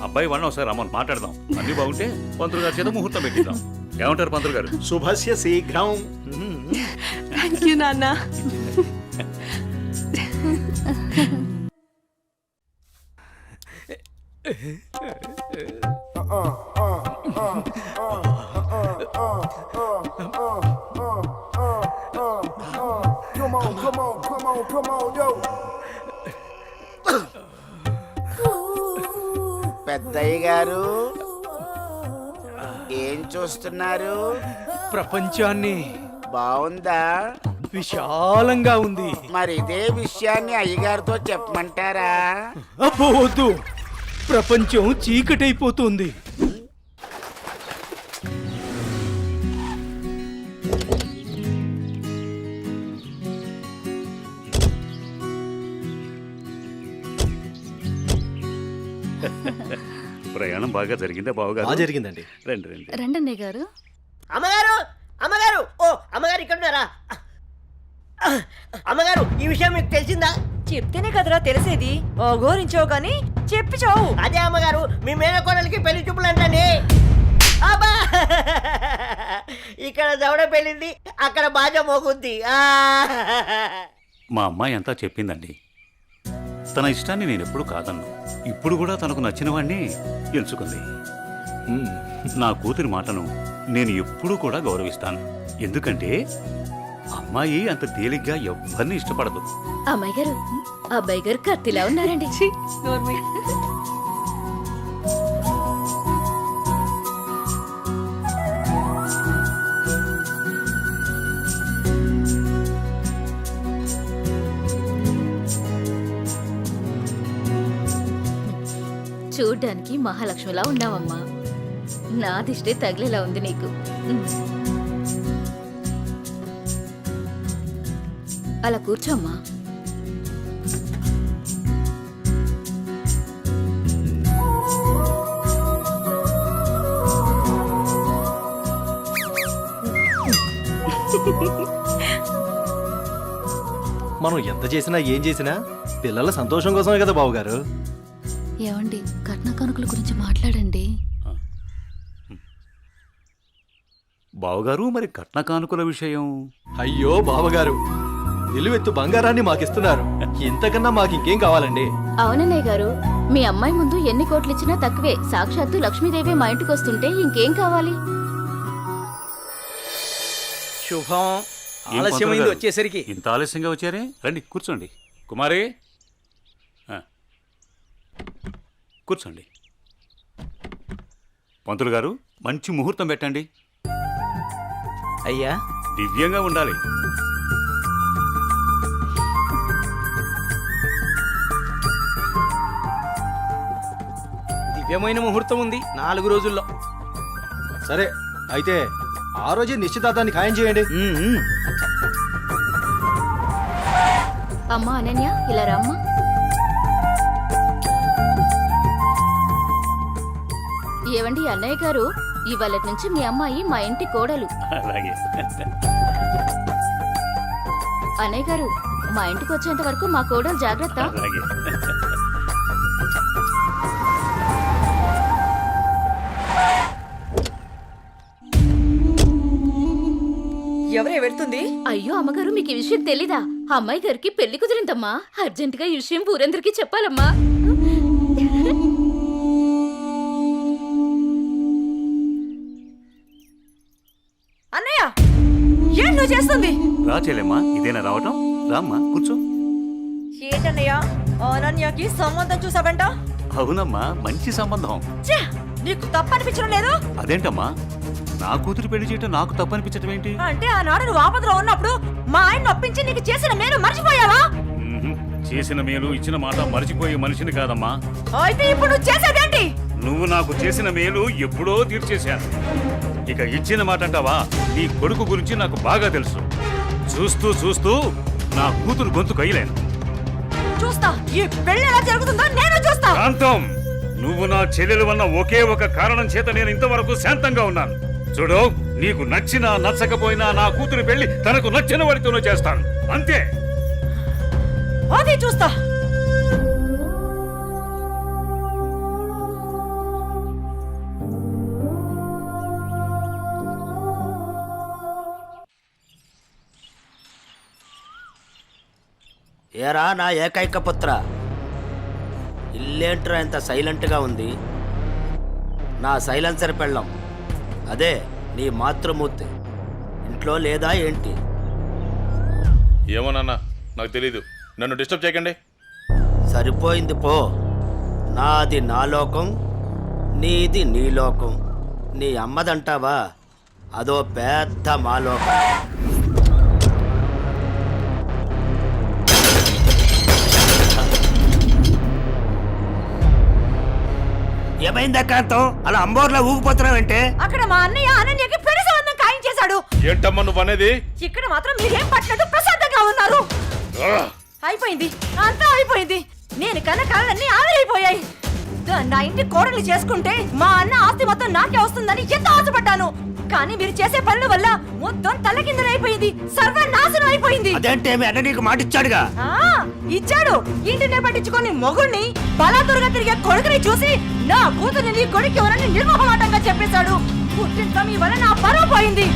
అబ్బాయి వాళ్ళని ఒకసారి రమ్మని మాట్లాడదాం. అన్ని బాగుంటే పంతులు గారి చేత ముహూర్తం పెట్టిద్దాం. ఏమంటారు పంతులు గారు? శుభస్య శీఘ్రం. థ్యాంక్ యూ నాన్న. పెద్దయ్య గారు ఏం చూస్తున్నారు? ప్రపంచాన్ని. బాగుందా? విశాలంగా ఉంది. మరి ఇదే విషయాన్ని అయ్యగారితో చెప్పమంటారా? అబ్బో వద్దు, ప్రపంచం చీకటైపోతుంది. ప్రయాణం బాగా జరిగిందా బావగారు? బాగా జరిగిందండి. రండి రండి. రండన్నయ్య గారు. అమ్మగారు అమ్మగారు ఓ అమ్మగారు ఇక్కడ ఉన్నారా? అమ్మగారు ఈ విషయం మీకు తెలిసిందా? చెప్తేనే కదరా తెలిసేది. ఓగోరించావు కానీ చెప్పి చావు. అదే అమ్మగారు, మీ మేనకోడలికి పెళ్లి చూపులు అంటండి. అబ్బా! ఇక్కడ దవడ పెళ్ళింది, అక్కడ బాజ మోగుద్ది. మా అమ్మాయి అంతా చెప్పిందండి. తన ఇష్టాన్ని నేను ఎప్పుడు కాదన్ను. ఇప్పుడు కూడా తనకు నచ్చిన వాడిని ఎంచుకుంది. నా కూతురి మాటను నేను ఎప్పుడూ కూడా గౌరవిస్తాను. ఎందుకంటే అమ్మాయి అంత తేలిగ్గా ఎవ్వరిని ఇష్టపడదు. అమ్మాయి గారు, అబ్బాయి గారు కత్తిలా ఉన్నారండి. చూడ్డానికి మహాలక్ష్మిలా ఉన్నావమ్మా. నా దిష్టే తగిలేలా ఉంది నీకు. అలా కూర్చోమ్మా. మనం ఎంత చేసినా ఏం చేసినా పిల్లల సంతోషం కోసమే కదా బావగారు. ఏమండి, కట్న కానుకల గురించి మాట్లాడండి. బావగారు, మరి కట్న కానుకల విషయం? అయ్యో బావగారు, నిలువెత్తు బంగారాన్ని మాకిస్తున్నారు. ఇంతకన్నా మాకు ఇంకేం కావాలండి? అవునన్నయ్య గారు, మీ అమ్మాయి ముందు ఎన్ని కోట్లు ఇచ్చినా తక్కువే. సాక్షాత్తు లక్ష్మీదేవి మా ఇంటికి వస్తుంటే ఇంకేం కావాలి? శుభం. ఏం ఆలస్యమైంది పంతులు గారు? వచ్చేసరికి. ఇంత ఆలస్యంగా వచ్చారే? రండి కూర్చోండి. కుమారి కూర్చోండి. పంతులు గారు, మంచి ముహూర్తం పెట్టండి. అయ్యా, దివ్యంగా ఉండాలి. దివ్యమైన ముహూర్తం ఉంది 4 రోజుల్లో. సరే అయితే ఆ రోజే నిశ్చితార్థాన్ని ఖాయం చేయండి. అమ్మా అనన్య, ఇలా రామ్మా. ఏవండి అన్నయ్య గారు, ఇవాళ నుంచి మీ అమ్మాయి మా ఇంటి కోడలు. అలాగే. అన్నయ్య గారు, మా ఇంటికి వచ్చేంత వరకు మా కోడలు జాగ్రత్త. అలాగే. ఎవరే వెళ్తుంది? అయ్యో అమ్మగారు, మీకు ఈ విషయం తెలీదా? అమ్మాయి గారికి పెళ్లి కుదిరిందమ్మా. అర్జెంటుగా ఈ విషయం ఊరందరికీ చెప్పాలమ్మా. అన్నయ్య, ఏం నువ్వు చేస్తుంది? రా చెల్లెమ్మా, ఇదేనా రావటం? రామ్మా కూర్చో. ఏంటన్నయ్య, అనన్యకి సంబంధం చూసావంట? అవునమ్మా, మంచి సంబంధం. ఛే, నీకు తప్పనిపించడం లేదు? అదేంటమ్మా, నా కూతురు పెళ్లి చేయటం నాకు తప్పనిపించటం ఏంటి? అంటే ఆనాడు నువ్వు ఆపదలో ఉన్నప్పుడు మా ఆయన నొప్పించి నీకు చేసిన మేలు మర్చిపోయావా? చేసిన మేలు ఇచ్చిన మాట మర్చిపోయే మనిషిని కాదమ్మా. అయితే ఇప్పుడు నువ్వు చేసేదేంటి? నువ్వు నాకు చేసిన మేలు ఎప్పుడో తీర్చేశాను. ఇక ఇచ్చిన మాట అంటావా? నీ కొడుకు గురించి నాకు బాగా తెలుసు. చూస్తూ చూస్తూ నా కూతురు గొంతు కయ్యలేను. చూస్తా, ఈ పెళ్లి ఎలా జరుగుతుందో నేను చూస్తా. శాంతం, నువ్వు నా చెల్లెలు వల్ల ఒకే ఒక కారణం చేత నేను ఇంతవరకు శాంతంగా ఉన్నాను. చూడు, నీకు నచ్చినా నచ్చకపోయినా నా కూతురు పెళ్లి తనకు నచ్చిన వాడితోనూ చేస్తాను, అంతే. అది చూస్తా. ఏరా నా ఏకైక పుత్ర, ఇల్లేంట్రా ఇంత సైలెంట్గా ఉంది? నా సైలెన్సర్ పెళ్ళం, అదే నీ మాతృమూర్తి ఇంట్లో లేదా ఏంటి? ఏమోనన్నా, నాకు తెలీదు. నన్ను డిస్టర్బ్ చేయకండి. సరిపోయింది పో. నాది నా లోకం, నీది నీ లోకం. నీ అమ్మదంటావా? అదో పెద్ద మా లోకం. ఏమైందా కాంతం, అలా అంబోర్లా ఊగిపోతున్నావంటే? అక్కడ మా అన్నయ్య అనన్యకి పెళ్లి సంబంధం ఖాయం చేశాడు. ఏంటమ్మా నువ్వు అనేది? ఇక్కడ మాత్రం మీరేం పట్టినట్టు ప్రశాంతంగా ఉన్నారు. అయిపోయింది, అంతా అయిపోయింది. నేను కన్న కళ్ళన్నీ ఆవిరైపోయాయి. నా ఇంటి కోడలు చేసుకుంటే మా అన్న ఆస్తి మొత్తం నాకే వస్తుందని ఎంత ఆశపడ్డాను. కానీ మీరు చేసే పనుల వల్ల మొత్తం తలకిందులైపోయింది, సర్వనాశనం అయిపోయింది. అదేంటే మీ అన్న నీకు మాట ఇచ్చాడుగా. ఇచ్చాడు. ఇంటినే పట్టించుకొని మొగుడిని బలాదురుగా తిరిగే కొడుకుని చూసి నా కూతురు నీ కొడుకు ఎవరని నిర్మోహమాటంగా చెప్పేశాడు. పుట్టింత మీ వల్ల నా పరువు పోయింది.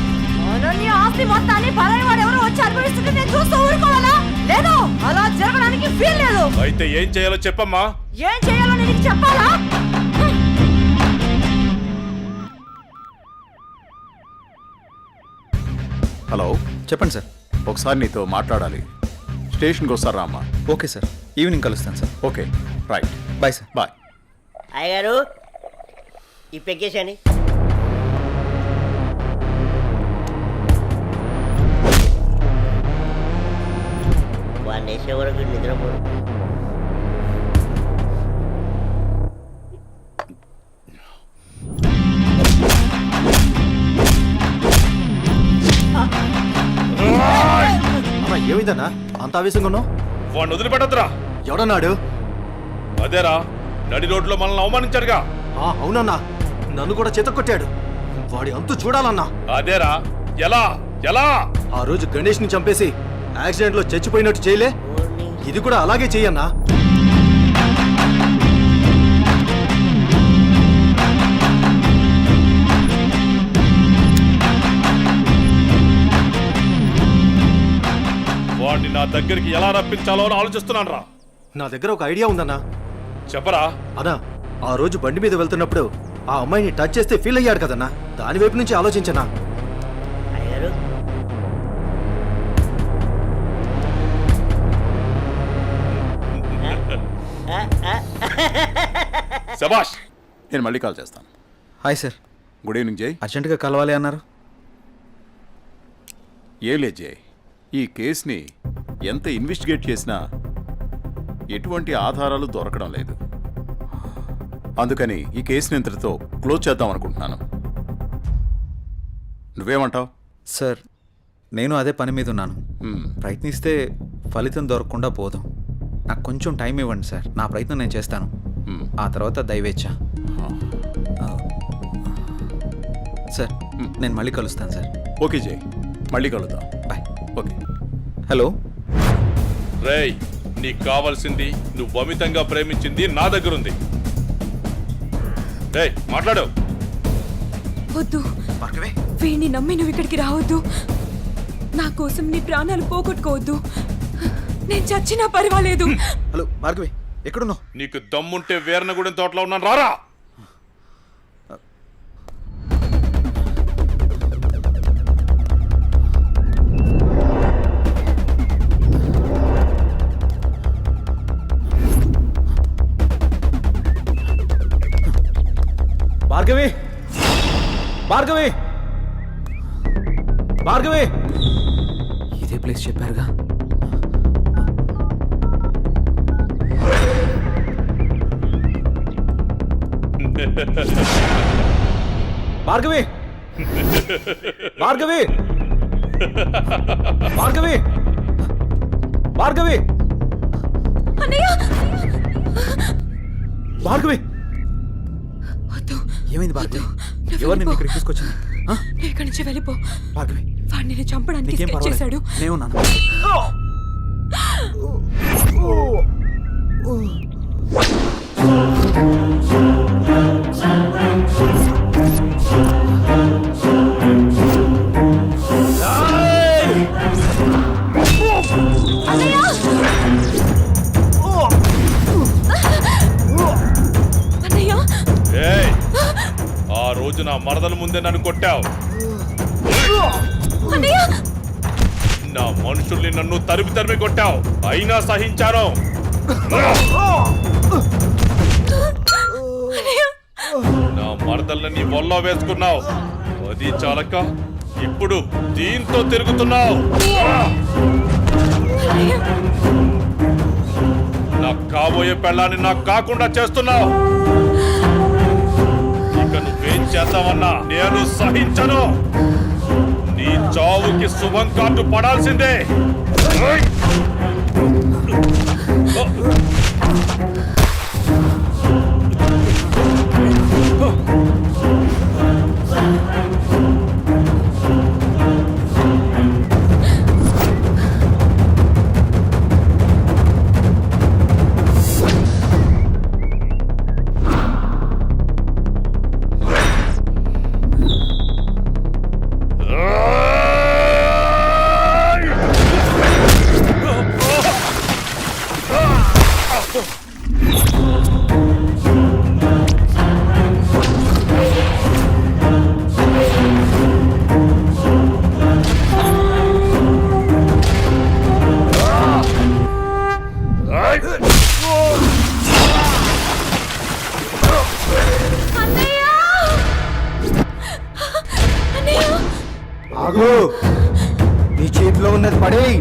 అనన్య ఆస్తి మొత్తాన్ని పరాయి వాడు ఎవరో వచ్చి అనుభవిస్తుంటే నేను చూస్తూ ఊరుకోవాలా? లేదు, అలా జరగడానికి వీల్లేదు. అయితే ఏం చేయాలో చెప్పమ్మా. ఏం చేయాలో నీకు చెప్పాలా? హలో, చెప్పండి సార్. ఒకసారి నీతో మాట్లాడాలి. స్టేషన్కి వస్తారా అమ్మా? ఓకే సార్, ఈవినింగ్ కలుస్తాను sir. Okay, right. Bye sir. Bye. అయ్యగారు ఈ పెగ్గేసాని. వాడిని వేసే వరకు నిద్రపోడు. ఏమైందన్నా అంత ఆవేశంగా ఉన్నావు? వాడిని వదిలిపెట్టద్దురా. ఎవడన్నాడు? అదేరా, నడి రోడ్లో మనల్ని అవమానించాడుగా. అవునన్నా, నన్ను కూడా చేతకొట్టాడు. వాడి అంతు చూడాలన్నా. అదేరా, ఎలా ఎలా ఆ రోజు గణేష్ ని చంపేసి యాక్సిడెంట్ లో చచ్చిపోయినట్టు చేయలే, ఇది కూడా అలాగే చెయ్యన్నా. వాడిని నా దగ్గరికి ఎలా రప్పించాలో అని ఆలోచిస్తున్నాను రా. నా దగ్గర ఒక ఐడియా ఉందన్నా. చెప్పరా. అన్నా, ఆ రోజు బండి మీద వెళ్తున్నప్పుడు ఆ అమ్మాయిని టచ్ చేస్తే ఫీల్ అయ్యాడు కదన్నా, దాని వైపు నుంచి ఆలోచించనా. శభాష్. నేను మళ్ళీ కాల్ చేస్తాను. Hi sir. గుడ్ ఈవినింగ్ జై. అర్జెంటుగా కలవాలి అన్నారు. ఏం లేదు జై, ఈ కేసుని ఎంత ఇన్వెస్టిగేట్ చేసినా ఎటువంటి ఆధారాలు దొరకడం లేదు. అందుకని ఈ కేసుని ఇంతటితో క్లోజ్ చేద్దాం అనుకుంటున్నాను. నువ్వేమంటావు? సార్, నేను అదే పని మీద ఉన్నాను. ప్రయత్నిస్తే ఫలితం దొరకకుండా పోదాం. నాకు కొంచెం టైం ఇవ్వండి సార్, నా ప్రయత్నం నేను చేస్తాను. ఆ తర్వాత దైవేచ్ఛ. సార్, నేను మళ్ళీ కలుస్తాను సార్. ఓకే జై, మళ్ళీ కలుద్దాం. బాయ్. ఓకే. హలో రేయ్, నీకు కావాల్సింది నువ్వు అమితంగా ప్రేమించింది నా దగ్గరుంది. రేయ్, మాట్లాడు. వద్దు, వీడిని నమ్మి నువ్వు ఇక్కడికి రావద్దు. నా కోసం నీ ప్రాణాలు పోగొట్టుకోవద్దు. నేను చచ్చినా పర్వాలేదు. హలో భార్గవి, ఎక్కడున్నావు? నీకు దమ్ముంటే వీరనగూడెం తోటలో ఉన్నాను, రారా. భార్గవి, భార్గవి, భార్గవి. ఇదే ప్లేస్ చెప్పారుగా. భార్గవి, భార్గవి, భార్గవి, భార్గవి, భార్గవి. ఏమైంది భార్గవి? ఎవరు నిన్ను ఇక్కడికి తీసుకొచ్చింది? నువ్వు ఇక్కడి నుంచి వెళ్ళిపో భార్గవి. వాడు నిన్ను చంపడానికి నీకేం స్కెచ్ చేశాడు. నేనున్నాను. ఏయ్, ఆ రోజు నా మరదల ముందే నన్ను కొట్టావు. నా మనుషుల్ని నన్ను తరిమి తరిమి కొట్టావు, అయినా సహించాను. నా మరదల్ని నీ ఒళ్ళో వేసుకున్నావు, అది చాలక ఇప్పుడు దీంతో తిరుగుతున్నావు. నాకు కాబోయే పెళ్ళాన్ని నాకు కాకుండా చేస్తున్నావు. ఇక నువ్వేం చేద్దామన్నా నేను సహించను. నీ చావుకి శుభం కార్డు పడాల్సిందే. చేతిలో ఉన్నది పడేయి.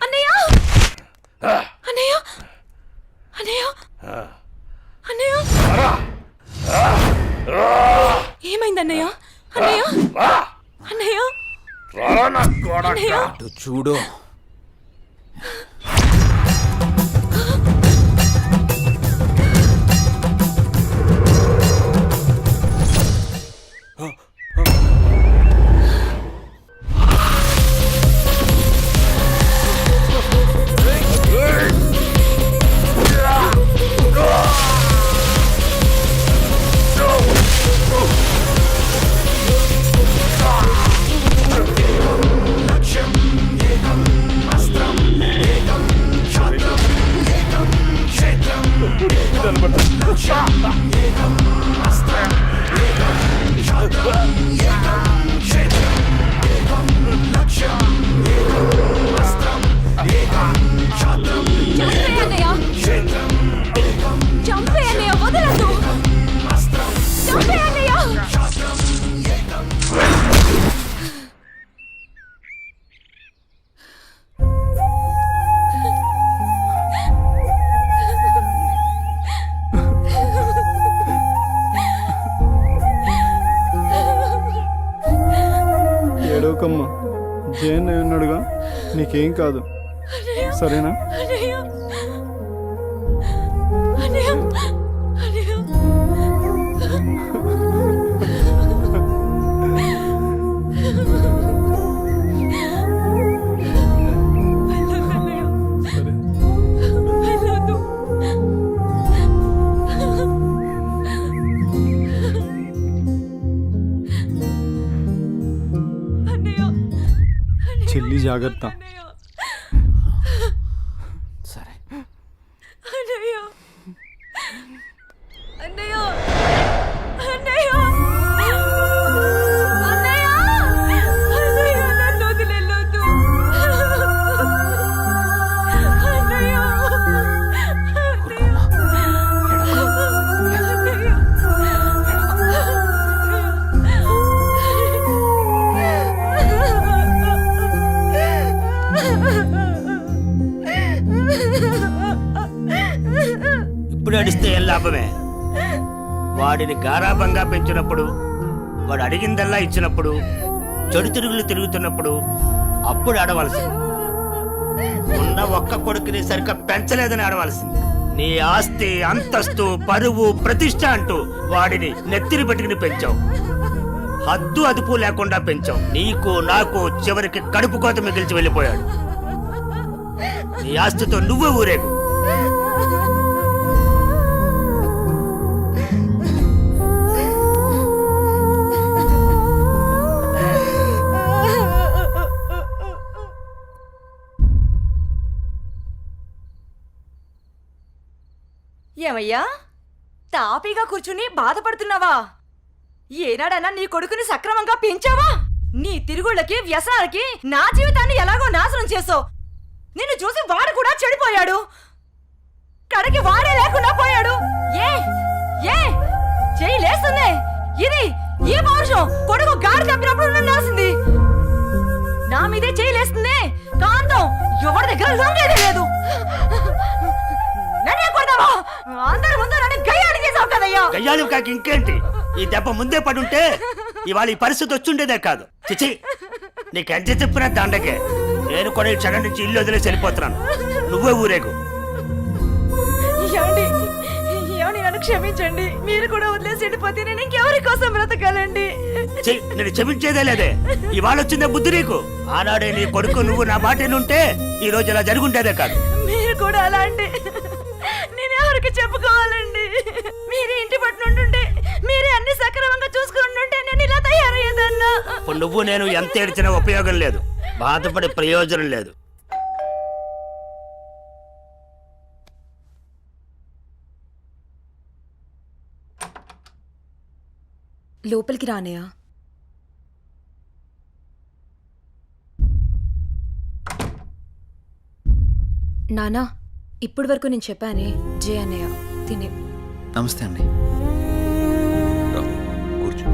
అన్నయ్య అన్నయ్య అన్నయ్య అన్నయ్య ఏమైంది అన్నయ్య అన్నయ్య అన్నయ్య అన్నయ్య చూడు. చంపే అన్నయ్య వదలదు చంపే అన్నయ్య ఏడవకమ్మా, జయన్ ఉన్నాడుగా, నీకేం కాదు, సరేనా? చెల్లి జాగ్రత్త. సరే. అన్నయ్య అన్నయ్య అన్నయ్య అన్నయ్య అన్నయ్య నన్ను వదిలేయొద్దు అన్నయ్య ఇప్పుడు అడిస్తే ఏం లాభమే? వాడిని గారాబంగా పెంచినప్పుడు, వాడు అడిగిందల్లా ఇచ్చినప్పుడు, చెడు తిరుగులు తిరుగుతున్నప్పుడు అప్పుడు ఆడవలసింది. ఉన్న ఒక్క కొడుకుని సరిగ్గా పెంచలేదని ఆడవలసింది. నీ ఆస్తి, అంతస్తు, పరువు, ప్రతిష్ట అంటూ వాడిని నెత్తిని పెట్టుకుని పెంచావు. హద్దు అదుపు లేకుండా పెంచావు. నీకు నాకు చివరికి కడుపు కోత మిగిల్చి వెళ్ళిపోయాడు. నీ ఆస్తితో నువ్వే ఊరేగు. ఏమయ్యా తాపీగా కూర్చుని బాధపడుతున్నావా? ఏనాడన్నా నీ కొడుకుని సక్రమంగా పెంచావా? నీ తిరుగుళ్ళకి వ్యసనాలకి నా జీవితాన్ని ఎలాగో నాశనం చేసావు. నిన్ను చూసి వాడు కూడా చెడిపోయాడు. కడకి వాడే లేకుండా పోయాడు. ఏ ఏ చెయ్యి లేస్తుంది. ఇది ఈ పౌరుషం కొడుకు గాడి తప్పినప్పుడు ఉండాల్సింది. నా మీదే చెయ్యి లేస్తుంది. కాంతం ఎవరి దగ్గర లొంగేదే లేదు. నన్నే కొడతావా? అందరి ముందు నన్ను గయ్యాడి చేసావు కదయ్యా. గయ్యాలు కాక ఇంకేంటి? ఈ దెబ్బ ముందే పడుంటే ఇవాళ ఈ పరిస్థితి వచ్చుండేదే కాదు. చిచి, నీకు ఎంత చెప్పినా దండకే. నేను కూడా ఈ క్షణం నుంచి ఇల్లు వదిలేసి వెళ్ళిపోతున్నాను. నువ్వే ఊరేగు. ఏమండి ఏమండి నన్ను క్షమించండి. మీరు కూడా వదిలేసి వెళ్ళిపోతే నేను ఇంకెవరి కోసం బ్రతకాలండి? నేను క్షమించేదే లేదే. ఇవాళ వచ్చిందే బుద్ధి నీకు. ఆనాడే నీ కొడుకు నువ్వు నా మాట ఉంటే ఈ రోజు ఇలా జరుగుంటేదే కాదు. మీరు కూడా అలా అంటే నేను ఎవరికి చెప్పుకోవాలండి? మీరే ఇంటి పట్టునుంటుంటే మీరే అన్ని సక్రమంగా చూసుకుంటుంటే నేను ఇలా తయారయ్యేదన్నా. ఇప్పుడు నువ్వు నేను ఎంత ఏడ్చినా ఉపయోగం లేదు. బాధపడే ప్రయోజనం లేదు. లోపలికి రానయ్యా. నానా, ఇప్పటి వరకు నేను చెప్పానే జే అన్నయ్య తినే. నమస్తే అండి. కూర్చో.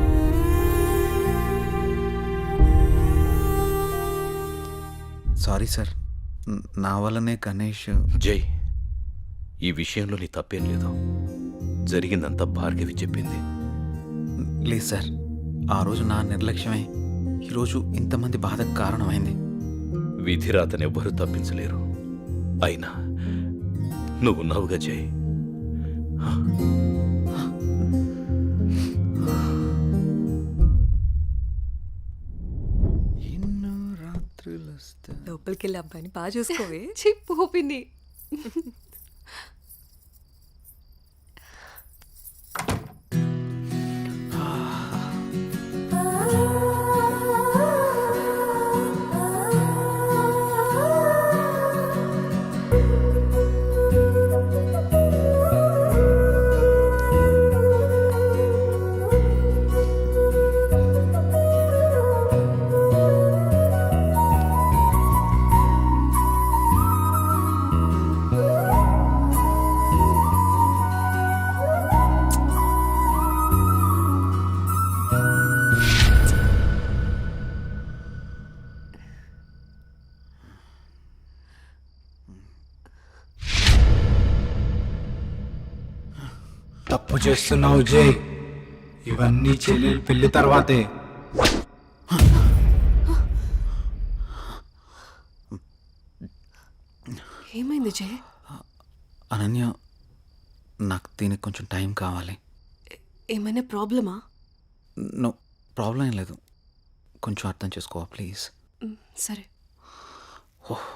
సారీ సార్, నా వల్లనే గణేష్. జై, ఈ విషయంలో నీ తప్పేం లేదు. జరిగిందంతా భార్గవి చెప్పింది. లేదు సార్, ఆ రోజు నా నిర్లక్ష్యమే ఈరోజు ఇంతమంది బాధకు కారణమైంది. విధిరాతనెవ్వరూ తప్పించలేరు. అయినా నువ్వున్నావుగా జై. లోపలికి వెళ్ళి అబ్బాయిని బాగా చూసుకోవే. చెప్పు పిన్ని. తప్పు చేస్తున్నావు జై. ఇవన్నీ చెల్లెలు పెళ్లి తర్వాతే. ఏమైంది జై? అనన్య, నాకు దీనికి కొంచెం టైం కావాలి. ఏమైనా ప్రాబ్లమా? నో ప్రాబ్లం ఏం లేదు. కొంచెం అర్థం చేసుకోవా ప్లీజ్? సరే. ఓహ్